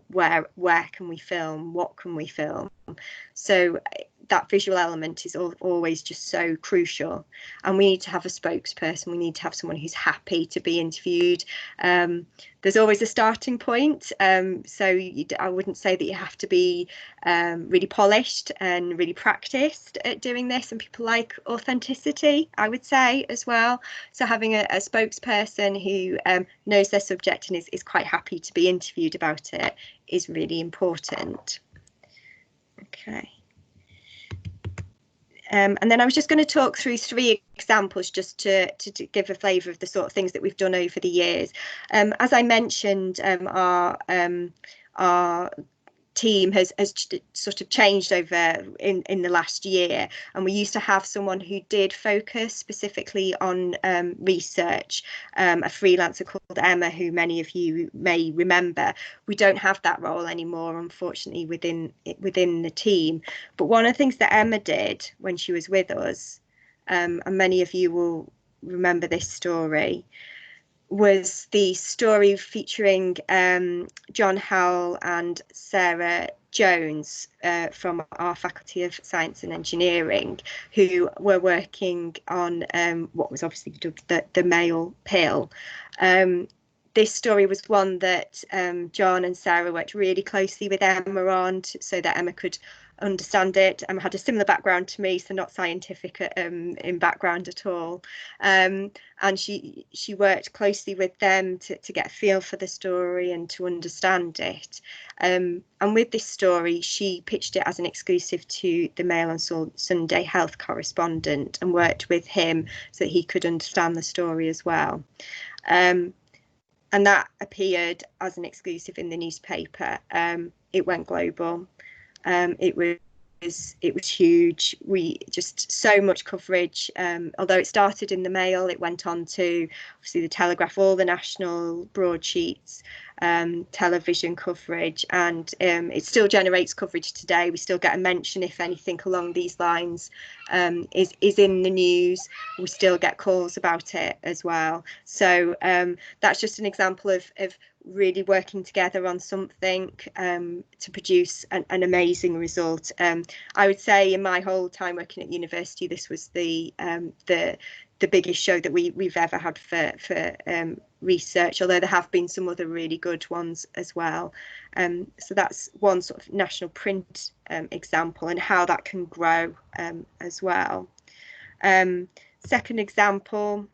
where can we film? What can we film? So that visual element is always just so crucial, and we need to have a spokesperson. We need to have someone who's happy to be interviewed. There's always a starting point, so I wouldn't say that you have to be really polished and really practiced at doing this, and people like authenticity, I would say, as well. So having a spokesperson who knows their subject and is quite happy to be interviewed about it is really important. Okay. And then I was just going to talk through 3 examples just to give a flavour of the sort of things that we've done over the years. As I mentioned, our team has sort of changed over in the last year, and we used to have someone who did focus specifically on research, a freelancer called Emma, who many of you may remember. We don't have that role anymore, unfortunately, within the team. But one of the things that Emma did when she was with us, and many of you will remember this story, was the story featuring John Howell and Sarah Jones from our Faculty of Science and Engineering, who were working on what was obviously dubbed the male pill. This story was one that John and Sarah worked really closely with Emma on, so that Emma could understand it. Emma had a similar background to me, so not scientific in background at all, and she worked closely with them to get a feel for the story and to understand it. And with this story, she pitched it as an exclusive to the Mail on Sunday health correspondent and worked with him so that he could understand the story as well. And that appeared as an exclusive in the newspaper. It went global. It was huge. We just so much coverage. Although it started in the Mail, it went on to obviously the Telegraph, all the national broadsheets, television coverage, and it still generates coverage today. We still get a mention if anything along these lines is in the news. We still get calls about it as well. So that's just an example of really working together on something to produce an amazing result. I would say in my whole time working at university, this was the biggest show that we've ever had for research, although there have been some other really good ones as well. So that's one sort of national print example, and how that can grow as well. Second example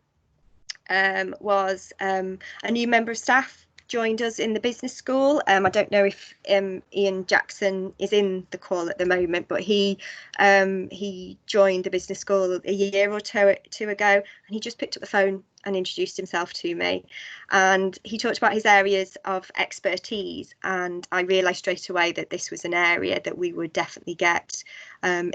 was a new member of staff joined us in the business school. I don't know if Ian Jackson is in the call at the moment, but he joined the business school a year or two ago, and he just picked up the phone and introduced himself to me, and he talked about his areas of expertise, and I realised straight away that this was an area that we would definitely get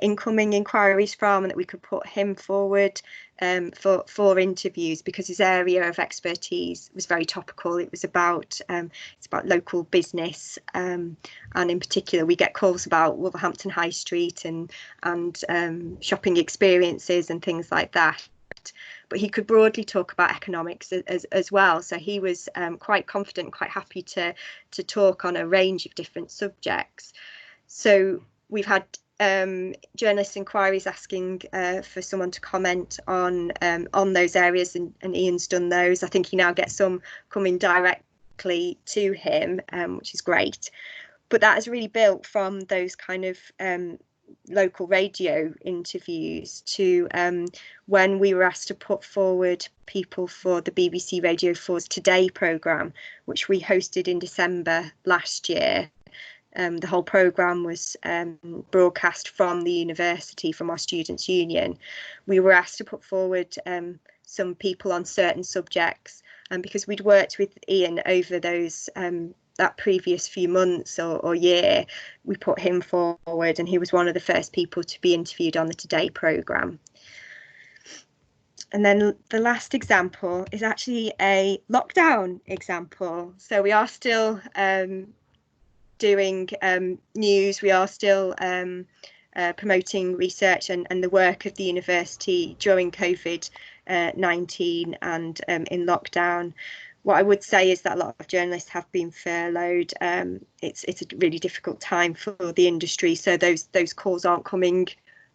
incoming inquiries from, and that we could put him forward for interviews, because his area of expertise was very topical. It was about it's about local business, and in particular we get calls about Wolverhampton High Street and shopping experiences and things like that. But he could broadly talk about economics as well. So he was quite confident, quite happy to talk on a range of different subjects. So we've had journalist inquiries asking for someone to comment on those areas, and Ian's done those. I think he now gets some coming directly to him, which is great. But that has really built from those kind of local radio interviews to when we were asked to put forward people for the BBC Radio 4's Today programme, which we hosted in December last year. The whole programme was broadcast from the university, from our Students' Union. We were asked to put forward some people on certain subjects, and because we'd worked with Ian over those that previous few months or year, we put him forward, and he was one of the first people to be interviewed on the Today programme. And then the last example is actually a lockdown example. So we are still doing news. We are still promoting research and the work of the university during COVID-19 and in lockdown. What I would say is that a lot of journalists have been furloughed. It's a really difficult time for the industry, so those calls aren't coming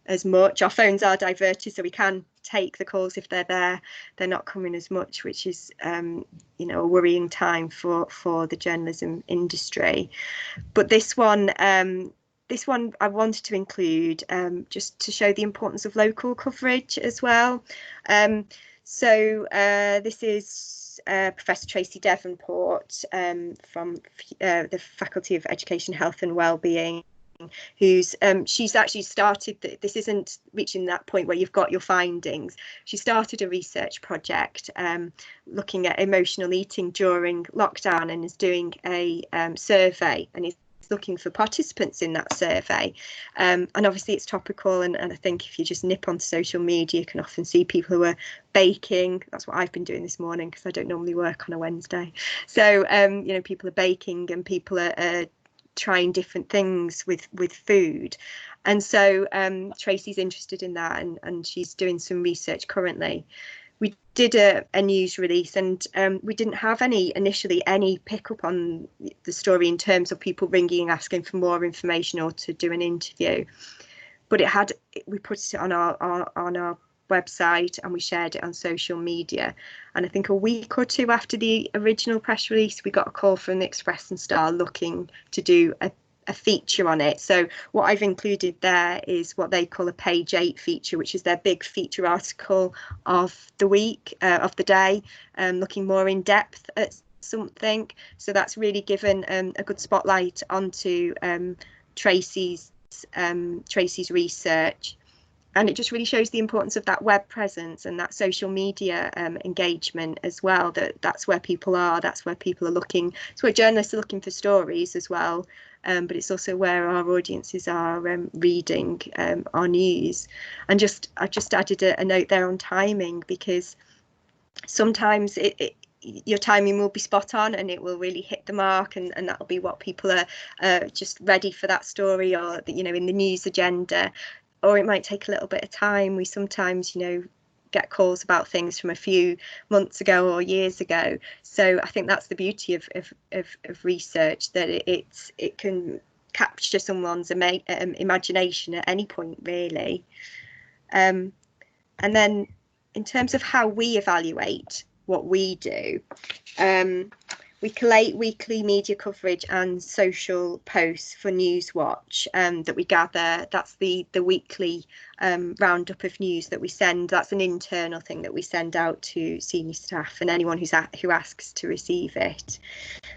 as much. Our phones are diverted, so we can take the calls if they're there. They're not coming as much, which is you know, a worrying time for the journalism industry. But this one I wanted to include just to show the importance of local coverage as well. So this is Professor Tracy Devonport from the Faculty of Education, Health and Wellbeing, who's she's actually started, this isn't reaching that point where you've got your findings. She started a research project looking at emotional eating during lockdown and is doing a survey and is looking for participants in that survey, and obviously it's topical, and I think if you just nip onto social media you can often see people who are baking. That's what I've been doing this morning because I don't normally work on a Wednesday. So you know, people are baking and people are trying different things with food, and so Tracy's interested in that, and she's doing some research currently. We did a news release, and we didn't have initially any pickup on the story in terms of people ringing and asking for more information or to do an interview. But we put it on our website and we shared it on social media. And I think a week or two after the original press release, we got a call from the Express and Star looking to do a feature on it. So what I've included there is what they call a page 8 feature, which is their big feature article of the week, of the day, looking more in depth at something. So that's really given a good spotlight onto Tracy's research. And it just really shows the importance of that web presence and that social media engagement as well. That's where people are, that's where people are looking. It's where journalists are looking for stories as well. But it's also where our audiences are reading our news. And I just added a note there on timing, because sometimes your timing will be spot on and it will really hit the mark, and that'll be what people are just ready for that story, or you know, in the news agenda. Or it might take a little bit of time. We sometimes, you know, get calls about things from a few months ago or years ago. So I think that's the beauty of research, that it can capture someone's imagination at any point, really. And then in terms of how we evaluate what we do, we collate weekly media coverage and social posts for Newswatch that we gather. That's the weekly roundup of news that we send. That's an internal thing that we send out to senior staff and anyone who asks to receive it.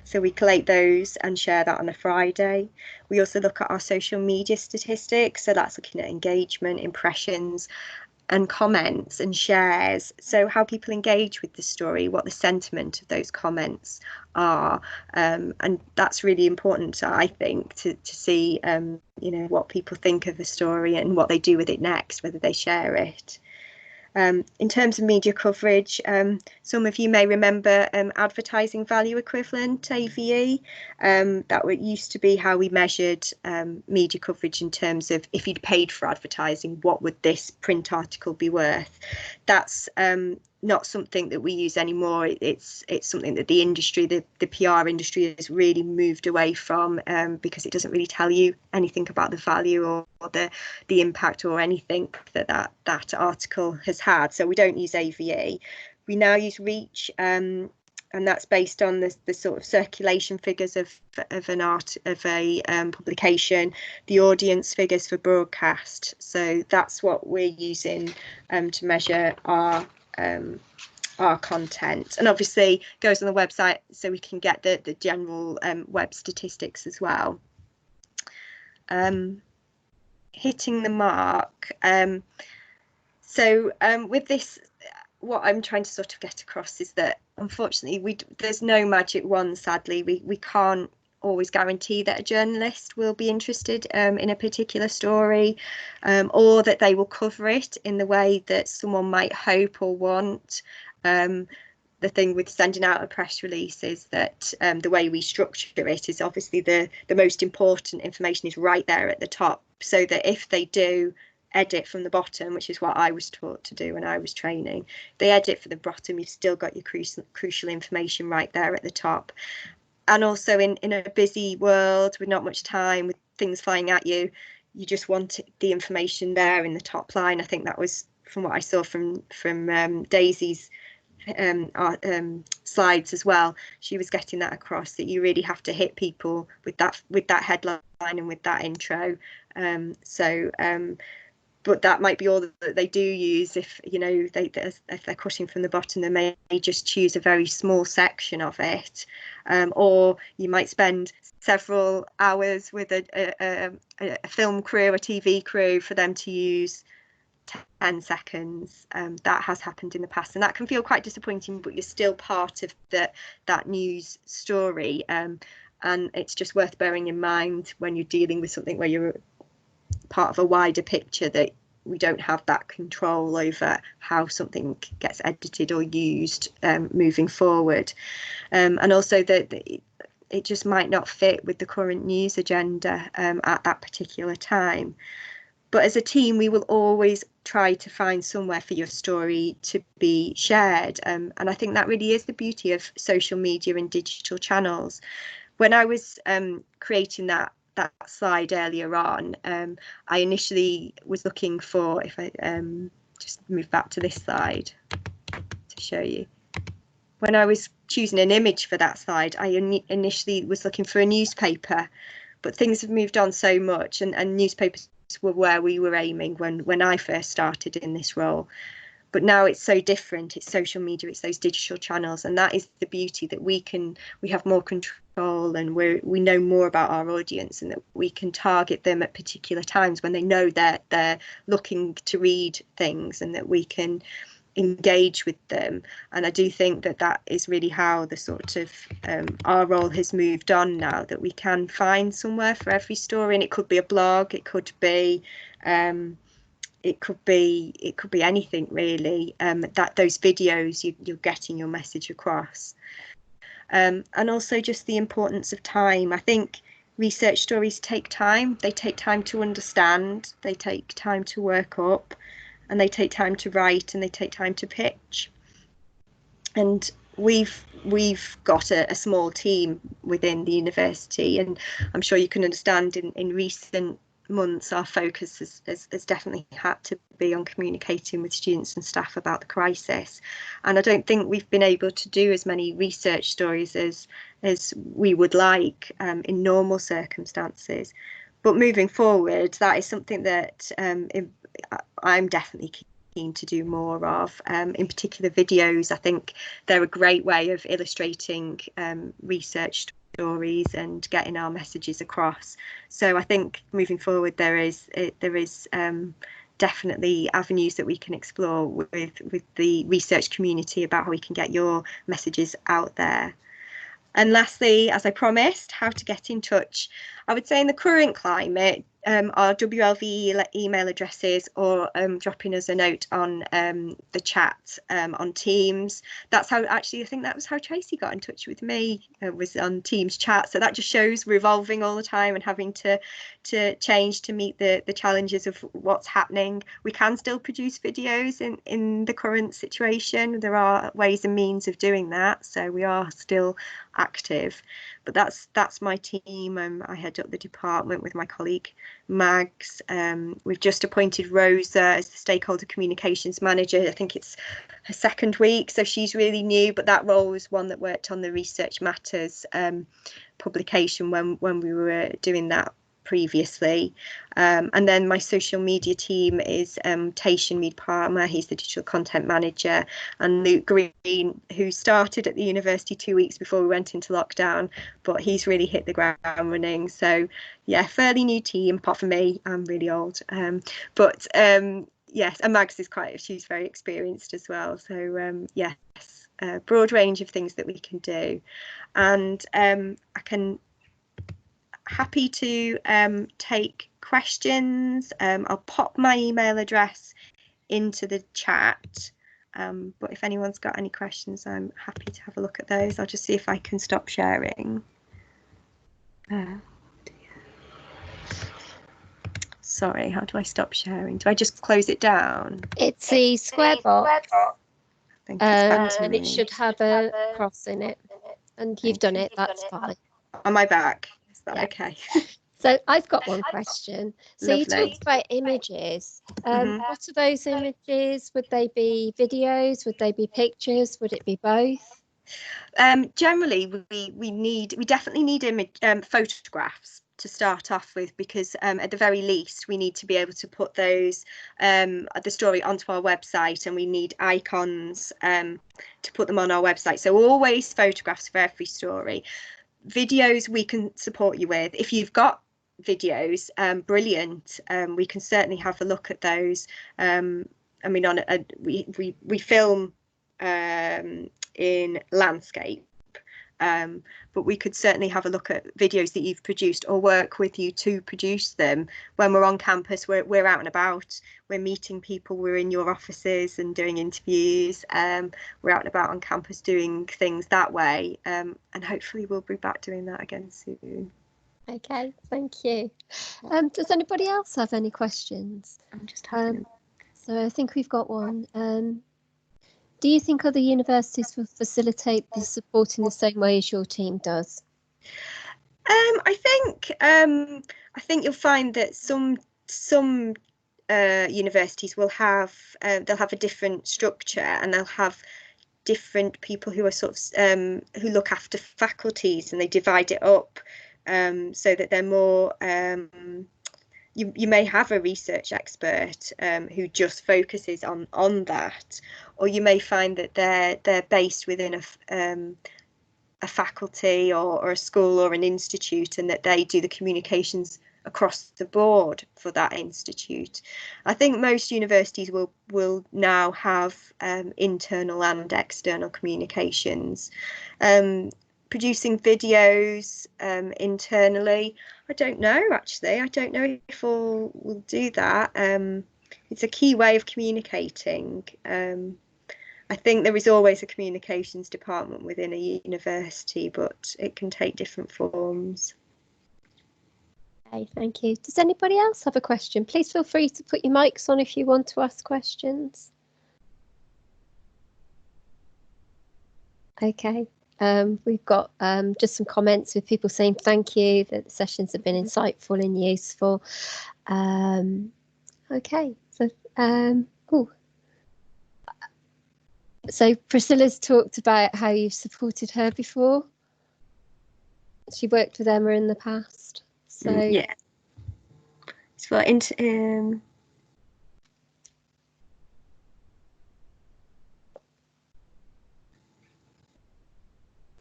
So we collate those and share that on a Friday. We also look at our social media statistics. So that's looking at engagement, impressions, and comments and shares. So how people engage with the story, what the sentiment of those comments are, and that's really important, I think, to see you know, what people think of the story and what they do with it next, whether they share it. In terms of media coverage, some of you may remember advertising value equivalent, AVE. That used to be how we measured media coverage in terms of, if you'd paid for advertising, what would this print article be worth? That's not something that we use anymore. It's something that the industry, the PR industry, has really moved away from, because it doesn't really tell you anything about the value or the impact or anything that article has had. So we don't use AVE. We now use reach, and that's based on the sort of circulation figures of a publication, the audience figures for broadcast. So that's what we're using to measure our content, and obviously goes on the website so we can get the general web statistics as well. Hitting the mark. So with this, what I'm trying to sort of get across is that unfortunately there's no magic wand. Sadly, we can't always guarantee that a journalist will be interested in a particular story, or that they will cover it in the way that someone might hope or want. the thing with sending out a press release is that the way we structure it is obviously the most important information is right there at the top, so that if they do edit from the bottom, which is what I was taught to do when I was training, they edit for the bottom, you've still got your crucial information right there at the top. And also in a busy world with not much time, with things flying at you, you just want the information there in the top line. I think that was from what I saw from Daisy's slides as well. She was getting that across, that you really have to hit people with that headline and with that intro. But that might be all that they do use. If if they're cutting from the bottom, they may just choose a very small section of it, or you might spend several hours with a film crew, a TV crew, for them to use 10 seconds. That has happened in the past, and that can feel quite disappointing, but you're still part of that news story, and it's just worth bearing in mind when you're dealing with something where you're part of a wider picture, that we don't have that control over how something gets edited or used moving forward, and also that it just might not fit with the current news agenda at that particular time. But as a team, we will always try to find somewhere for your story to be shared, and I think that really is the beauty of social media and digital channels. When I was creating that slide earlier on, I initially was looking for, if I just move back to this slide to show you, when I was choosing an image for that slide, I initially was looking for a newspaper, but things have moved on so much, and newspapers were where we were aiming when I first started in this role. But now it's so different. It's social media, it's those digital channels, and that is the beauty, that we have more control, and we know more about our audience, and that we can target them at particular times when they know that they're looking to read things, and that we can engage with them. And I do think that is really how the sort of our role has moved on now, that we can find somewhere for every story, and it could be a blog, it could be anything really, that those videos you're getting your message across. And also just the importance of time. I think research stories take time. They take time to understand, they take time to work up, and they take time to write, and they take time to pitch. And we've got a small team within the university, and I'm sure you can understand in recent months our focus has definitely had to be on communicating with students and staff about the crisis, and I don't think we've been able to do as many research stories as we would like in normal circumstances. But moving forward, that is something that I'm definitely keen to do more of. In particular, videos. I think they're a great way of illustrating research stories and getting our messages across. So I think moving forward there is definitely avenues that we can explore with the research community about how we can get your messages out there. And lastly, as I promised, how to get in touch. I would say in the current climate, our WLV email addresses, or dropping us a note on the chat on Teams. That's how, actually, I think that was how Tracy got in touch with me, was on Teams chat. So that just shows we're evolving all the time and having to change to meet the challenges of what's happening. We can still produce videos in the current situation. There are ways and means of doing that, so we are still active. But that's my team. I head up the department with my colleague Mags. We've just appointed Rosa as the stakeholder communications manager. I think it's her second week, so she's really new, but that role was one that worked on the Research Matters publication when we were doing that previously. And then my social media team is Tame Mead Palmer, he's the digital content manager, and Luke Green, who started at the university 2 weeks before we went into lockdown, but he's really hit the ground running. So yeah, fairly new team, apart from me, I'm really old. But yes, and Mags is she's very experienced as well. So yes, a broad range of things that we can do. And happy to take questions. I'll pop my email address into the chat, But if anyone's got any questions, I'm happy to have a look at those. I'll just see if I can stop sharing. Sorry, how do I stop sharing? Do I just close it down? It's the square box, Think it's back to and me. it should have a cross in it. And you've done it, that's fine. On my back, is that Yeah. okay? So I've got one question. So you Lovely. talked about images. What are those images? Would they be videos? Would they be pictures? Would it be both? Generally, we definitely need photographs to start off with, because at the very least we need to be able to put those the story onto our website, and we need icons to put them on our website. So always photographs for every story. Videos we can support you with. If you've got videos, brilliant. We can certainly have a look at those. I mean, we film in landscape, but we could certainly have a look at videos that you've produced, or work with you to produce them. When we're on campus, we're out and about, we're meeting people, we're in your offices and doing interviews, we're out and about on campus doing things that way, and hopefully we'll be back doing that again soon. Okay, thank you. Does anybody else have any questions? I'm just having So I think we've got one. Do you think other universities will facilitate the support in the same way as your team does? I think you'll find that some universities will have they'll have a different structure, and they'll have different people who are sort of who look after faculties, and they divide it up so that they're more. You may have a research expert who just focuses on that, or you may find that they're based within a faculty or a school or an institute, and that they do the communications across the board for that institute. I think most universities will now have internal and external communications. Producing videos internally, I don't know, actually. I don't know if we'll do that. It's a key way of communicating. I think there is always a communications department within a university, but it can take different forms. Okay, thank you. Does anybody else have a question? Please feel free to put your mics on if you want to ask questions. Okay. We've got just some comments with people saying thank you, that the sessions have been insightful and useful. Okay, so Priscilla's talked about how you've supported her before. She worked with Emma in the past. So yeah, it's for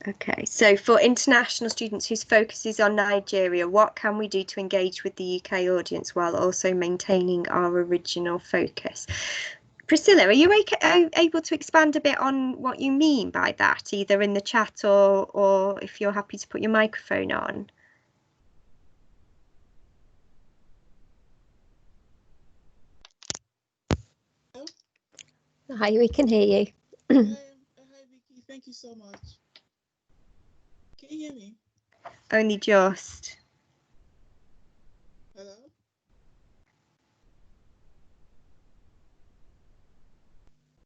Okay, so for international students whose focus is on Nigeria, what can we do to engage with the UK audience while also maintaining our original focus? Priscilla, are you able to expand a bit on what you mean by that, either in the chat or if you're happy to put your microphone on? Hi, we can hear you. Hi, Vicky. Thank you so much. Can you hear me? Only just. Hello?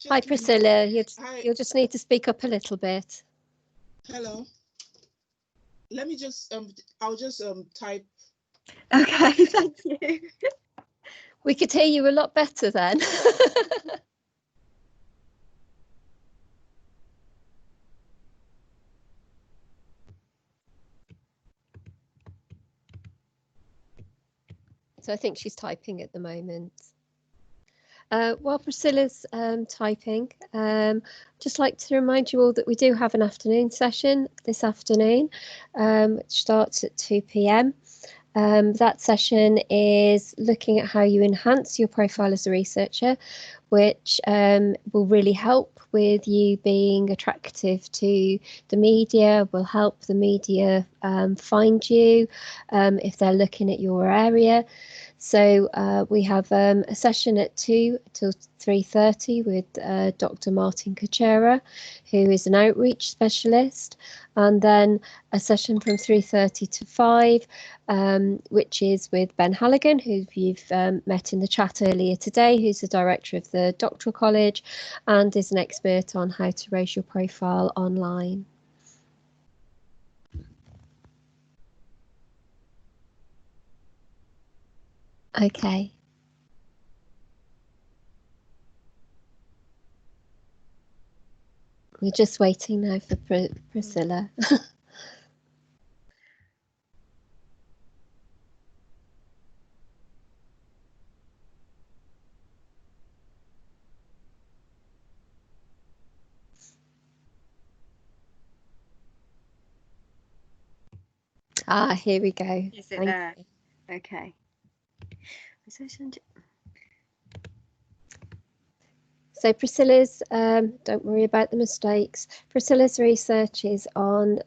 Hi, Priscilla. You'll just need to speak up a little bit. Hello. Let me just, I'll just type. Okay, thank you. We could hear you a lot better then. So I think she's typing at the moment. While Priscilla's typing, just like to remind you all that we do have an afternoon session this afternoon, which starts at 2 p.m. That session is looking at how you enhance your profile as a researcher. which will really help with you being attractive to the media, will help the media find you if they're looking at your area. So we have a session at 2 till 3:30 with Dr. Martin Kuchera, who is an outreach specialist, and then a session from 3:30 to 5, which is with Ben Halligan, who you've met in the chat earlier today, who's the director of the Doctoral College and is an expert on how to raise your profile online. Okay. We're just waiting now for Priscilla. Ah, here we go. Is it there? Okay. So Priscilla's, don't worry about the mistakes. Priscilla's research is on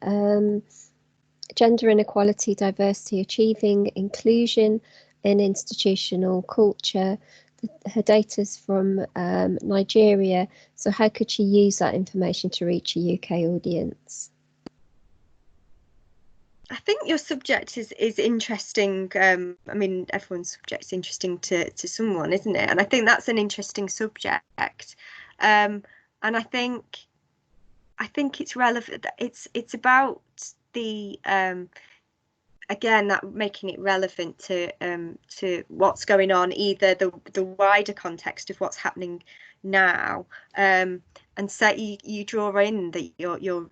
gender inequality, diversity, achieving inclusion in institutional culture. Her data's from Nigeria. So how could she use that information to reach a UK audience? I think your subject is interesting. I mean, everyone's subject is interesting to someone, isn't it? And I think that's an interesting subject. And I think it's relevant. It's about the again, that making it relevant to what's going on, either the wider context of what's happening now, and so you draw in that your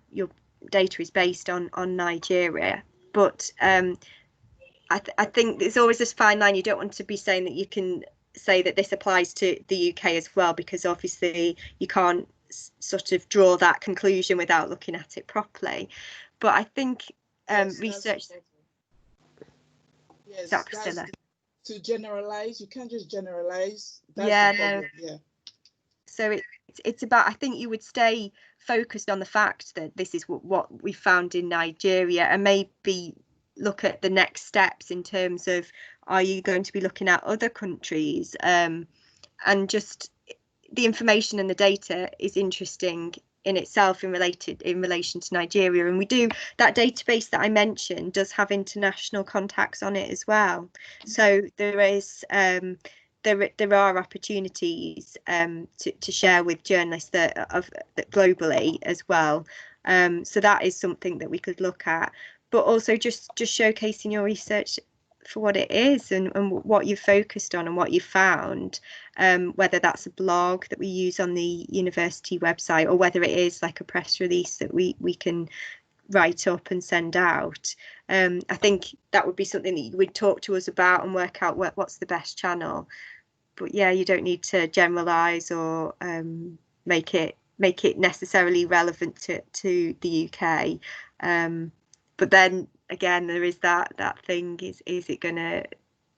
data is based on Nigeria, but I think there's always this fine line. You don't want to be saying that you can say that this applies to the UK as well, because obviously you can't sort of draw that conclusion without looking at it properly. But I think research. Yes, Is that Priscilla? To generalize, you can't just generalize. Yeah. So it's about, I think you would stay focused on the fact that this is what we found in Nigeria, and maybe look at the next steps in terms of, are you going to be looking at other countries? And just the information and the data is interesting in itself in relation to Nigeria. And we do, that database that I mentioned does have international contacts on it as well. So there is there are opportunities to share with journalists that globally as well. So that is something that we could look at, but also just showcasing your research for what it is and what you've focused on and what you found, whether that's a blog that we use on the university website, or whether it is like a press release that we can write up and send out. I think that would be something that you would talk to us about and work out what's the best channel. But yeah, you don't need to generalize or make it necessarily relevant to the UK. But then again, there is that thing, is it going to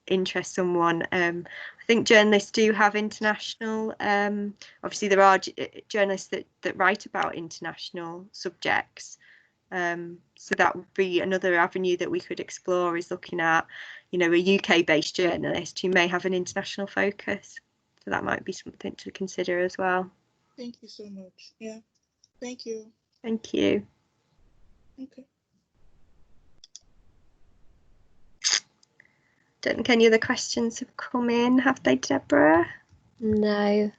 interest someone? I think journalists do have international, obviously there are journalists that write about international subjects. So that would be another avenue that we could explore, is looking at, a UK-based journalist who may have an international focus. So that might be something to consider as well. Thank you so much. Yeah, thank you. Thank you. Okay. Don't think any other questions have come in, have they, Deborah? No.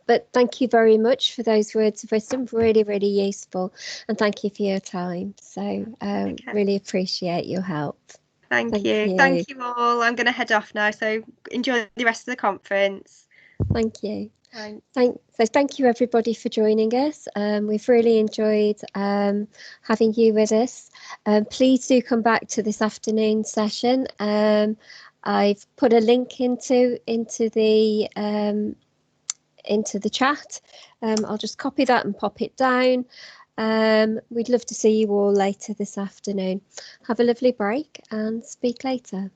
But thank you very much for those words of wisdom. Really, really useful. And thank you for your time. So okay. Really appreciate your help. Thank you. Thank you all. I'm going to head off now. So enjoy the rest of the conference. Thank you. Thanks. So thank you everybody for joining us. We've really enjoyed having you with us. Please do come back to this afternoon session. I've put a link into the chat. I'll just copy that and pop it down. We'd love to see you all later this afternoon. Have a lovely break and speak later.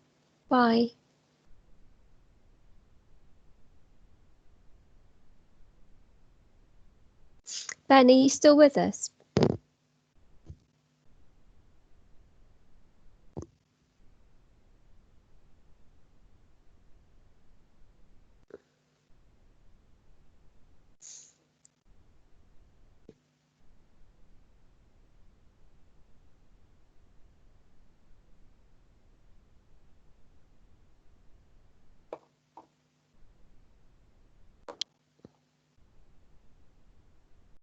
Bye. Ben, are you still with us?